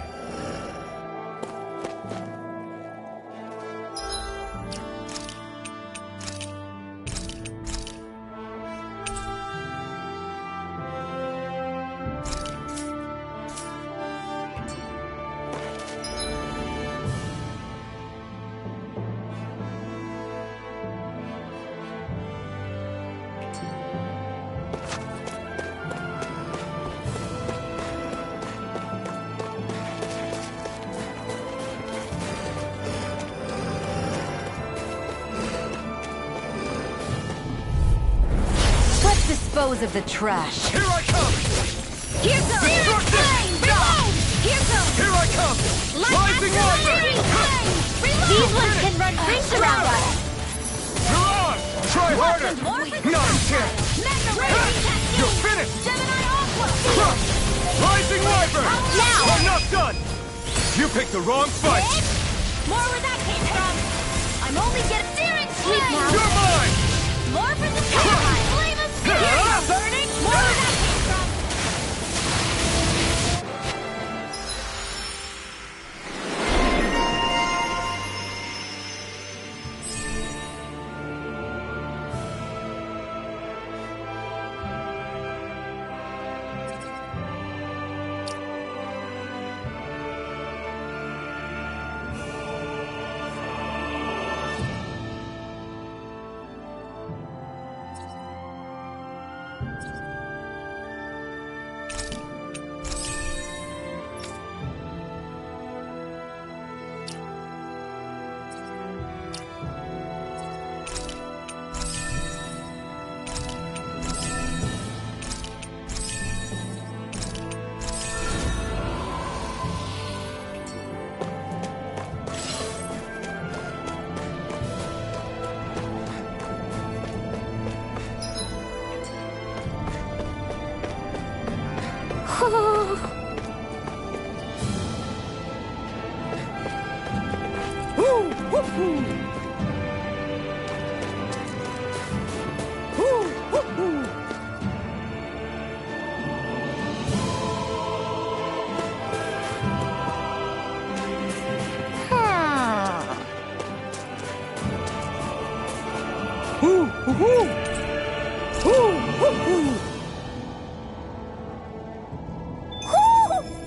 Dispose of the trash. Here I come! Here comes! Flame! Reload! Here comes! Here I come! Rising Wyvern! These ones can run rings around us. You're on! Try harder! Not a chance! You're finished! Gemini Aqua! Rising Wyvern! Now! I'm not done! You picked the wrong fight! More where that came from! I'm only getting Searing Flame! You're mine! More for the sky! Flame of Spirit! Burning! More where that came from!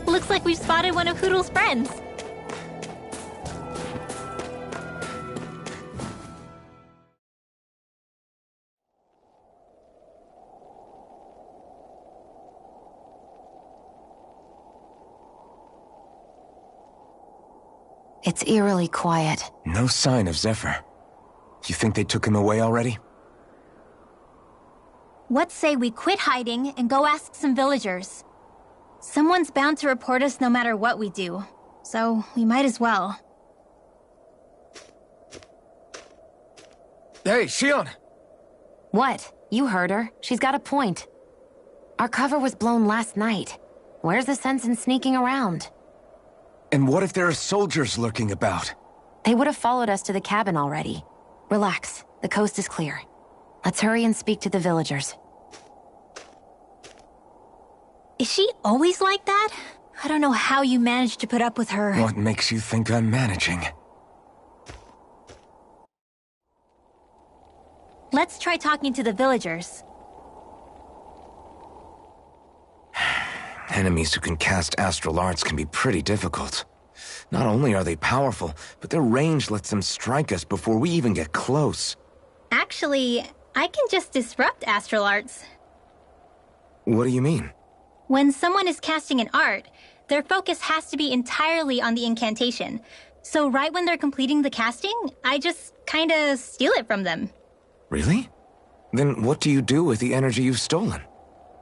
Looks like we've spotted one of Hoodle's friends. It's eerily quiet. No sign of Zephyr. You think they took him away already? What say we quit hiding and go ask some villagers? Someone's bound to report us no matter what we do, so we might as well. Hey, Shion! What? You heard her. She's got a point. Our cover was blown last night. Where's the sense in sneaking around? And what if there are soldiers lurking about? They would have followed us to the cabin already. Relax. The coast is clear. Let's hurry and speak to the villagers. Is she always like that? I don't know how you managed to put up with her. What makes you think I'm managing? Let's try talking to the villagers. Enemies who can cast astral arts can be pretty difficult. Not only are they powerful, but their range lets them strike us before we even get close. Actually, I can just disrupt astral arts. What do you mean? When someone is casting an art, their focus has to be entirely on the incantation. So right when they're completing the casting, I just kinda steal it from them. Really? Then what do you do with the energy you've stolen?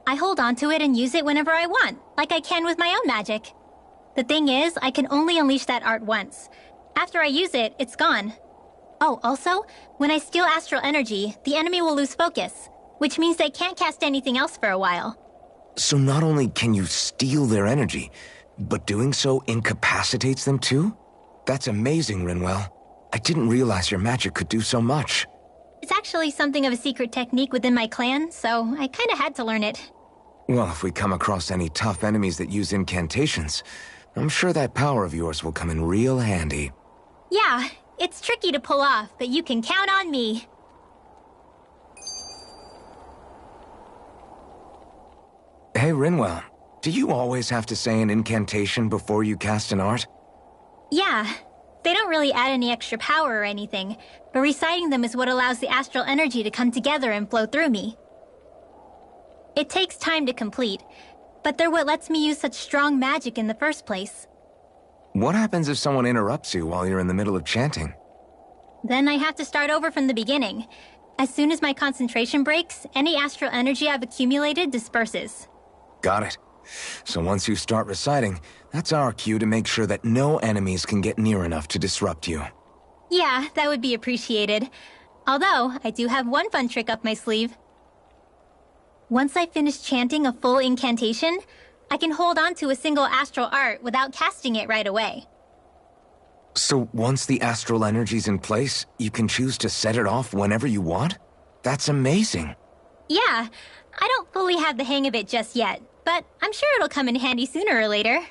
I hold on to it and use it whenever I want, like I can with my own magic. The thing is, I can only unleash that art once. After I use it, it's gone. Oh, also, when I steal astral energy, the enemy will lose focus, which means they can't cast anything else for a while. So not only can you steal their energy, but doing so incapacitates them too? That's amazing, Rinwell. I didn't realize your magic could do so much. It's actually something of a secret technique within my clan, so I kinda had to learn it. Well, if we come across any tough enemies that use incantations, I'm sure that power of yours will come in real handy. Yeah, it's tricky to pull off, but you can count on me. Hey, Rinwell, do you always have to say an incantation before you cast an art? Yeah, they don't really add any extra power or anything, but reciting them is what allows the astral energy to come together and flow through me. It takes time to complete, but they're what lets me use such strong magic in the first place. What happens if someone interrupts you while you're in the middle of chanting? Then I have to start over from the beginning. As soon as my concentration breaks, any astral energy I've accumulated disperses. Got it. So once you start reciting, that's our cue to make sure that no enemies can get near enough to disrupt you. Yeah, that would be appreciated. Although, I do have one fun trick up my sleeve. Once I finish chanting a full incantation, I can hold on to a single astral art without casting it right away. So once the astral energy's in place, you can choose to set it off whenever you want? That's amazing. Yeah, I don't fully have the hang of it just yet, but I'm sure it'll come in handy sooner or later.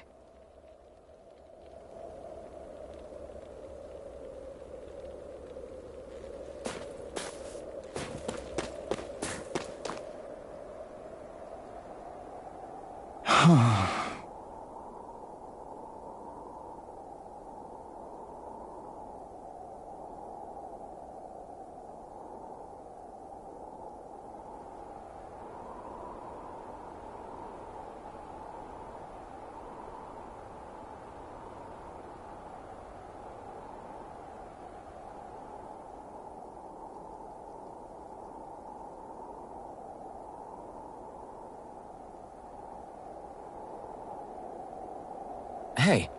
Hey.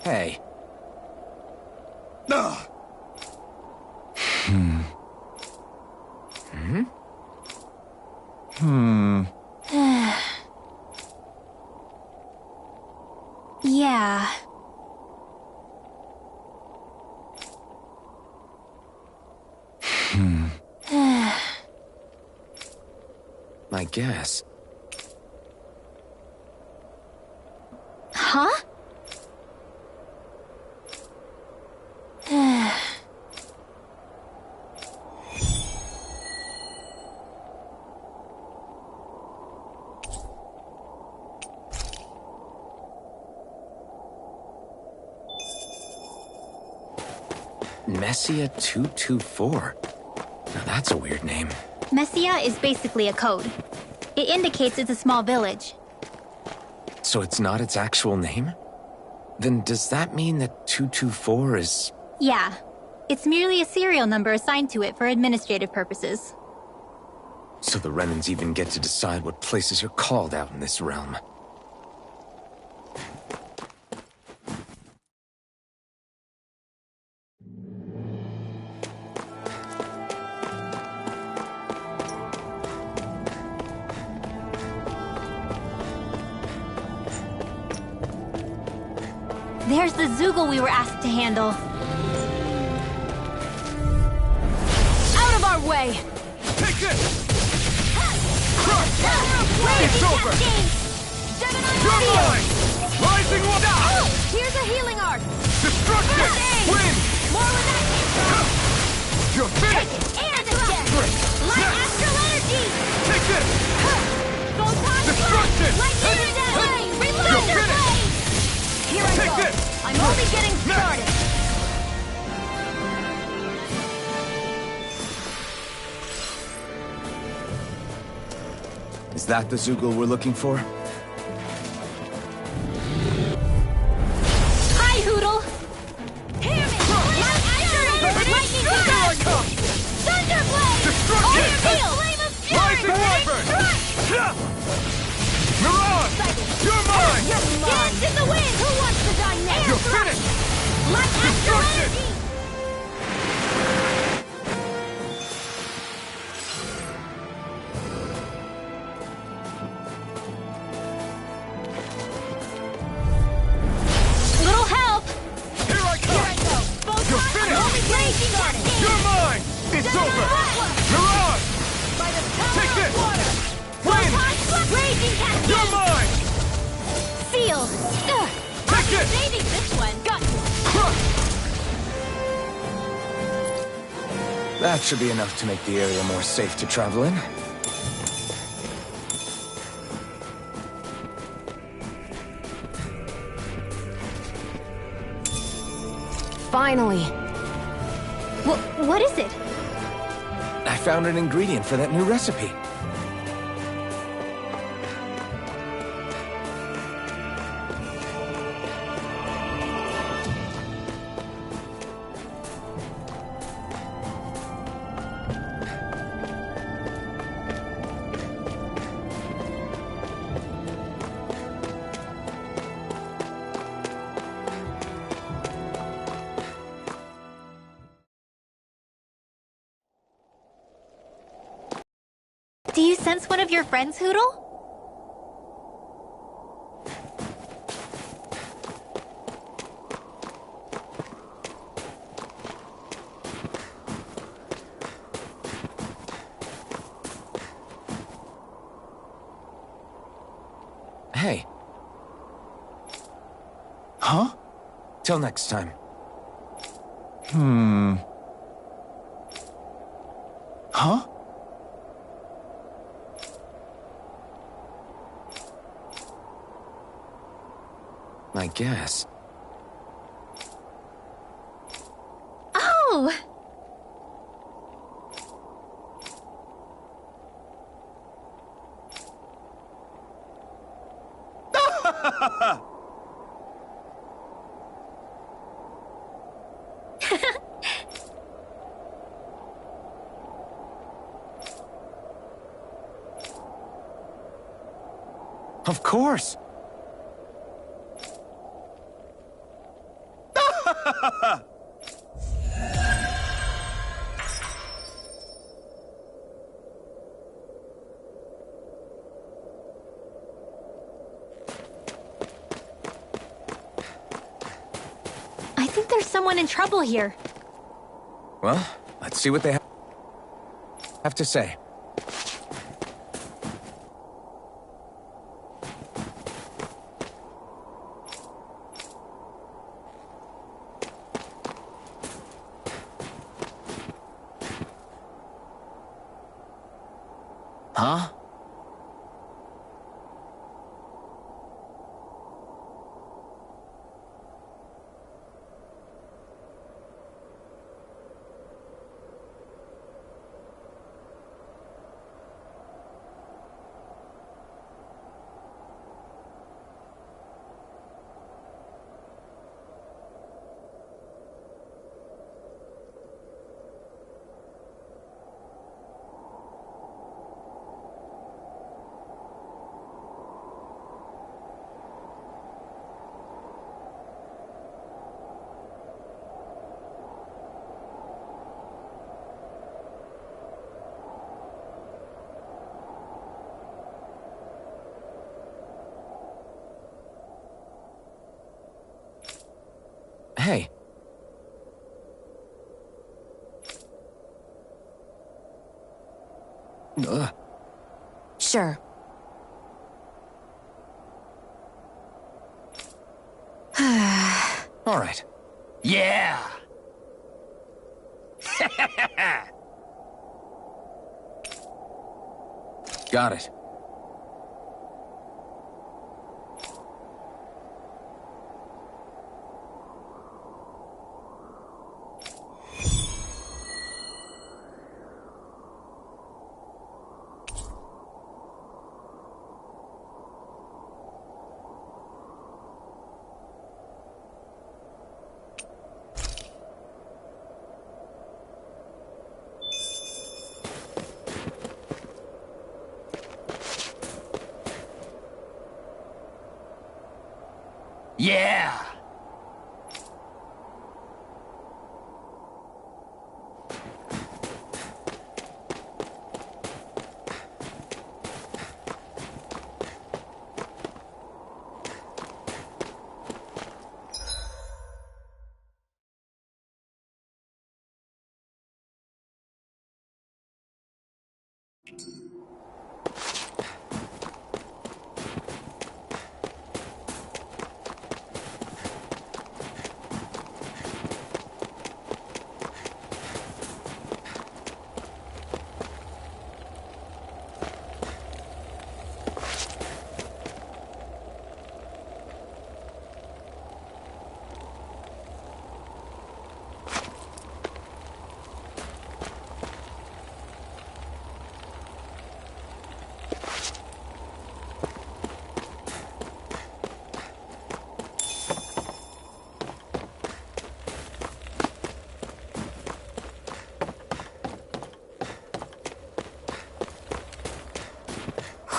Hey. Yeah. I guess. Huh? Messia 224. Now that's a weird name. Messia is basically a code. It indicates it's a small village. So it's not its actual name? Then does that mean that 224 is... Yeah. It's merely a serial number assigned to it for administrative purposes. So the Renans even get to decide what places are called out in this realm. There's the Zoogle we were asked to handle. Out of our way! Take this! It's over! You're mine! Rising water! Here's a healing arc! Destruction! Wind! More with that! You're finished! And again! Light astral energy! Take this! Photon Destruction! Lightning flame! Reload! You're finished! Here I Take go! this! I'm only getting started! Is that the Zoogle we're looking for? Hi, Hootle! Hear me! Lightning confirmed! Thunderblade! Destruction! Overkill! Flame of fury! Rising Wyvern! Mirage! You're mine! Dance in the wind! Who wants to die next? You're finished! Light astral Destruction! energy! Little help! Here I come! You're finished! You're mine! It's over! Mirage! Take this! Wind! Raging Cascade! You're mine! Feel! Take this! Saving this one! Got you! That should be enough to make the area more safe to travel in. Finally. What is it? I found an ingredient for that new recipe. Do you sense one of your friends, Hootle? Hey. Huh? Till next time. Huh? I guess. Oh! Of course! I think there's someone in trouble here. Well, let's see what they have. have to say. Huh? Hey. Sure. All right. Yeah! Got it. Yeah!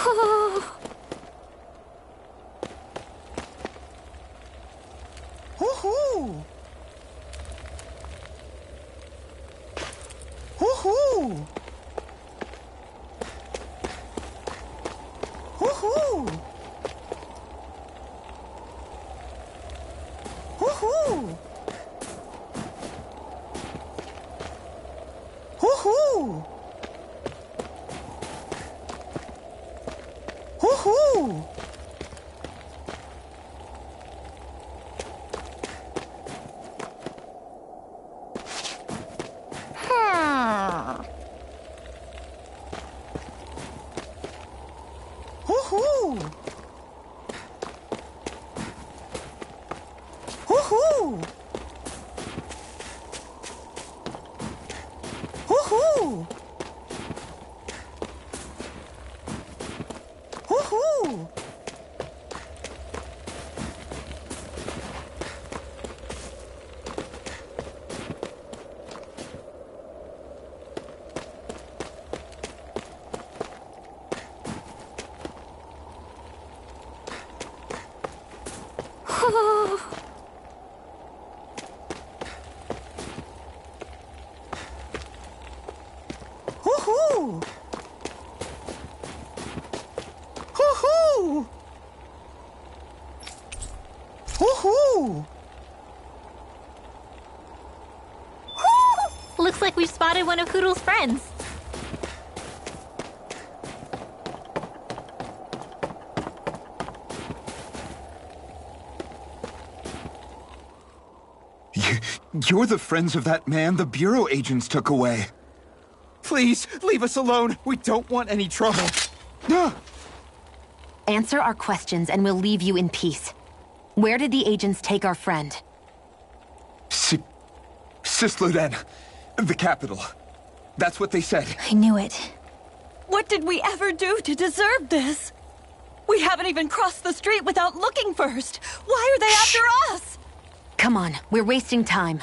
Woohoo! Woohoo! Woohoo! Woohoo! Woohoo! Woohoo! Woohoo! Woohoo! Woohoo! Woohoo! Woohoo! Woohoo! Woohoo! Looks like we've spotted one of Hoodle's friends. You're the friends of that man the Bureau agents took away. Please, leave us alone. We don't want any trouble. Answer our questions and we'll leave you in peace. Where did the agents take our friend? Cisloden. The capital. That's what they said. I knew it. What did we ever do to deserve this? We haven't even crossed the street without looking first. Why are they after us? Come on, we're wasting time.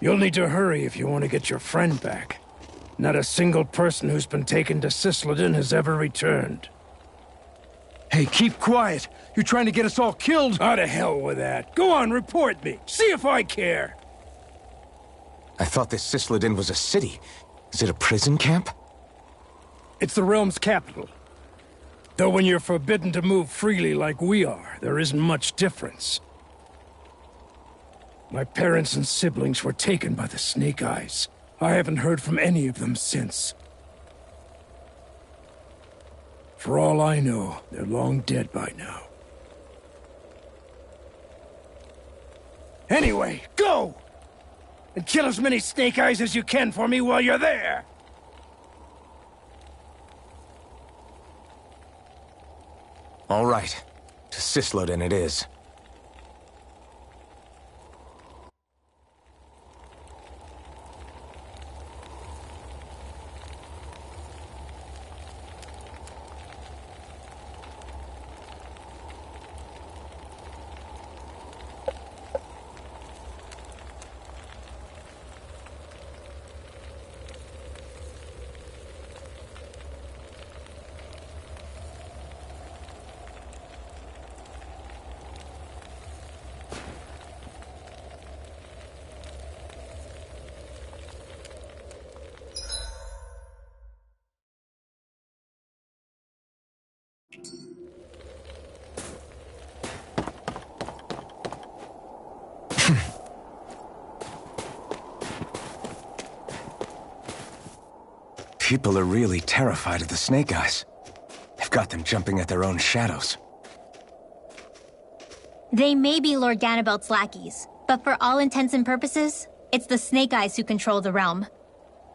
You'll need to hurry if you want to get your friend back. Not a single person who's been taken to Cisloden has ever returned. Hey, keep quiet. You're trying to get us all killed. Oh, to hell with that. Go on, report me. See if I care. I thought this Cisloden was a city. Is it a prison camp? It's the realm's capital. Though when you're forbidden to move freely like we are, there isn't much difference. My parents and siblings were taken by the Snake Eyes. I haven't heard from any of them since. For all I know, they're long dead by now. Anyway, go! And kill as many Snake Eyes as you can for me while you're there! All right. To Cisloden it is. People are really terrified of the Snake Eyes. They've got them jumping at their own shadows. They may be Lord Ganabelt's lackeys, but for all intents and purposes, it's the Snake Eyes who control the realm.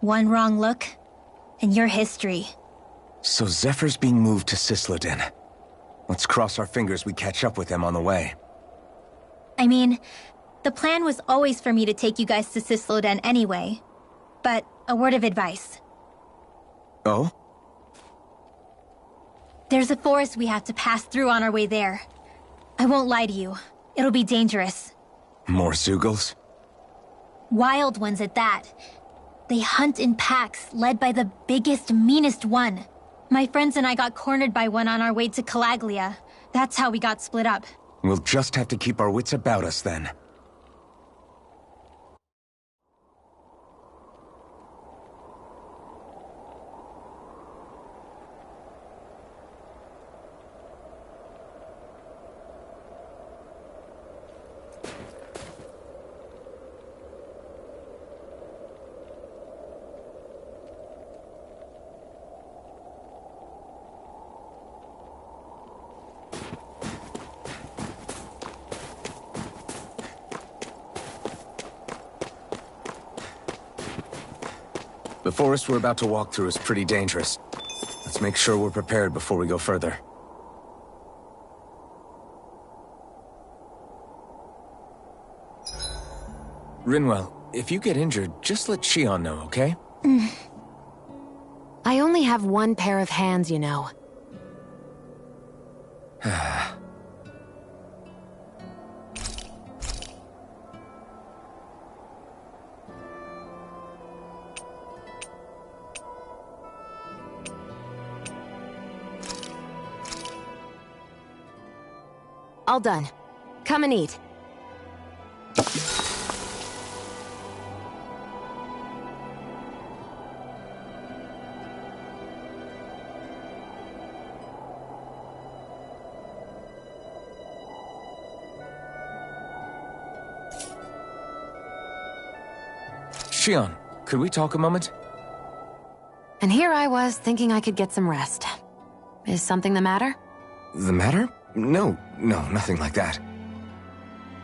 One wrong look, and your history. So Zephyr's being moved to Cisloden. Let's cross our fingers we catch up with them on the way. I mean, the plan was always for me to take you guys to Cisloden anyway. But a word of advice. Oh? There's a forest we have to pass through on our way there. I won't lie to you. It'll be dangerous. More Zeugles? Wild ones at that. They hunt in packs, led by the biggest, meanest one. My friends and I got cornered by one on our way to Calaglia. That's how we got split up. We'll just have to keep our wits about us then. The forest we're about to walk through is pretty dangerous. Let's make sure we're prepared before we go further. Rinwell, if you get injured, just let Shion know, okay? I only have one pair of hands, you know. All done. Come and eat. Shion, could we talk a moment? And here I was thinking I could get some rest. Is something the matter? The matter? No, nothing like that.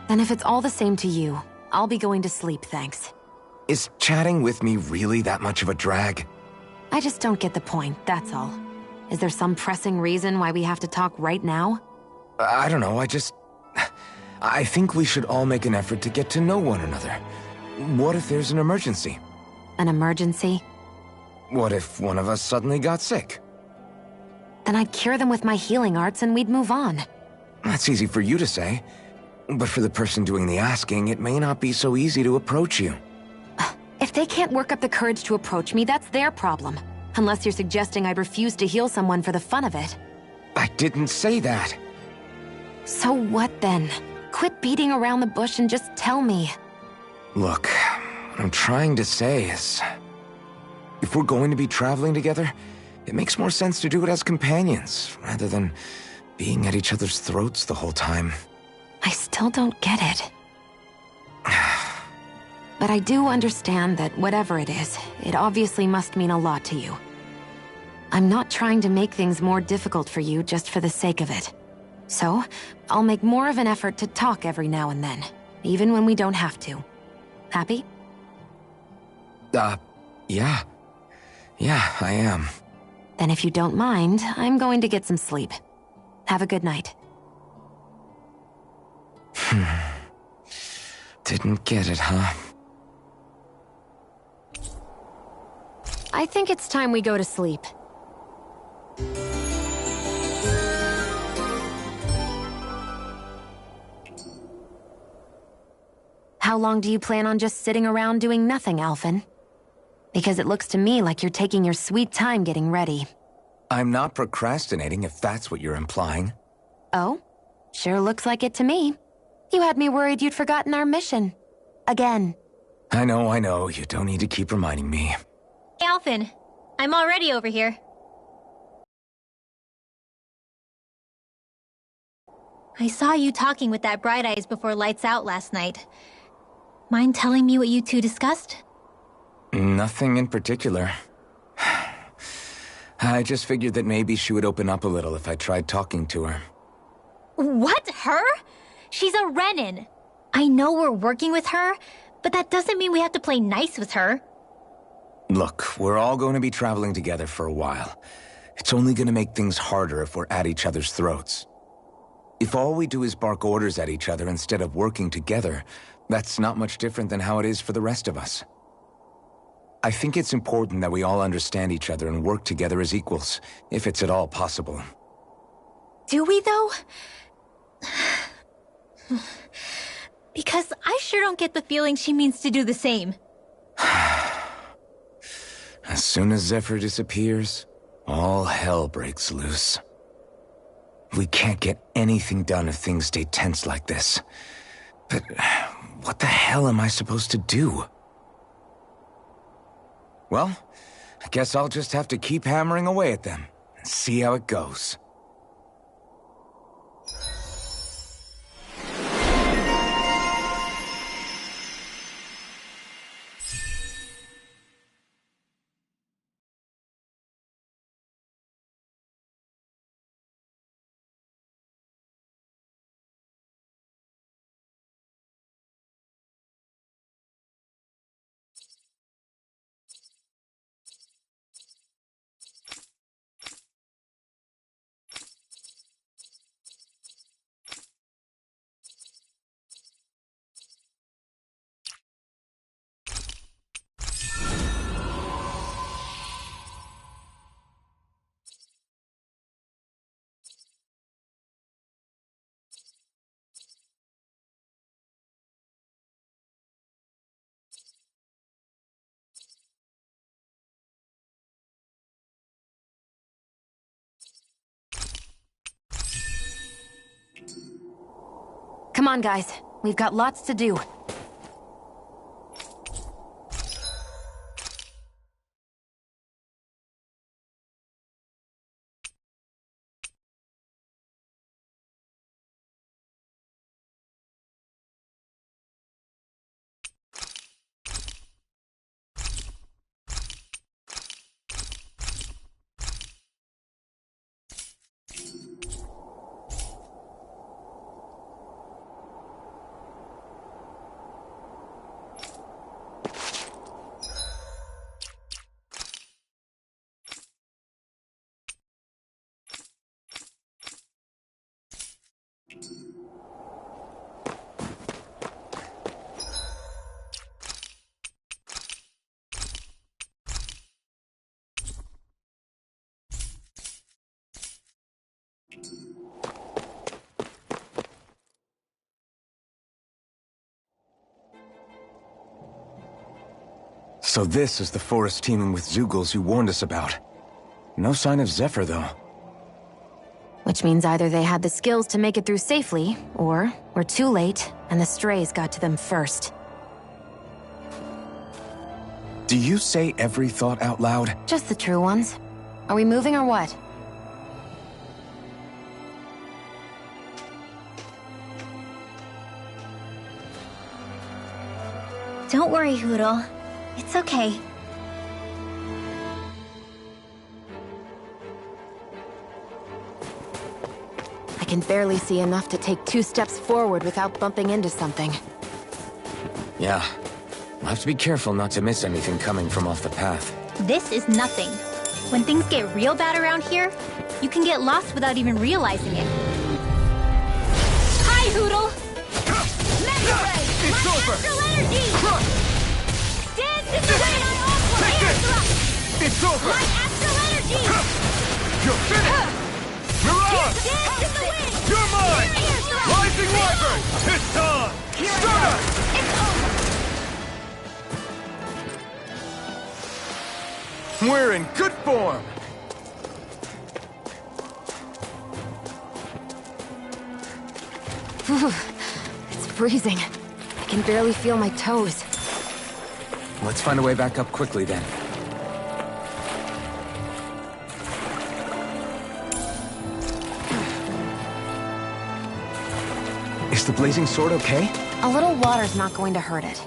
Then if it's all the same to you, I'll be going to sleep, thanks. Is chatting with me really that much of a drag? I just don't get the point, that's all. Is there some pressing reason why we have to talk right now? I don't know, I think we should all make an effort to get to know one another. What if there's an emergency? An emergency? What if one of us suddenly got sick? Then I'd cure them with my healing arts and we'd move on. That's easy for you to say. But for the person doing the asking, it may not be so easy to approach you. If they can't work up the courage to approach me, that's their problem. Unless you're suggesting I'd refuse to heal someone for the fun of it. I didn't say that. So what then? Quit beating around the bush and just tell me. Look, what I'm trying to say is... if we're going to be traveling together, it makes more sense to do it as companions, rather than being at each other's throats the whole time. I still don't get it. But I do understand that whatever it is, it obviously must mean a lot to you. I'm not trying to make things more difficult for you just for the sake of it. So, I'll make more of an effort to talk every now and then, even when we don't have to. Happy? Yeah. Yeah, I am. Then if you don't mind, I'm going to get some sleep. Have a good night. Didn't get it, huh? I think it's time we go to sleep. How long do you plan on just sitting around doing nothing, Alphen? Because it looks to me like you're taking your sweet time getting ready. I'm not procrastinating, if that's what you're implying. Oh? Sure looks like it to me. You had me worried you'd forgotten our mission. Again. I know. You don't need to keep reminding me. Hey, Alphen. I'm already over here. I saw you talking with that Bright Eyes before lights out last night. Mind telling me what you two discussed? Nothing in particular. I just figured that maybe she would open up a little if I tried talking to her. What? Her? She's a Renin. I know we're working with her, but that doesn't mean we have to play nice with her. Look, we're all going to be traveling together for a while. It's only going to make things harder if we're at each other's throats. If all we do is bark orders at each other instead of working together, that's not much different than how it is for the rest of us. I think it's important that we all understand each other and work together as equals, if it's at all possible. Do we, though? Because I sure don't get the feeling she means to do the same. As soon as Zephyr disappears, all hell breaks loose. We can't get anything done if things stay tense like this. But what the hell am I supposed to do? Well, I guess I'll just have to keep hammering away at them and see how it goes. Come on, guys. We've got lots to do. So this is the forest teeming with Zeugles you warned us about. No sign of Zephyr, though. Which means either they had the skills to make it through safely, or we're too late, and the strays got to them first. Do you say every thought out loud? Just the true ones. Are we moving or what? Don't worry, Hootle. It's okay. I can barely see enough to take 2 steps forward without bumping into something. Yeah. I'll have to be careful not to miss anything coming from off the path. This is nothing. When things get real bad around here, you can get lost without even realizing it. Hi, Hootle! Mega Ray! It's over! Astral energy! Dance in the wind! Take Air it! thrust! It's over! My astral energy! You're finished! Mirage! Dance in the wind! You're mine! Air thrust! Rising Wyvern! It's time! Start! It's over! We're in good form! Whew. It's freezing. I can barely feel my toes. Let's find a way back up quickly, then. Is the blazing sword okay? A little water's not going to hurt it.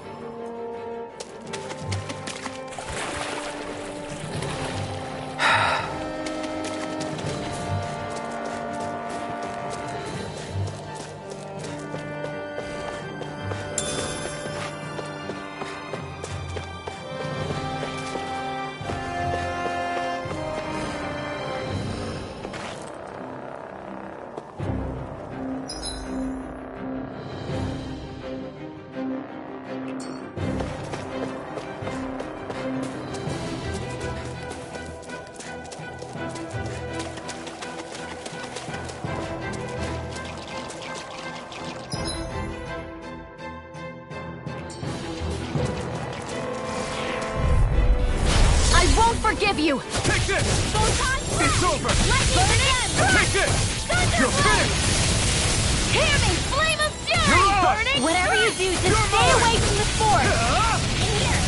Forgive you! Take this! It's over! Take this! You're finished! Hear me! Flame of fury! You're Burning! Whatever you do, just stay away from the force! Here!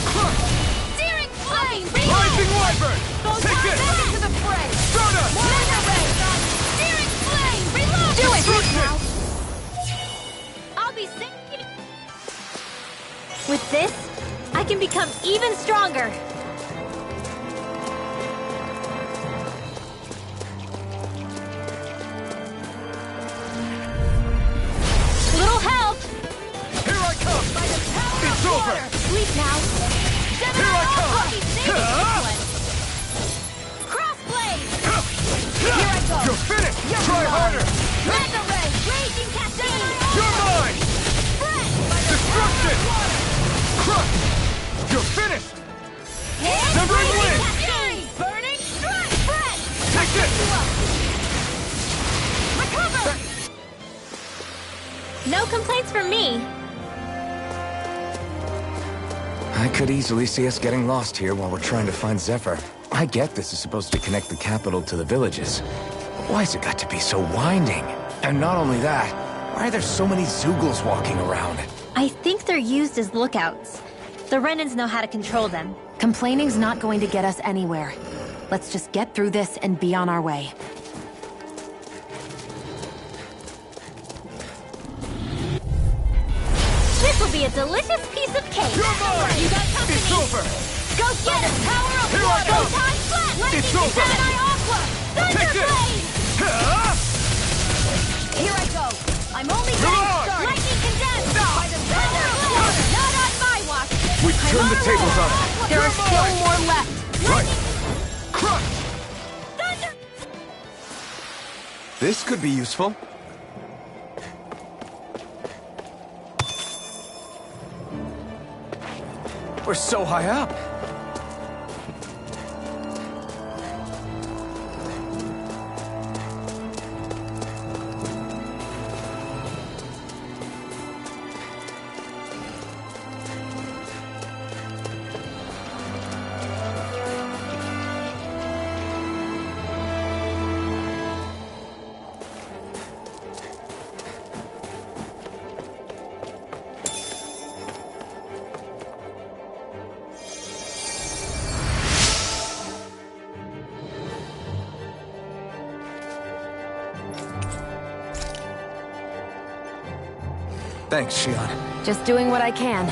Searing flame! Rising Wyvern! Take this! Into the fray! Stardust! Mega ray! Searing flame! Reload! Do it! Now! I'll be safe! With this, I can become even stronger! It's over! Sleep now! Here I come! Crossblade! Here I go! You're finished! Try harder! Mega Ray! Raging Cascade! You're mine! Spread! Destruction! Crush! You're finished! Severing Wind! Burning Strike! Spread! Take this! Recover! No complaints from me. I could easily see us getting lost here while we're trying to find Zephyr. I get this is supposed to connect the capital to the villages. But why's it got to be so winding? And not only that, why are there so many Zeugles walking around? I think they're used as lookouts. The Renans know how to control them. Complaining's not going to get us anywhere. Let's just get through this and be on our way. This will be a delicious piece of cake. You're mine! You got company. It's over! Go get it! Power of Here I water! come! Time flat! Lightning It's over! Gemini Aqua! Take this! Thunderblade! Here I go! I'm only getting Mirage! started! Lightning condensed! By the Thunderblade! Not on my watch! We turned the tables on it. There are still more left. Right! Crush! Thunder! This could be useful. We're so high up. Thanks, Shion. Just doing what I can.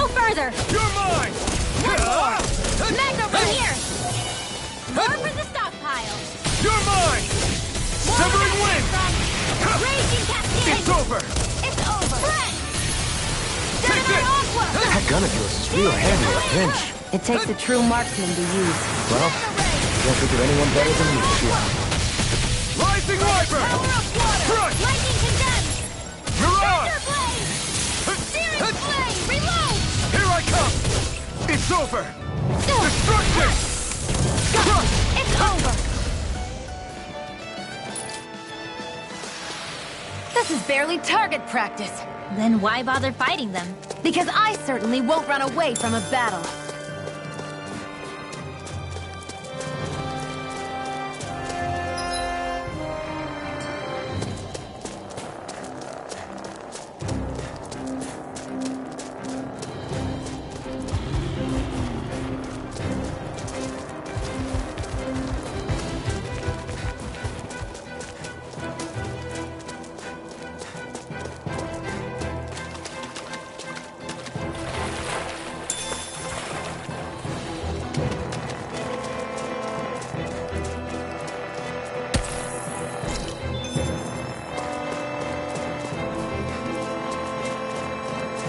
Further! You're mine! Magna right here! More for the stockpile! You're mine! Severing wind! Raging cascade! It's over! It's over! Friend! Take this! That gun of yours is real handy in a pinch. It takes a true marksman to use. Well, I don't think of anyone better than you, Shion. Rising Viper! Power of water! Crush! Lightning condemned! Mirage! Thunder blade! Searing flame! Reload! Here I come! It's over! Destruction! It's over! This is barely target practice. Then why bother fighting them? Because I certainly won't run away from a battle.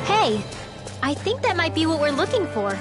Hey, I think that might be what we're looking for.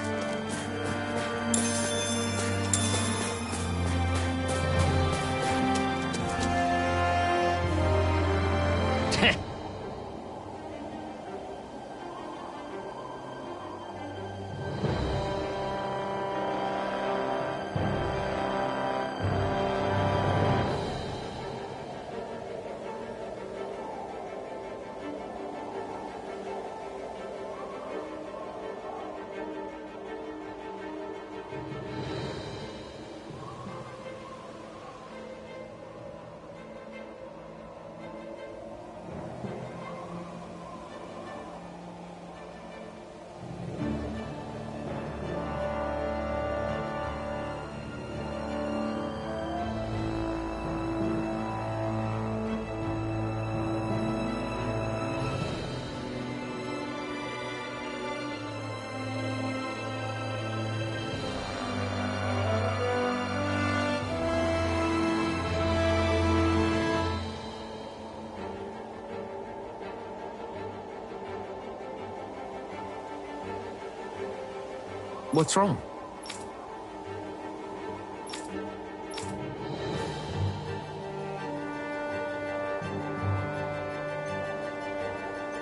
What's wrong?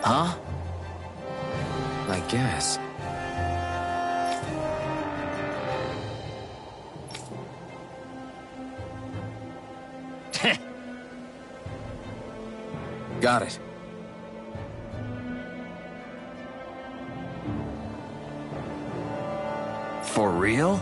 Huh? I guess. Got it. For real?